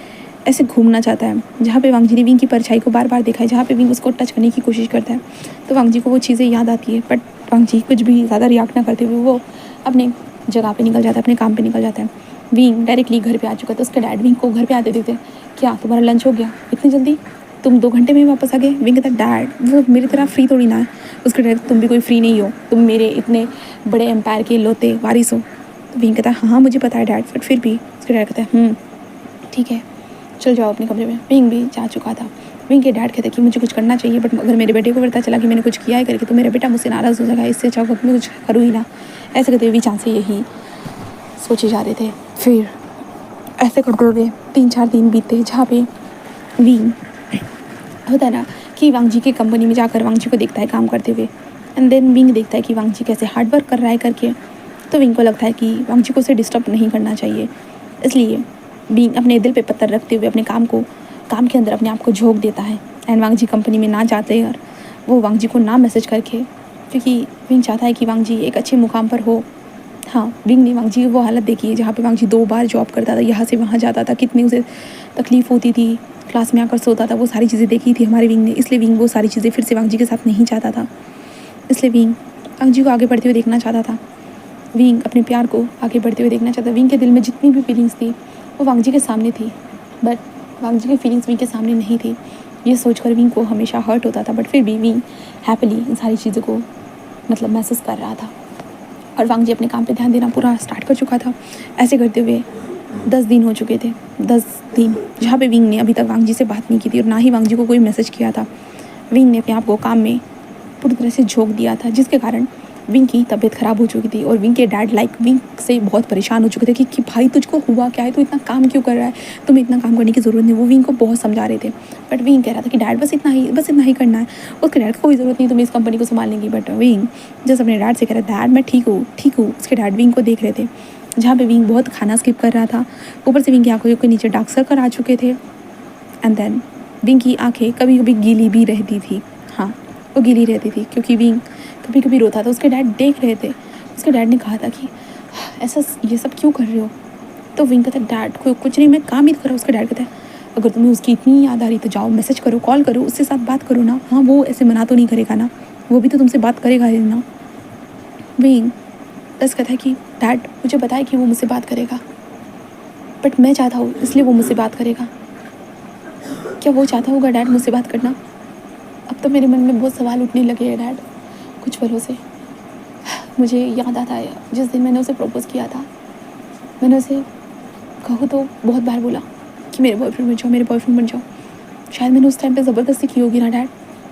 ऐसे घूमना चाहता है, जहाँ पे वांग जी ने विंग की परछाई को बार बार देखा है, जहाँ पे विंग उसको टच करने की कोशिश करता है। तो वांग जी को वो चीज़ें याद आती है, बट वांग जी कुछ भी ज़्यादा रिएक्ट ना करते हुए वो अपने जगह पे निकल जाता है, अपने काम पे निकल जाता है। विंग डायरेक्टली घर पे आ चुका था। उसके डैड विंग को घर पे आते देखते क्या तुम्हारा लंच हो गया इतनी जल्दी? तुम 2 घंटे में वापस आ गए। विंग कहता डैड वो मेरी तरह फ्री थोड़ी ना है। उसका डैड तुम भी कोई फ्री नहीं हो, तुम मेरे इतने बड़े एम्पायर के लौते वारिस हो। तो विंग कहता हाँ मुझे पता है डैड, बट फिर भी। उसका डैड कहता है ठीक है चल जाओ अपने कमरे में। विंग भी जा चुका था। विंग के डैड कहते कि मुझे कुछ करना चाहिए, बट अगर मेरे बेटे को पता चला कि मैंने कुछ किया है करके तो मेरा बेटा मुझसे नाराज़ हो जाएगा, इससे अच्छा होगा कि मैं कुछ करूँ ही ना। ऐसे करते हुए चांस से यही सोचे जा रहे थे। फिर ऐसे करते हुए 3-4 दिन बीते जहाँ पे विंग होता है ना कि वांगजी की कंपनी में जाकर वांगजी को देखता है काम करते हुए। एंड देन विंग देखता है कि वांगजी कैसे हार्ड वर्क कर रहा है करके। तो विंग को लगता है कि वांगजी को उसे डिस्टर्ब नहीं करना चाहिए, इसलिए विंग अपने दिल पे पत्थर रखते हुए अपने काम के अंदर अपने आप को झोंक देता है। एंड वांगजी कंपनी में ना जाते और वो वांगजी को ना मैसेज करके, क्योंकि विंग चाहता है कि वांगजी एक अच्छे मुकाम पर हो। हाँ, विंग ने वांगजी की वो हालत देखी है जहाँ पे वांगजी 2 बार जॉब करता था, यहाँ से वहाँ जाता था, कितनी उसे तकलीफ़ होती थी, क्लास में आकर सोता था, वो सारी चीज़ें देखी थी हमारे विंग ने। इसलिए विंग वो सारी चीज़ें फिर से वांगजी के साथ नहीं चाहता था। इसलिए विंग वांगजी को आगे बढ़ते हुए देखना चाहता था। विंग अपने प्यार को आगे बढ़ते हुए देखना चाहता। विंग के दिल में जितनी भी फीलिंग्स थी वो वांगजी के सामने थी, बट वांगजी की फीलिंग्स विंग के सामने नहीं थी। ये सोचकर विंग को हमेशा हर्ट होता था, बट फिर भी विंग हैप्पीली इन सारी चीज़ों को महसूस कर रहा था। और वांगजी अपने काम पे ध्यान देना पूरा स्टार्ट कर चुका था। ऐसे करते हुए 10 दिन हो चुके थे। 10 दिन जहाँ पे विंग ने अभी तक वांगजी से बात नहीं की थी और ना ही वांगजी को कोई मैसेज किया था। विंग ने अपने आप को काम में पूरी तरह से झोंक दिया था, जिसके कारण विंग की तबीयत ख़राब हो चुकी थी। और विंग के डैड विंग से बहुत परेशान हो चुके थे कि भाई तुझको हुआ क्या है, तू इतना काम क्यों कर रहा है, तुम्हें इतना काम करने की ज़रूरत नहीं। वो विंग को बहुत समझा रहे थे, बट विंग कह रहा था कि डैड बस इतना ही करना है। उसके डैड को कोई ज़रूरत नहीं तुम्हें इस कंपनी को संभालने की। बट विंग जैसे अपने डैड से कह रहा है डैड मैं ठीक हूँ। उसके डैड विंग को देख रहे थे, जहाँ पे विंग बहुत खाना स्किप कर रहा था। ऊपर से विंग की आंखों के नीचे डार्क सर्कल आ चुके थे। एंड देन विंग की आंखें कभी कभी गीली भी रहती थी। हाँ, वो गीली रहती थी क्योंकि विंग कभी कभी रोता था। उसके डैड देख रहे थे। उसके डैड ने कहा था कि ऐसा ये सब क्यों कर रहे हो। तो विंग कहता डैड को कुछ नहीं, मैं काम ही तो कर रहा हूँ। उसका डैड कहता है अगर तुम्हें उसकी इतनी याद आ रही तो जाओ मैसेज करो, कॉल करो, उससे साथ बात करो ना। हाँ, वो ऐसे मना तो नहीं करेगा ना, वो भी तो तुमसे बात करेगा ही ना। विंग बस कहता है कि डैड मुझे पता है कि वो मुझसे बात करेगा, बट मैं चाहता हूँ इसलिए वो मुझसे बात करेगा। क्या वो चाहता होगा डैड मुझसे बात करना? अब तो मेरे मन में बहुत सवाल उठने लगे हैं डैड कुछ पलों से। मुझे याद आता है जिस दिन मैंने उसे प्रपोज़ किया था। मैंने उसे कहूँ तो बहुत बार बोला कि मेरे बॉयफ्रेंड बन जाओ। शायद मैंने उस टाइम पे ज़बरदस्ती की होगी ना डैड,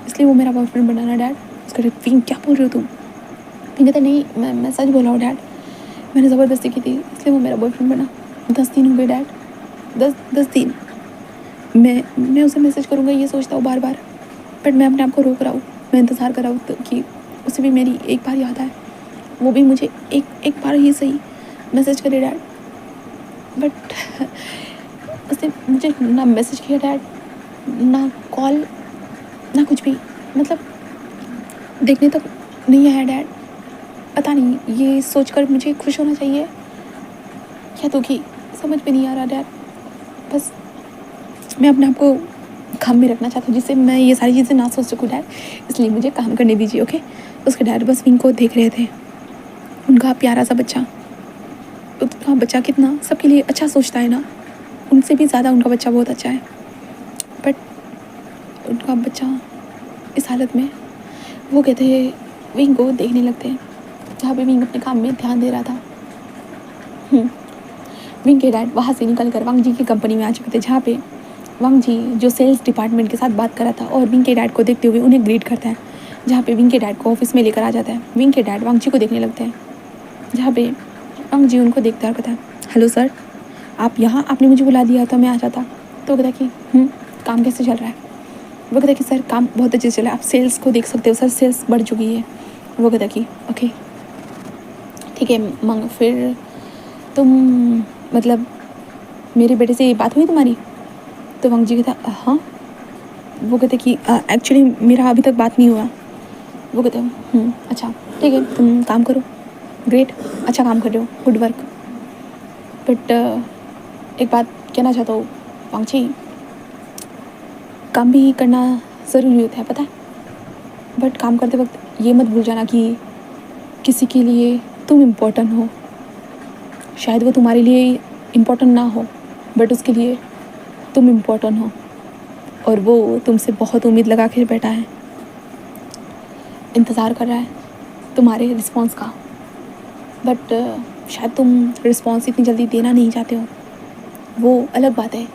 इसलिए वो मेरा बॉयफ्रेंड बना ना डैड। उसका डैड विंग क्या बोल रहे हो तुम? विंग कहता नहीं मैं सच बोल रहा हूँ डैड, मैंने ज़बरदस्ती की थी इसलिए वो मेरा बॉयफ्रेंड बना। 10 दिन हो गए डैड, 10 दिन। मैं उसे मैसेज करूँगा ये सोचता हूँ बार बार, बट मैं अपने आप को रोक रहा हूँ। मैं इंतज़ार कर रहा हूँ कि उसे भी मेरी एक बार याद आए, वो भी मुझे एक बार ही सही मैसेज करे डैड। बट उसने मुझे ना मैसेज किया डैड, ना कॉल, ना कुछ भी, मतलब देखने तक नहीं आया डैड। पता नहीं ये सोचकर मुझे खुश होना चाहिए या दुखी, समझ में नहीं आ रहा डैड। बस मैं अपने आप को काम में रखना चाहता हूँ जिससे मैं ये सारी चीज़ें ना सोच सकूँ डैड, इसलिए मुझे काम करने दीजिए ओके। उसके डैड बस विंग को देख रहे थे। उनका प्यारा सा बच्चा, उनका बच्चा कितना सबके लिए अच्छा सोचता है ना, उनसे भी ज़्यादा उनका बच्चा बहुत अच्छा है। बट उनका बच्चा इस हालत में, वो कहते हैं विंग को देखने लगते हैं जहाँ पे विंग अपने काम में ध्यान दे रहा था। विंग के डैड वहाँ से निकल कर वांगजी की कंपनी में आ चुके थे, जहाँ पे वांगजी जो सेल्स डिपार्टमेंट के साथ बात कर रहा था और विंग के डैड को देखते हुए उन्हें ग्रीट करता है, जहाँ पे विंग के डैड को ऑफिस में लेकर आ जाता है। विंग के डैड वांगजी को देखने लगते हैं, जहाँ पे वांगजी उनको देखता है और कहता है हेलो सर, आप यहाँ, आपने मुझे बुला दिया था मैं आ जाता। तो कहता है कि काम कैसे चल रहा है? वो कहता है कि सर काम बहुत अच्छे से चल रहा है, आप सेल्स को देख सकते हो सर, सेल्स बढ़ चुकी है। वो कहता है कि ओके ठीक है मंग, फिर तुम मतलब मेरे बेटे से बात हुई तुम्हारी? तो वांगजी कहता हाँ। वो कहते कि एक्चुअली मेरा अभी तक बात नहीं हुआ। वो कहते अच्छा ठीक है, तुम काम करो, ग्रेट, अच्छा काम कर रहे हो, गुड वर्क। बट एक बात कहना चाहता हूँ वांगजी, काम भी करना ज़रूरी होता है पता है, बट काम करते वक्त ये मत भूल जाना कि किसी के लिए तुम इम्पोर्टेंट हो। शायद वो तुम्हारे लिए इम्पोर्टेंट ना हो, बट उसके लिए तुम इम्पोर्टेंट हो। और वो तुमसे बहुत उम्मीद लगा के बैठा है, इंतज़ार कर रहा है तुम्हारे रिस्पॉन्स का। बट शायद तुम रिस्पॉन्स इतनी जल्दी देना नहीं चाहते हो, वो अलग बात है।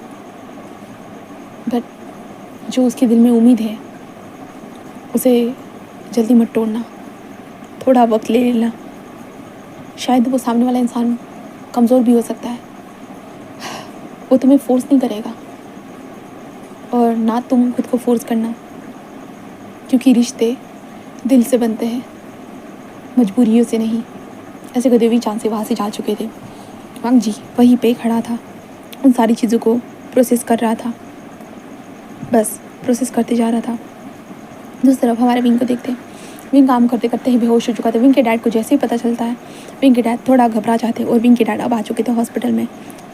बट जो उसके दिल में उम्मीद है उसे जल्दी मत तोड़ना, थोड़ा वक्त ले लेना। शायद वो सामने वाला इंसान कमज़ोर भी हो सकता है, वो तुम्हें फोर्स नहीं करेगा और ना तुम खुद को फोर्स करना, क्योंकि रिश्ते दिल से बनते हैं, मजबूरियों से नहीं। ऐसे कभी भी चांद से वहाँ से जा चुके थे। वांग जी वहीं पे खड़ा था, उन सारी चीज़ों को प्रोसेस कर रहा था, बस प्रोसेस करते जा रहा था। दूसरी तरफ हमारे विंग को देखते, विंग काम करते करते ही बेहोश हो चुका था। विंग के डैड को जैसे ही पता चलता है, विंग के डैड थोड़ा घबरा जाते और विंग के डैड अब आ चुके थे हॉस्पिटल में,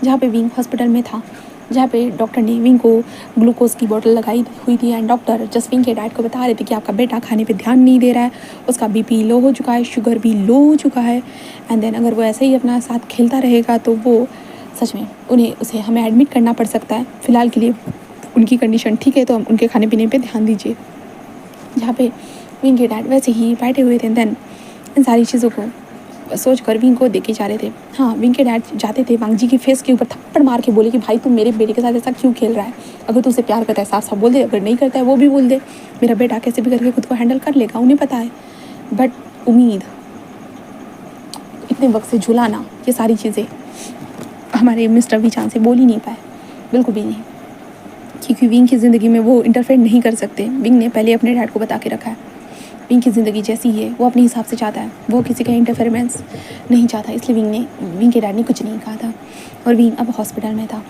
जहाँ पे विंग हॉस्पिटल में था, जहाँ पे डॉक्टर ने विंग को ग्लूकोज की बोतल लगाई हुई थी। एंड डॉक्टर जस्ट विंग के डैड को बता रहे थे कि आपका बेटा खाने पे ध्यान नहीं दे रहा है, उसका बीपी लो हो चुका है, शुगर भी लो हो चुका है। एंड देन अगर वो ऐसे ही अपना साथ खेलता रहेगा तो वो सच में उसे हमें एडमिट करना पड़ सकता है। फ़िलहाल के लिए उनकी कंडीशन ठीक है, तो हम उनके खाने पीने पर ध्यान दीजिए। जहाँ पे विंग के डैड वैसे ही बैठे हुए थे, देन इन सारी चीज़ों को सोच कर विंग को देखे जा रहे थे। हाँ, विंग के डैड जाते थे वांग जी की फेस के ऊपर थप्पड़ मार के बोले कि भाई तुम मेरे बेटे के साथ ऐसा क्यों खेल रहा है, अगर तू उसे प्यार करता है साफ साफ बोल दे, अगर नहीं करता है वो भी बोल दे, मेरा बेटा कैसे भी करके खुद को हैंडल कर लेगा, उन्हें पता है। बट उम्मीद, इतने वक्त से झुलाना, ये सारी चीज़ें हमारे मिस्टर विचान से बोल ही नहीं पाए, बिल्कुल भी नहीं, क्योंकि विंग की ज़िंदगी में वो इंटरफेयर नहीं कर सकते। विंग ने पहले अपने डैड को बता के रखा है, विंग की ज़िंदगी जैसी है वो अपने हिसाब से चाहता है, वो किसी का इंटरफेरेंस नहीं चाहता। इसलिए विंग के डैड ने कुछ नहीं कहा था। और विंग अब हॉस्पिटल में था।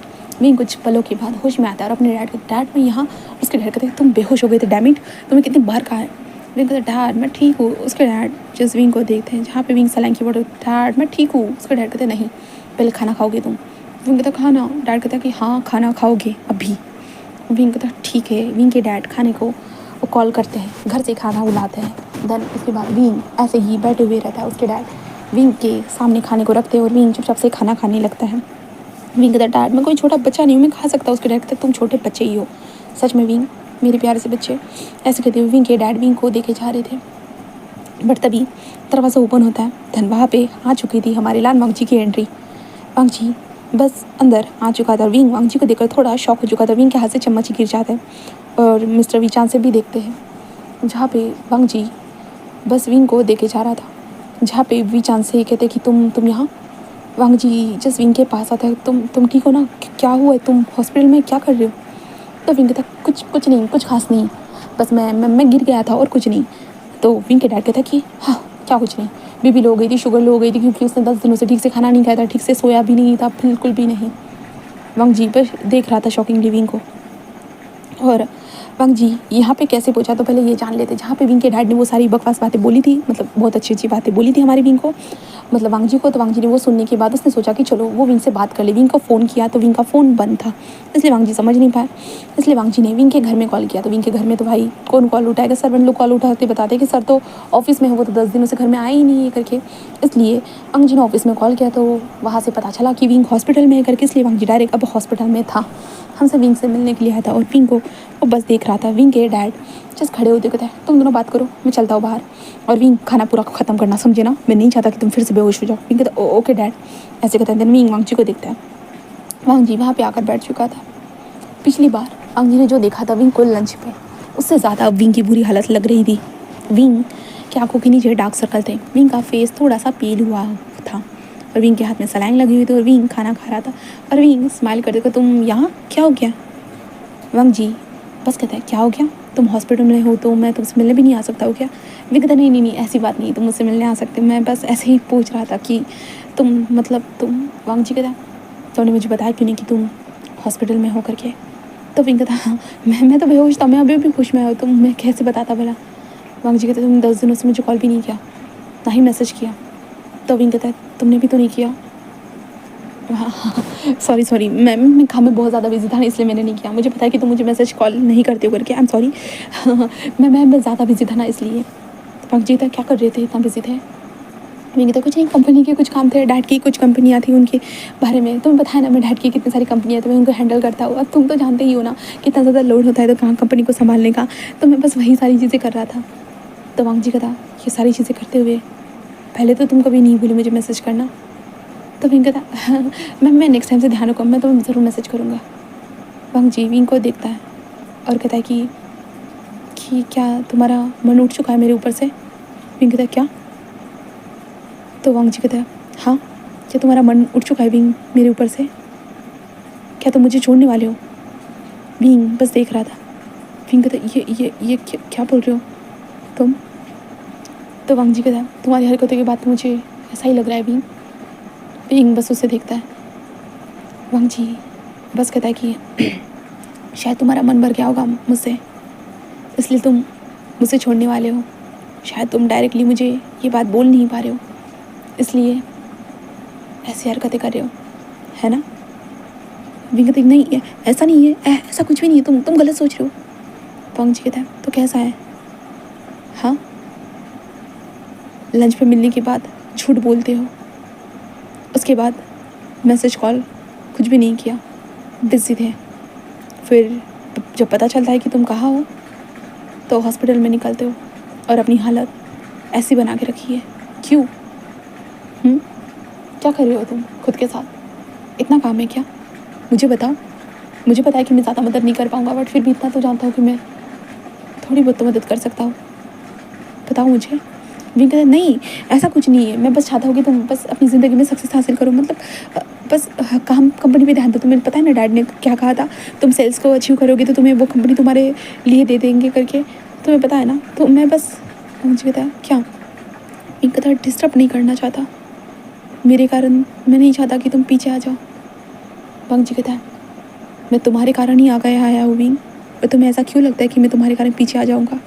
विंग कुछ पलों के बाद होश में आता है और अपने डैड में यहाँ, उसके डैड कहते तुम बेहोश हो गए थे डैमिट, तुम्हें कितनी बार कहा है। विंग कहता डैड मैं ठीक हूँ। उसके डैड जस्ट विंग को देखते हैं जहाँ पे विंग सलाइन की बोतल, डैड मैं ठीक हूँ। उसके डैड कहते नहीं पहले खाना खाओगे तुम। विंग कहता खाना। डैड कहता कि हाँ खाना खाओगे अभी। विंग कहता ठीक है। विंग के डैड खाने को वो कॉल करते हैं, घर से खाना बुलाते हैं। देन उसके बाद विंग ऐसे ही बैठे हुए रहता है, उसके डैड विंग के सामने खाने को रखते हैं और विंग चुपचाप से खाना खाने लगता है। विंग कहता डैड मैं कोई छोटा बच्चा नहीं हूँ, मैं खा सकता हूँ। उसके डैड कहता तुम छोटे बच्चे ही हो, सच में विंग मेरे प्यारे से बच्चे। ऐसे कहते हुए विंग के डैड विंग को देखे जा रहे थे। बट तभी दरवाज़ा ओपन होता है। देन वहाँ पे आ चुकी थी हमारे लाल वांग जी की एंट्री। वांग जी बस अंदर आ चुका था। विंग वांग जी को देखकर थोड़ा शॉक हो चुका था। विंग के हाथ से चम्मच गिर जाता है और मिस्टर विचान से भी देखते हैं, जहाँ पे वांग जी बस विंग को देखे जा रहा था, जहाँ पे विचान से कहते कि तुम यहाँ। वांग जी जस्ट विंग के पास आता है, तुम ठीक हो ना, क्या हुआ है, तुम हॉस्पिटल में क्या कर रहे हो। तो विंग कहता कुछ नहीं, कुछ खास नहीं, बस मैं गिर गया था और कुछ नहीं। तो विंग के डैड कहता कि हाँ क्या कुछ नहीं, बीपी लो हो गई थी, शुगर लो हो गई थी, क्योंकि उसने 10 दिनों से ठीक से खाना नहीं खाया था, ठीक से सोया भी नहीं था, बिल्कुल भी नहीं। वांग जी बस देख रहा था शॉकिंगली विंग को। और वांग जी यहाँ पे कैसे पहुंचा, तो पहले ये जान लेते। जहाँ पे विंग के डैड ने वो सारी बकवास बातें बोली थी, मतलब बहुत अच्छी अच्छी बातें बोली थी हमारी विंग को, मतलब वांग जी को, तो वांग जी ने वो सुनने के बाद उसने सोचा कि चलो वो विंग से बात कर ले। विंग को फ़ोन किया तो विंग का फ़ोन बंद था, इसलिए वांग जी समझ नहीं पाए। इसलिए वांग जी ने विंग के घर में कॉल किया। तो विंग के घर में तो भाई कौन कॉल उठाएगा, सर्वेंट लोग कॉल उठाते बताते कि सर तो ऑफिस में है, वो तो 10 दिनों से घर में आए ही नहीं है करके। इसलिए वांग जी ने ऑफिस में कॉल किया, तो वहाँ से पता चला कि विंग हॉस्पिटल में है करके। इसलिए वांग जी डायरेक्ट अब हॉस्पिटल में था, हमसे विंग से मिलने के लिए आया था। और विंग को वो बस देख रहा था। विंग के डैड जस्ट खड़े होते कहते हैं तुम दोनों बात करो, मैं चलता हूँ बाहर। और विंग खाना पूरा ख़त्म करना, समझे ना, मैं नहीं चाहता कि तुम फिर से बेहोश हो जाओ। विंग कहता ओके डैड, ऐसे कहते हैं। देन विंग वांग जी को देखता है। वांग जी वहाँ पे आकर बैठ चुका था। पिछली बार वांग जी ने जो देखा था विंग को लंच पे, उससे ज़्यादा विंग की बुरी हालत लग रही थी। विंग की आंखों के नीचे डार्क सर्कल थे, विंग का फेस थोड़ा सा पेल हुआ था और विंग के हाथ में सलाइन लगी हुई थी और विंग खाना खा रहा था। और विंग स्माइल करते कि तुम यहाँ क्या हो गया। वांग जी बस कहता है क्या हो गया, तुम हॉस्पिटल में हो तो मैं तुमसे मिलने भी नहीं आ सकता हो क्या। विंग कहता नहीं ऐसी बात नहीं, तुम मुझसे मिलने आ सकते, मैं बस ऐसे ही पूछ रहा था कि तुम वांग जी कहता तुमने मुझे बताया क्यों नहीं कि तुम हॉस्पिटल में हो करके। तो विंग कहता हाँ मैं तो बेहोश था, मैं अभी भी होश में आया, तुम मैं कैसे बताता भला। वांग जी कहते तुम 10 दिनों से मुझे कॉल भी नहीं किया, ना ही मैसेज किया। तो विंग कहता है तुमने भी तो नहीं किया। सॉरी मैं काम में बहुत ज़्यादा बिजी था, इसलिए मैंने नहीं किया। मुझे पता है कि तुम मुझे मैसेज कॉल नहीं करते हो करके, आई एम सॉरी। मैं ज़्यादा बिजी था ना इसलिए। तो वांग जी कहता क्या कर रहे थे, इतना बिजी थे। मैंने कहा कुछ नहीं, कंपनी के कुछ काम थे, डैड की कुछ कंपनियाँ थी, उनके बारे में तुम्हें पता है ना, मैं डैड की कितनी सारी कंपनियाँ थी, मैं उनको हैंडल करता हूँ। अब तुम तो जानते ही हो ना कितना ज़्यादा लोड होता है तो कहाँ कंपनी को संभालने का। तो मैं बस वही सारी चीज़ें कर रहा था। तो वांग जी का था ये सारी चीज़ें करते हुए पहले तो तुम कभी नहीं भूले मुझे मैसेज करना। तो विंग कहता हाँ, मैं नेक्स्ट टाइम से ध्यान रखूँगा, मैं तुम्हें ज़रूर मैसेज करूँगा। वांग जी विंग को देखता है और कहता है कि क्या तुम्हारा मन उठ चुका है मेरे ऊपर से। विंग कहता है क्या? तो वांग जी कहता है हाँ, क्या तुम्हारा मन उठ चुका है विंग मेरे ऊपर से? क्या तुम मुझे छोड़ने वाले हो? विंग बस देख रहा था। विंग कहता है ये क्या बोल रहे हो तुम? तो वांग जी कहता है तुम्हारी हरकतों के बाद मुझे ऐसा ही लग रहा है विंग। विंग बस उसे देखता है। वांग जी बस कहता है कि शायद तुम्हारा मन भर गया होगा मुझसे, इसलिए तुम मुझसे छोड़ने वाले हो। शायद तुम डायरेक्टली मुझे ये बात बोल नहीं पा रहे हो, इसलिए ऐसी हरकतें कर रहे हो, है ना? विंग कहती नहीं, ऐसा नहीं है, ऐसा कुछ भी नहीं है, तुम गलत सोच रहे हो। वांग जी कहता है तो कैसा है? हाँ, लंच पे मिलने के बाद झूठ बोलते हो, उसके बाद मैसेज कॉल कुछ भी नहीं किया, बिजी थे। फिर जब पता चलता है कि तुम कहाँ हो तो हॉस्पिटल में निकलते हो और अपनी हालत ऐसी बना के रखी है। क्यों? क्या कर रहे हो तुम खुद के साथ? इतना काम है क्या? मुझे बताओ। मुझे पता है कि मैं ज़्यादा मदद नहीं कर पाऊँगा, बट फिर भी इतना तो जानता हूँ कि मैं थोड़ी बहुत तो मदद कर सकता हूँ। बताओ मुझे। विंग कहता नहीं, ऐसा कुछ नहीं है, मैं बस चाहता हूँ कि तुम बस अपनी ज़िंदगी में सक्सेस हासिल करो, मतलब बस काम कंपनी पे ध्यान दो। तुम्हें पता है ना डैड ने क्या कहा था, तुम सेल्स को अचीव करोगे तो तुम्हें वो कंपनी तुम्हारे लिए दे देंगे करके, तुम्हें पता है ना। तो मैं बस, मुझे कहता क्या? विंग कहता डिस्टर्ब नहीं करना चाहता मेरे कारण, मैं नहीं चाहता कि तुम पीछे आ जाओ। वांग जी कहता है मैं तुम्हारे कारण ही आया हूँ विंग, और तुम्हें ऐसा क्यों लगता है कि मैं तुम्हारे कारण पीछे आ जाऊँगा?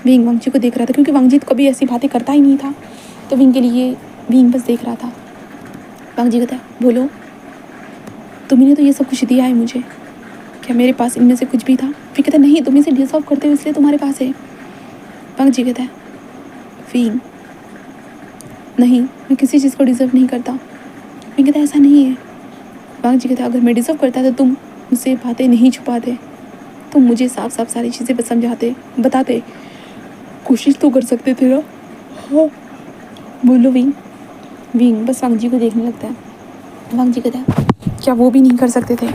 विंग वांग जी को देख रहा था क्योंकि वांग जी कभी ऐसी बातें करता ही नहीं था, तो विंग के लिए विंग बस देख रहा था। वांग जी कहता है बोलो, तुमने तो ये सब कुछ दिया है मुझे, क्या मेरे पास इनमें से कुछ भी था? विंग कहता नहीं, तुम इसे डिजर्व करते हो इसलिए तुम्हारे पास है। वांग जी कहता है विंग नहीं, मैं किसी चीज़ को डिजर्व नहीं करता। विंग कहता ऐसा नहीं है। वांग जी कहता अगर मैं डिजर्व करता तो तुम मुझसे बातें नहीं छुपाते, तुम मुझे साफ साफ सारी चीज़ें समझाते, बताते, कोशिश तो कर सकते थे ना। हाँ बोलो विंग। विंग बस वांग जी को देखने लगता है। वांग जी कहता है क्या वो भी नहीं कर सकते थे?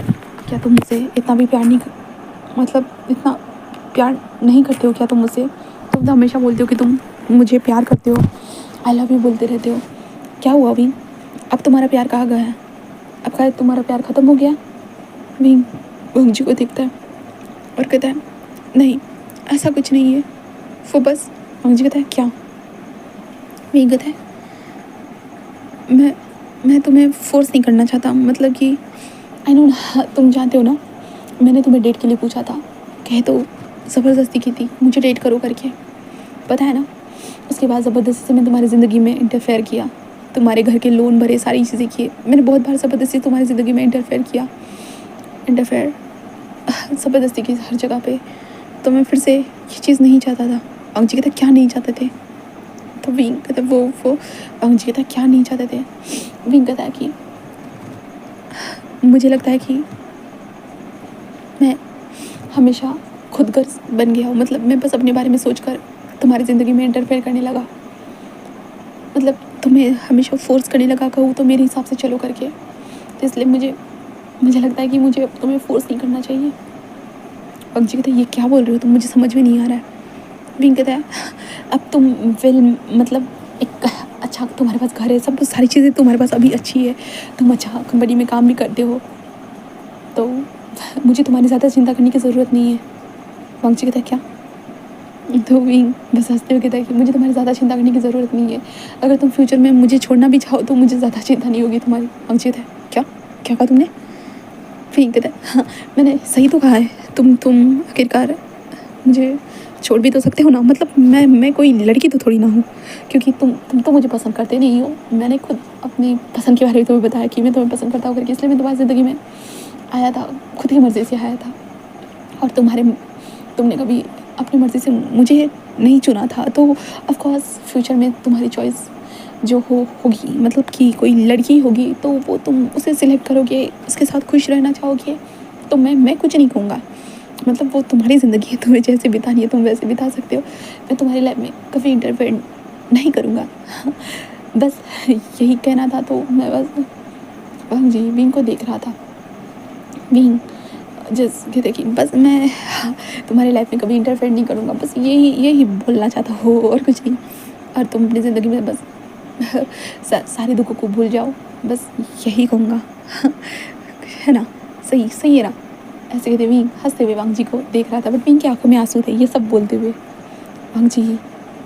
क्या तुम मुझसे इतना भी प्यार नहीं मतलब इतना प्यार नहीं करते हो क्या तुम मुझसे? तुम तो हमेशा बोलते हो कि तुम मुझे प्यार करते हो, आई लव यू बोलते रहते हो। क्या हुआ विंग? अब तुम्हारा प्यार कहाँ गया है? अब क्या तुम्हारा प्यार ख़त्म हो गया? विंग वांग जी को देखता है और कहता है नहीं, ऐसा कुछ नहीं है, वो बस। वांग जी कहता है क्या? विंग कहता है मैं तुम्हें फोर्स नहीं करना चाहता, मतलब कि आई नो, तुम जानते हो ना, मैंने तुम्हें डेट के लिए पूछा था, कहे तो ज़बरदस्ती की थी मुझे डेट करो करके, पता है ना। उसके बाद ज़बरदस्ती से मैं तुम्हारी ज़िंदगी में इंटरफेयर किया, तुम्हारे घर के लोन भरे, सारी चीज़ें किए, मैंने बहुत बार ज़बरदस्ती तुम्हारी ज़िंदगी में इंटरफेयर ज़बरदस्ती की हर जगह पे। तो मैं फिर से ये चीज़ नहीं चाहता था। वांग जी कहता क्या नहीं चाहते थे? तो विंग कहता वो वांग जी कहता क्या नहीं चाहते थे? विंग कहता है कि मुझे लगता है कि मैं हमेशा खुदगर्ज बन गया हूँ, मतलब मैं बस अपने बारे में सोचकर तुम्हारी ज़िंदगी में इंटरफेयर करने लगा, मतलब तुम्हें हमेशा फोर्स करने लगा, कहूँ तो मेरे हिसाब से चलो करके। तो इसलिए मुझे लगता है कि मुझे अब तुम्हें फोर्स नहीं करना चाहिए। वांग जी कहता है ये क्या बोल रहे हो तुम, मुझे समझ में नहीं आ रहा है। विंग कहता है अब तुम मतलब एक अच्छा तुम्हारे पास घर है, सब सारी चीज़ें तुम्हारे पास अभी अच्छी है, तुम अच्छा कंपनी में काम भी करते हो, तो मुझे तुम्हारी ज़्यादा चिंता करने की ज़रूरत नहीं है। वांग जी कहता है क्या? तो विंग बस हंसते हुए कहता है कि मुझे तुम्हारी ज़्यादा चिंता करने की ज़रूरत नहीं है, अगर तुम फ्यूचर में मुझे छोड़ना भी चाहो तो मुझे ज़्यादा चिंता नहीं होगी तुम्हारी। वांग जी कहता है क्या क्या कहा तुमने? विंग कहता है हाँ, मैंने सही तो कहा है, तुम आखिरकार मुझे छोड़ भी तो सकते हो ना, मतलब मैं कोई लड़की तो थोड़ी ना हूँ, क्योंकि तुम तो मुझे पसंद करते नहीं हो। मैंने खुद अपनी पसंद के बारे में तुम्हें बताया कि मैं तुम्हें पसंद करता हूँ करके, इसलिए मैं तुम्हारी ज़िंदगी में आया था, खुद की मर्ज़ी से आया था। और तुमने कभी अपनी मर्ज़ी से मुझे नहीं चुना था, तो ऑफ कोर्स फ्यूचर में तुम्हारी चॉइस जो होगी, मतलब कि कोई लड़की होगी तो वो तुम उसे सिलेक्ट करोगे, उसके साथ खुश रहना चाहोगे, तो मैं कुछ नहीं कहूँगा। मतलब वो तुम्हारी ज़िंदगी है, तुम्हें जैसे बितानी है तुम वैसे बिता सकते हो। मैं तुम्हारी लाइफ में कभी इंटरफेयर नहीं करूँगा। बस यही कहना था। तो मैं बस हाँ जी, विंग को देख रहा था। विंग जैसे देखिए, बस मैं तुम्हारी लाइफ में कभी इंटरफेयर नहीं करूँगा, बस यही यही बोलना चाहता हूँ और कुछ नहीं। और तुम अपनी ज़िंदगी में बस सारे दुखों को भूल जाओ, बस यही कहूँगा। है ना? सही सही है ना? ऐसे कहते विंग हंसते हुए वांग जी को देख रहा था, बट विंग की आंखों में आंसू थे ये सब बोलते हुए। वांग जी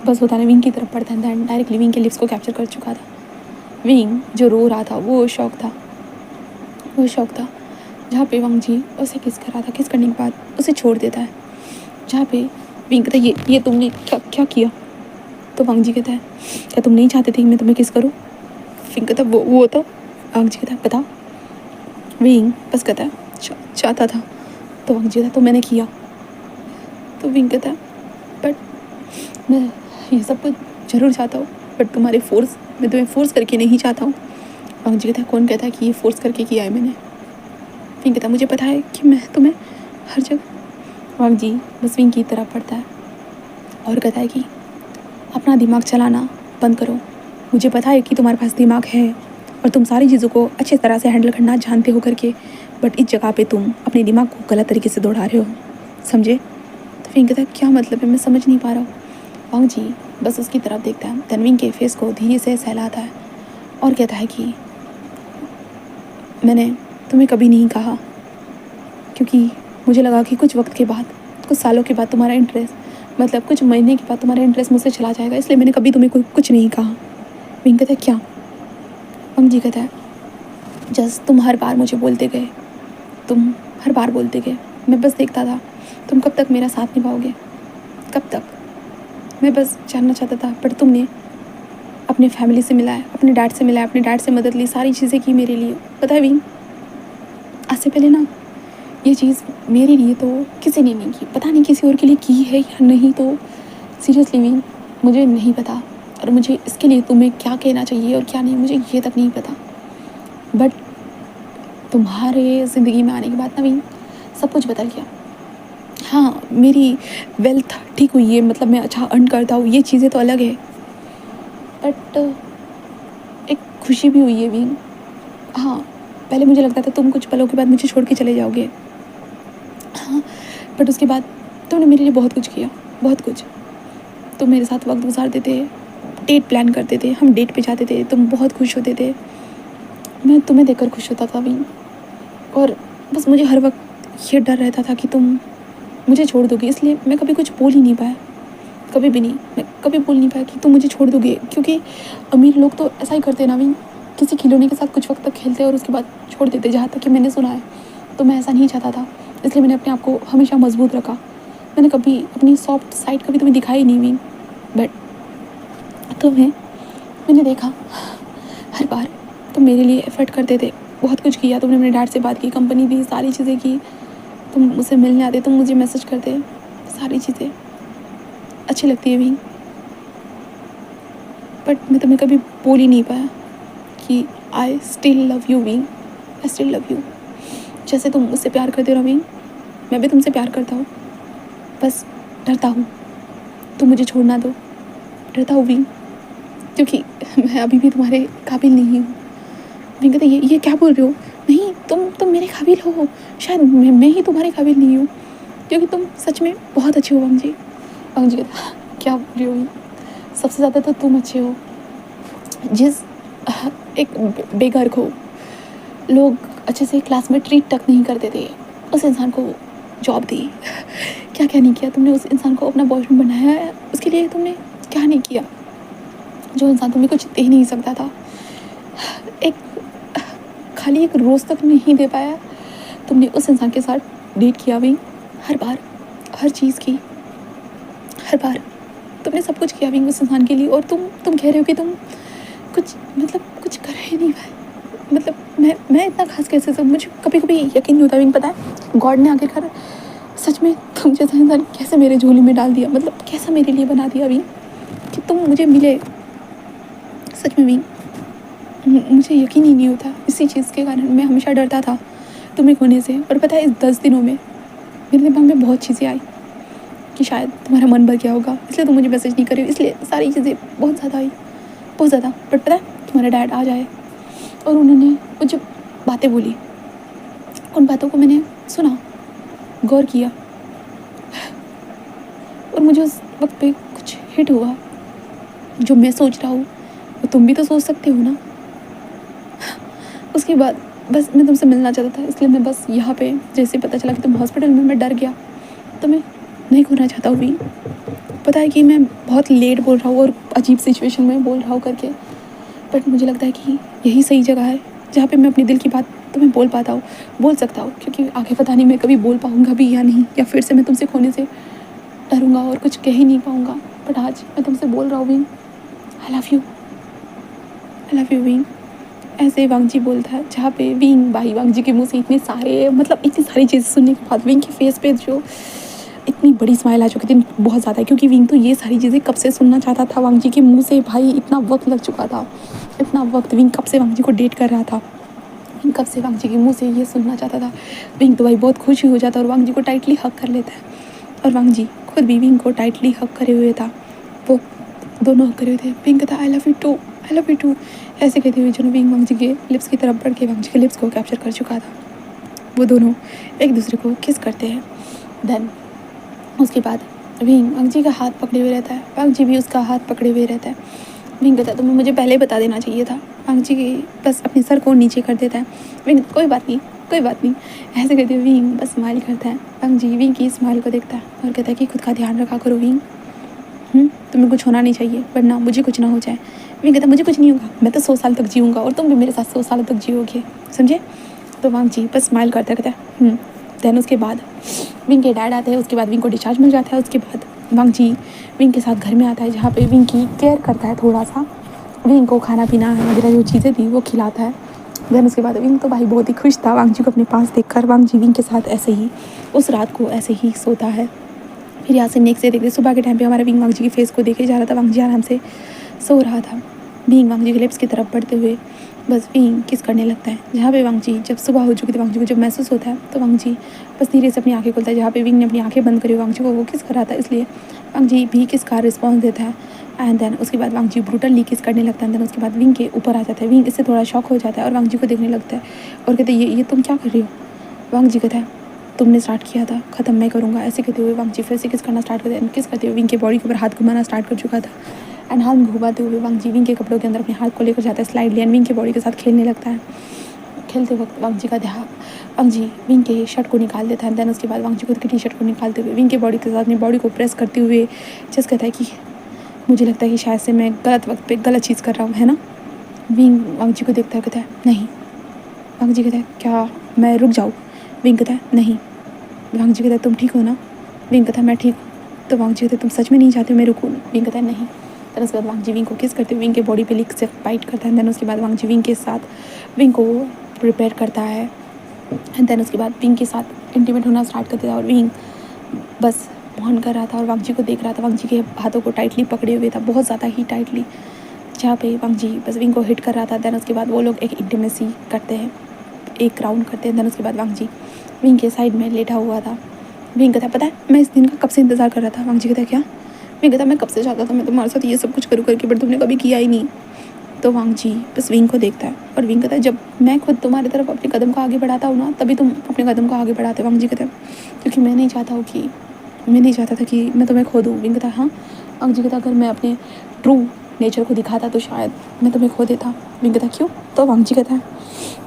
बस होता ना विंग की तरफ पड़ता था, डायरेक्टली विंग के लिप्स को कैप्चर कर चुका था। विंग जो रो रहा था वो शौक था जहाँ पे वांग जी उसे किस कर रहा था, किस करने के बाद उसे छोड़ देता है। जहाँ पे विंग कहता है ये तुमने क्या किया? तो वांग जी कहता है क्या तुम नहीं चाहते थे कि मैं तुम्हें किस करूँ? विंग कहता है वो तो वांग जी कहता है बताओ। विंग बस कहता है चाहता था। तो वांग जी कहता है तो मैंने किया। तो विंग कहता है बट मैं ये सब कुछ ज़रूर चाहता हूँ, बट मैं तुम्हें फोर्स करके नहीं चाहता हूँ। वांग जी कहता है कौन कहता है कि ये फोर्स करके किया है मैंने? विंग कहता है मुझे पता है कि मैं तुम्हें हर जगह। वांग जी बस विंग की तरफ पड़ता है और कहता है कि अपना दिमाग चलाना बंद करो। मुझे पता है कि तुम्हारे पास दिमाग है और तुम सारी चीज़ों को अच्छी तरह से हैंडल करना जानते हो करके, बट इस जगह पे तुम अपने दिमाग को गलत तरीके से दौड़ा रहे हो, समझे? तो विंग कहता है क्या मतलब है, मैं समझ नहीं पा रहा हूँ। वांग जी बस उसकी तरफ देखता है, देन विंग के फेस को धीरे से सहलाता है और कहता है कि मैंने तुम्हें कभी नहीं कहा, क्योंकि मुझे लगा कि कुछ वक्त के बाद, कुछ सालों के बाद तुम्हारा इंटरेस्ट, मतलब कुछ महीने के बाद तुम्हारा इंटरेस्ट मुझसे चला जाएगा, इसलिए मैंने कभी तुम्हें कुछ नहीं कहा। विंग कहता है क्या? वांग जी कहता है जस्ट तुम हर बार मुझे बोलते गए, तुम हर बार बोलते गए, मैं बस देखता था तुम कब तक मेरा साथ निभाओगे, कब तक। मैं बस जानना चाहता था, बट तुमने अपने फैमिली से मिलाया, अपने डैड से मिलाया, अपने डैड से मदद ली, सारी चीज़ें की मेरे लिए। पता है विंग, आज से पहले ना ये चीज़ मेरे लिए तो किसी ने नहीं की, पता नहीं किसी और के लिए की है या नहीं। तो सीरियसली विंग मुझे नहीं पता, और मुझे इसके लिए तुम्हें क्या कहना चाहिए और क्या नहीं मुझे ये तक नहीं पता। बट तुम्हारे ज़िंदगी में आने के बाद ना विंग सब कुछ बदल गया। हाँ, मेरी वेल्थ ठीक हुई है, मतलब मैं अच्छा अर्न करता हूँ, ये चीज़ें तो अलग है, बट एक खुशी भी हुई है विंग। हाँ, पहले मुझे लगता था तुम कुछ पलों के बाद मुझे छोड़ के चले जाओगे। हाँ, बट उसके बाद तुमने मेरे लिए बहुत कुछ किया, बहुत कुछ। तुम मेरे साथ वक्त गुजारते थे, डेट प्लान करते थे, हम डेट पे जाते थे, तुम बहुत खुश होते थे, मैं तुम्हें देखकर खुश होता था विंग। और बस मुझे हर वक्त ये डर रहता था कि तुम मुझे छोड़ दोगे, इसलिए मैं कभी कुछ बोल ही नहीं पाया, कभी भी नहीं। मैं कभी बोल नहीं पाया कि तुम मुझे छोड़ दोगे, क्योंकि अमीर लोग तो ऐसा ही करते हैं ना विंग, किसी खिलौने के साथ कुछ वक्त तक खेलते हैं और उसके बाद छोड़ देते, जहाँ तक कि मैंने सुना है। तो मैं ऐसा नहीं चाहता था, इसलिए मैंने अपने आप को हमेशा मजबूत रखा। मैंने कभी अपनी सॉफ्ट साइड कभी तुम्हें दिखाई नहीं विंग, बट मैंने देखा हर बार तुम मेरे लिए एफर्ट करते थे, बहुत कुछ किया तुमने, अपने डैड से बात की, कंपनी दी, सारी चीज़ें की, तुम मुझसे मिलने आते, तुम मुझे मैसेज करते, सारी चीज़ें अच्छी लगती है विंग। बट मैं तुम्हें कभी बोल ही नहीं पाया कि I still love you wing, I still love you. जैसे तुम मुझसे प्यार करते हो विंग, मैं भी तुमसे प्यार करता हूँ, बस डरता हूँ तुम मुझे छोड़ना दो, डरता हूँ विंग, क्योंकि मैं अभी भी तुम्हारे काबिल नहीं हूँ। विंग कहते ये क्या बोल रहे हो? नहीं, तुम मेरे काबिल हो, शायद मैं ही तुम्हारे काबिल नहीं हूँ, क्योंकि तुम सच में बहुत अच्छे हो वांग जी। वांग जी कहता क्या बोल रही हो? सबसे ज़्यादा तो तुम अच्छे हो। जिस एक बेघर को लोग अच्छे से क्लास में ट्रीट तक नहीं करते थे, उस इंसान को जॉब दी। क्या क्या नहीं किया तुमने, उस इंसान को अपना बॉयफ्रेंड बनाया है, उसके लिए तुमने क्या नहीं किया? जो इंसान तुम्हें कुछ दे नहीं सकता था, एक खाली एक रोज़ तक नहीं दे पाया, तुमने उस इंसान के साथ डेट किया भी, हर बार हर चीज़ की, हर बार तुमने सब कुछ किया भी उस इंसान के लिए, और तुम कह रहे हो कि तुम कुछ कुछ कर ही नहीं पाए। मतलब मैं इतना खास कैसे सब, मुझे कभी कभी यकीन नहीं होता विंग, पता है गॉड ने आखिरकार सच में तुम जैसा इंसान कैसे मेरे झोली में डाल दिया, मतलब कैसा मेरे लिए बना दिया विंग कि तुम मुझे मिले। सच में भी मुझे यकीन ही नहीं होता। इसी चीज़ के कारण मैं हमेशा डरता था तुम्हें खोने से। और पता है इस 10 दिनों में मेरे दिमाग में बहुत चीज़ें आई कि शायद तुम्हारा मन भर गया होगा, इसलिए तुम मुझे मैसेज नहीं कर रही हो, इसलिए सारी चीज़ें बहुत ज़्यादा आई, बहुत ज़्यादा। बट पता है तुम्हारा डैड आ जाए और उन्होंने कुछ बातें बोली, उन बातों को मैंने सुना, गौर किया, और मुझे उस वक्त पे कुछ हिट हुआ। जो मैं सोच रहा हूँ वो तुम भी तो सोच सकते हो ना। उसके बाद बस मैं तुमसे मिलना चाहता था, इसलिए मैं बस यहाँ पे जैसे पता चला कि तुम हॉस्पिटल में, मैं डर गया। तो मैं नहीं खोना चाहता हूँ भी। पता है कि मैं बहुत लेट बोल रहा हूँ और अजीब सिचुएशन में बोल रहा हूँ करके, बट मुझे लगता है कि यही सही जगह है जहाँ पे मैं अपने दिल की बात तुम्हें बोल पाता हूँ, बोल सकता हूँ। क्योंकि आगे पता नहीं मैं कभी बोल पाऊँगा भी या नहीं, या फिर से मैं तुमसे खोने से डरूँगा और कुछ कह ही नहीं पाऊँगा। बट आज मैं तुमसे बोल रहा हूँ wing, I love you, I love you wing. ऐसे वांग जी बोलता है, जहाँ पे विंग भाई वांग जी के मुंह से इतनी सारी चीज़ें सुनने के बाद विंग के फेस पे जो इतनी बड़ी स्माइल आ चुकी थी, बहुत ज़्यादा। क्योंकि विंग तो ये सारी चीज़ें कब से सुनना चाहता था वांग जी के मुंह से। भाई इतना वक्त लग चुका था, इतना वक्त। विंग कब से वांग जी को डेट कर रहा था, विंग कब से वांग जी के मुंह से ये सुनना चाहता था। विंग तो भाई बहुत खुश हो जाता और वांग जी को टाइटली हक कर लेता है, और वांग जी खुद भी विंग को टाइटली हक करे हुए था। वो दोनों हक करे हुए थे। विंग कहता I love you too, I love you too, ऐसे कहते हुए जो विंग वांग जी के लिप्स की तरफ बढ़ के वांग जी के लिप्स को कैप्चर कर चुका था। वो दोनों एक दूसरे को किस करते हैं। देन उसके बाद विंग वांग जी का हाथ पकड़े हुए रहता है, वांग जी भी उसका हाथ पकड़े हुए रहता है। विंग कहता है तुम्हें मुझे पहले बता देना चाहिए था। वांग जी बस अपने सर को नीचे कर देता है। विंग कोई बात नहीं, कोई बात नहीं, ऐसे कहते हुए विंग बस स्माइल करता है। वांग जी विंग की स्माइल को देखता है और कहता है कि खुद का ध्यान रखा करो विंग, तुम्हें कुछ होना नहीं चाहिए, वरना मुझे कुछ ना हो जाए। विंग कहता मुझे कुछ नहीं होगा, मैं तो 100 साल तक जीऊँगा और तुम भी मेरे साथ 100 साल तक जियोगे, समझे। तो वांग जी बस स्माइल करता कहता है। देन उसके बाद विंग के डैड आते हैं, उसके बाद विंग को डिस्चार्ज मिल जाता है। उसके बाद वांग जी विंग के साथ घर में आता है, जहाँ पे विंग की केयर करता है थोड़ा सा, विंग को खाना पीना वगैरह जो चीज़ें थी वो खिलाता है। देन उसके बाद विंग तो भाई बहुत ही खुश था वांग जी को अपने पास देखकर। वांग जी विंग के साथ ऐसे ही उस रात को ऐसे ही सोता है। फिर यहाँ से नेक्स्ट डे देखते सुबह के टाइम पे हमारा विंग वांग जी के फेस को देखे जा रहा था। वांग जी आराम से सो रहा था, विंग वांग जी के लिप्स की तरफ बढ़ते हुए बस विंग किस करने लगता है। जहाँ पे वांग जी जब सुबह हो चुकी थी, वांग जी को जब महसूस होता है तो वांग जी बस धीरे से अपनी आंखें खोलता है। जहाँ पे विंग ने अपनी आंखें बंद करी वांग जी को वो किस कर रहा था, इसलिए वांग जी भी किस का रिस्पॉन्स देता है। एंड देन उसके बाद वांग जी ब्रूटली किस करने लगता है। देन उसके बाद विंग के ऊपर आ जाता है। विंग इससे थोड़ा शॉक हो जाता है और वांग जी को देखने लगता है और कहते हैं ये तुम क्या कर रही हो। वांग जी कहता है तुमने स्टार्ट किया था, ख़त्म मैं करूँगा। ऐसे कहते हुए वांग जी फिर से किस करना स्टार्ट करते हैं। किस करते हुए विंग के बॉडी के ऊपर हाथ घुमाना स्टार्ट कर चुका था। एंड हाथ घुमाते हुए वांग जी विंग के कपड़ों के अंदर अपने हाथ को लेकर जाता है स्लाइडली, एंड विंग के बॉडी के साथ खेलने लगता है। खेलते वक्त वांग जी का ध्यान वांग जी विंग के शर्ट को निकाल देता है। देन उसके बाद वांग जी खुद की टी शर्ट को निकालते हुए विंग के बॉडी के साथ अपनी बॉडी को प्रेस करते हुए जस्ट कहता है कि मुझे लगता है कि शायद से मैं गलत वक्त पे गलत चीज़ कर रहा हूँ, है ना। विंग वांग जी को देखता है, कहता है नहीं। वांग जी कहता है क्या मैं रुक जाऊँ। विंग कहता है नहीं। वांग जी कहता है तुम ठीक हो ना। विंग कहता है मैं ठीक हूँ। तो वांग जी कहते तुम सच में नहीं चाहते मैं रुकूँ। विंग कहता है नहीं। देन उसके बाद वांग जी विंग को किस करते हुए विंग के बॉडी पे लिक से बाइट करता है। देन उसके बाद वांग जी विंग के साथ विंग को प्रिपेयर करता है। एंड देन उसके बाद विंग के साथ इंटीमेट होना स्टार्ट कर देता है और विंग बस मौन कर रहा था और वांग जी को देख रहा था। वांग जी के हाथों को टाइटली पकड़े हुए था, बहुत ज़्यादा ही टाइटली, जहाँ पे वांग जी बस विंग को हिट कर रहा था। देन उसके बाद वो लोग एक इंटीमेसी करते हैं, एक राउंड करते हैं। देन उसके बाद वांग जी विंग के साइड में लेटा हुआ था। विंग कहता पता है मैं इस दिन का कब से इंतज़ार कर रहा था। वांग जी कहता क्या। विंग कहता मैं कब से चाहता था मैं तुम्हारे साथ ये सब कुछ करूँ करके, बट तुमने कभी किया ही नहीं। तो वांग जी बस विंग को देखता है और विंग कहता है जब मैं खुद तुम्हारी तरफ अपने कदम को आगे बढ़ाता हूँ ना, तभी तुम अपने कदम को आगे बढ़ाते। वांग जी कहता है क्योंकि मैं नहीं चाहता था कि मैं तुम्हें खो दूँ। विंग कहता हाँ। वांग जी कहता अगर मैं अपने ट्रू नेचर को दिखाता तो शायद मैं तुम्हें खो देता। विंग कहता क्यों। तो वांग जी कहता है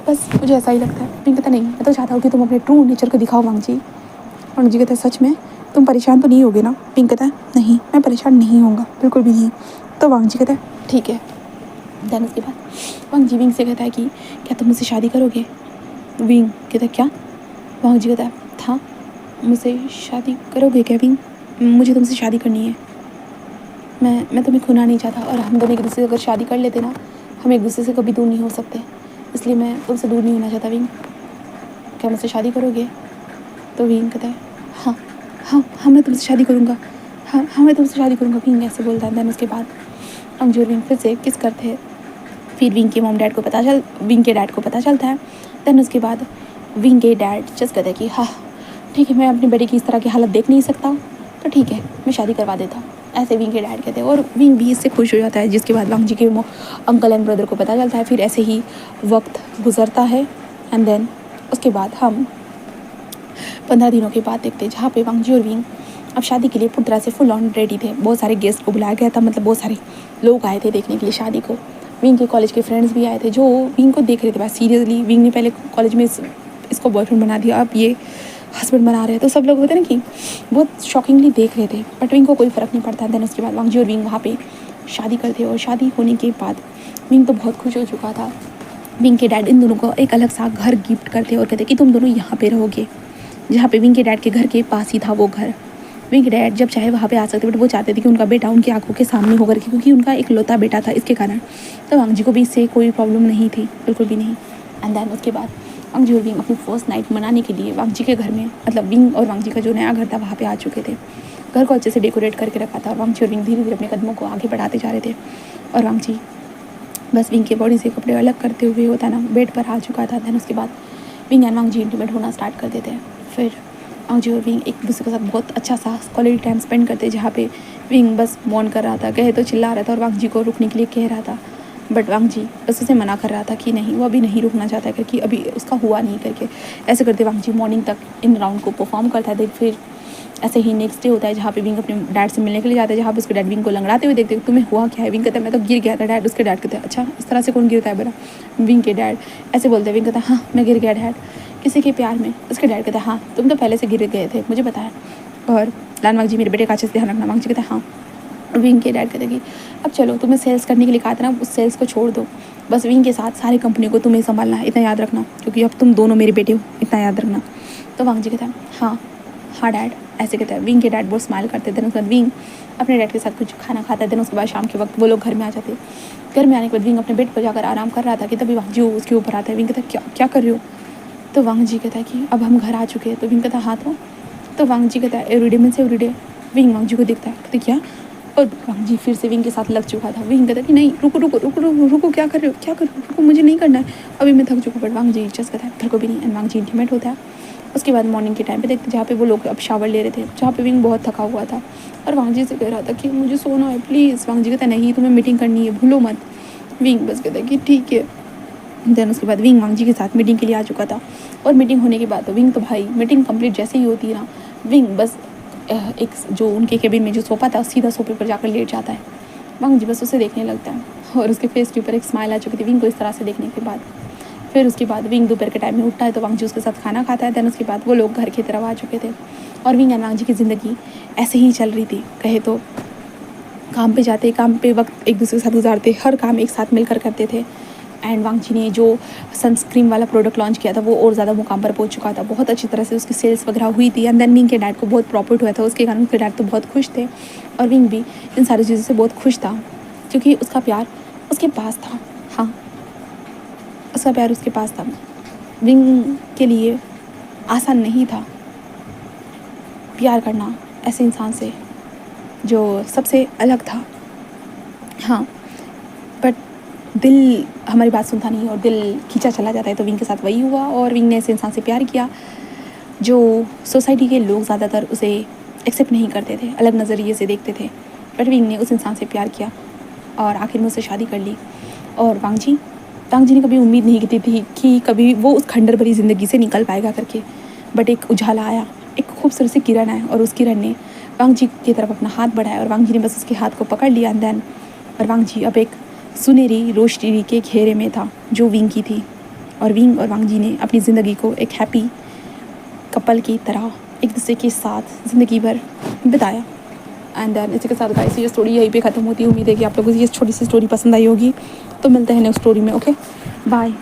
बस मुझे ऐसा ही लगता है। विंग कहता नहीं, मैं तो चाहता हूँ कि तुम अपने ट्रू नेचर को दिखाओ वांग जी। वांग जी कहता है सच में तुम परेशान तो नहीं होगे ना। विंग कहता है नहीं, मैं परेशान नहीं होऊंगा, बिल्कुल भी नहीं। तो वांग जी कहता है ठीक है। देन उसके बाद वांग जी विंग से कहता है कि क्या तुम मुझसे शादी करोगे। विंग कहता है क्या। वांग जी कहता है हाँ, मुझसे शादी करोगे क्या विंग, मुझे तुमसे शादी करनी है। मैं तुम्हें खोना नहीं चाहता और हम दोनों एक दूसरे से अगर शादी कर लेते ना, हम एक दूसरे से कभी दूर नहीं हो सकते, इसलिए मैं तुमसे दूर नहीं होना चाहता। विंग क्या मुझसे शादी करोगे। तो विंग कहता है हाँ हाँ हाँ मैं तुमसे शादी करूँगा, हाँ हाँ मैं तुमसे शादी करूँगा। विंग ऐसे बोलता है। देन उसके बाद वांग जी और विंग फिर से किस करते हैं फिर विंग के विंग के डैड को पता चलता है। देन उसके बाद विंग के डैड जस्ट कहते हैं कि हाँ ठीक है, मैं अपने बेटे की इस तरह की हालत देख नहीं सकता, तो ठीक है मैं शादी करवा देता हूँ, ऐसे विंग के डैड कहते हैं। और विंग भी इससे खुश हो जाता है, जिसके बाद वांग जी के अंकल एंड ब्रदर को पता चलता है। फिर ऐसे ही वक्त गुजरता है एंड देन उसके बाद हम 15 दिनों के बाद देखते हैं, जहाँ पे वांग जी और विंग अब शादी के लिए पूरी तरह से फुल ऑन रेडी थे। बहुत सारे गेस्ट को बुलाया गया था, मतलब बहुत सारे लोग आए थे देखने के लिए शादी को। विंग के कॉलेज के फ्रेंड्स भी आए थे जो विंग को देख रहे थे बस सीरियसली। विंग ने पहले कॉलेज में इसको बॉयफ्रेंड बना दिया, अब ये हस्बैंड बना रहे हैं, तो सब लोग होते ना कि बहुत शॉकिंगली देख रहे थे, बट विंग को कोई फ़र्क नहीं पड़ता। देन उसके बाद वांग जी और विंग वहाँ पे शादी करते और शादी होने के बाद विंग तो बहुत खुश हो चुका था। विंग के डैड इन दोनों को एक अलग सा घर गिफ्ट करते और कहते कि तुम दोनों यहाँ पे रहोगे, जहाँ पे विंग के डैड के घर के पास ही था वो घर। विंग के डैड जब चाहे वहाँ पे आ सकते, बट वो चाहते थे कि उनका बेटा उनकी आंखों के सामने होकर के, क्योंकि उनका एक लौता बेटा था इसके कारण। तो वांग जी को भी इससे कोई प्रॉब्लम नहीं थी, बिल्कुल भी नहीं। एंड देन उसके बाद वांग जी और विंग अपनी फर्स्ट नाइट मनाने के लिए वांग जी के घर में, मतलब विंग और वांग जी का जो नया घर था वहाँ पे आ चुके थे। घर को अच्छे से डेकोरेट करके रखा था। वांग जी और विंग धीरे धीरे अपने कदमों को आगे बढ़ाते जा रहे थे और वांग जी बस विंग के बॉडी से कपड़े अलग करते हुए होता ना बेड पर आ चुका था। देन उसके बाद Wing and Wangji intimate होना स्टार्ट कर देते हैं। फिर वांग जी और विंग एक दूसरे के साथ बहुत अच्छा सा क्वालिटी टाइम स्पेंड करते, जहाँ पे विंग बस मौन कर रहा था, कहे तो चिल्ला रहा था और वांग जी को रुकने के लिए कह रहा था, बट वांग जी बस उसे मना कर रहा था कि नहीं वो अभी नहीं रुकना चाहता है, क्योंकि अभी उसका हुआ नहीं करके। ऐसे करते वांग जी मॉर्निंग तक इन राउंड को परफॉर्म करता है। फिर ऐसे ही नेक्स्ट डे होता है, जहाँ पे विंग अपने डैड से मिलने के लिए जाता है, जहाँ पे उसके डैड विंग को लंगड़ाते हुए देखते हैं, तुम्हें हुआ क्या है। विंग कहता है मैं तो गिर गया था डैड। उसके डैड कहते हैं अच्छा इस तरह से कौन गिरता है बेटा। विंग के डैड ऐसे बोलते हैं। विंग कहता है हाँ मैं गिर गया डैड, किसी के प्यार में। उसके डैड कहता है हाँ तुम तो पहले से गिर गए थे मुझे पता है, और लान वांग जी मेरे बेटे का अच्छे से ध्यान रखना। वांग जी कहता है हाँ। विंग के डैड कहते हैं कि अब चलो तुम्हें सेल्स करने के लिए कहा था ना, उस सेल्स को छोड़ दो, बस विंग के साथ सारी कंपनी को तुम्हें संभालना है, इतना याद रखना, क्योंकि अब तुम दोनों मेरे बेटे हो, इतना याद रखना। तो वांग जी कहता है हाँ हाँ डैड, ऐसे कहता है। विंग के डैड बहुत स्माइल करते थे। उसके बाद विंग अपने डैड के साथ कुछ खाना खाता है। देन उसके बाद शाम के वक्त वो लोग घर में आ जाते। घर में आने के बाद विंग अपने बेड पर जाकर आराम कर रहा था कि तभी वांग जी उसके ऊपर आता है। विंग कहता है क्या क्या कर रहे हो। तो वांग जी कहता है कि अब हम घर आ चुके हैं। तो विंग कहता है हाँ तो वांग जी कहता है एवरीडे मीन्स एवरीडे। विंग वांग जी को देखता है, कहते क्या, और वांग जी फिर से विंग के साथ लग चुका था। विंग कहता है कि नहीं रुको रुको रुको रुको रुको, क्या कर रहे हो क्या कर रहे हो, रुको मुझे नहीं करना है, अभी मैं थक चुका। बट वांग जी जस्ट कहता है फिर को भी नहीं। एंड वांग जी इंटीमेट होता है। उसके बाद मॉर्निंग के टाइम पे देखते जहाँ पे वो लोग अब शावर ले रहे थे, जहाँ पे विंग बहुत थका हुआ था और वांग जी से कह रहा था कि मुझे सोना है प्लीज़। वांग जी कहता है नहीं तुम्हें मीटिंग करनी है भूलो मत। विंग बस कहता है कि ठीक है। देन उसके बाद विंग वांग जी के साथ मीटिंग के लिए आ चुका था और मीटिंग होने के बाद तो विंग तो भाई मीटिंग कंप्लीट जैसे ही होती है ना, विंग बस एक जो उनके केबिन में जो सोफा था सीधा सोफे पर जाकर लेट जाता है। वांग जी बस उसे देखने लगता है और उसके फेस के ऊपर एक स्माइल आ चुकी थी विंग को इस तरह से देखने के बाद। फिर उसके बाद विंग दोपहर के टाइम में उठता है तो वांग जी उसके साथ खाना खाता है। देन उसके बाद वो लोग घर की तरफ आ चुके थे और विंग एंड वांग जी की ज़िंदगी ऐसे ही चल रही थी। कहे तो काम पे जाते, काम पे वक्त एक दूसरे के साथ गुजारते, हर काम एक साथ मिलकर करते थे। एंड वांग जी ने जो सनस्क्रीन वाला प्रोडक्ट लॉन्च किया था वो और ज़्यादा मुकाम पर पहुंच चुका था, बहुत अच्छी तरह से उसकी सेल्स वगैरह हुई थी। एंड देन विंग के डैड को बहुत प्रॉफिट हुआ था, उसके कारण उसके डैड तो बहुत खुश थे और विंग भी इन सारी चीज़ों से बहुत खुश था, क्योंकि उसका प्यार उसके पास था। हाँ उसका प्यार उसके पास था। विंग के लिए आसान नहीं था प्यार करना ऐसे इंसान से जो सबसे अलग था। हाँ बट दिल हमारी बात सुनता नहीं और दिल खींचा चला जाता है, तो विंग के साथ वही हुआ और विंग ने ऐसे इंसान से प्यार किया जो सोसाइटी के लोग ज़्यादातर उसे एक्सेप्ट नहीं करते थे, अलग नज़रिए से देखते थे। बट विंग ने उस इंसान से प्यार किया और आखिर में उससे शादी कर ली। और वांग जी ने कभी उम्मीद नहीं की थी कि कभी वो उस खंडर भरी ज़िंदगी से निकल पाएगा करके, बट एक उजाला आया, एक खूबसूरत सी किरण आया और उस किरण ने वांग जी की तरफ अपना हाथ बढ़ाया और वांग जी ने बस उसके हाथ को पकड़ लिया। एंड देन और वांग जी अब एक सुनहरी रोशनी के घेरे में था जो विंग की थी, और विंग और वांग जी ने अपनी ज़िंदगी को एक हैप्पी कपल की तरह एक दूसरे के साथ ज़िंदगी भर बिताया। एंड देन इसी के साथ गाइस ये स्टोरी यहीं पे ख़त्म होती है। उम्मीद है कि आप लोगों को ये छोटी सी स्टोरी पसंद आई होगी। तो मिलते हैं नेक्स्ट स्टोरी में। Okay bye.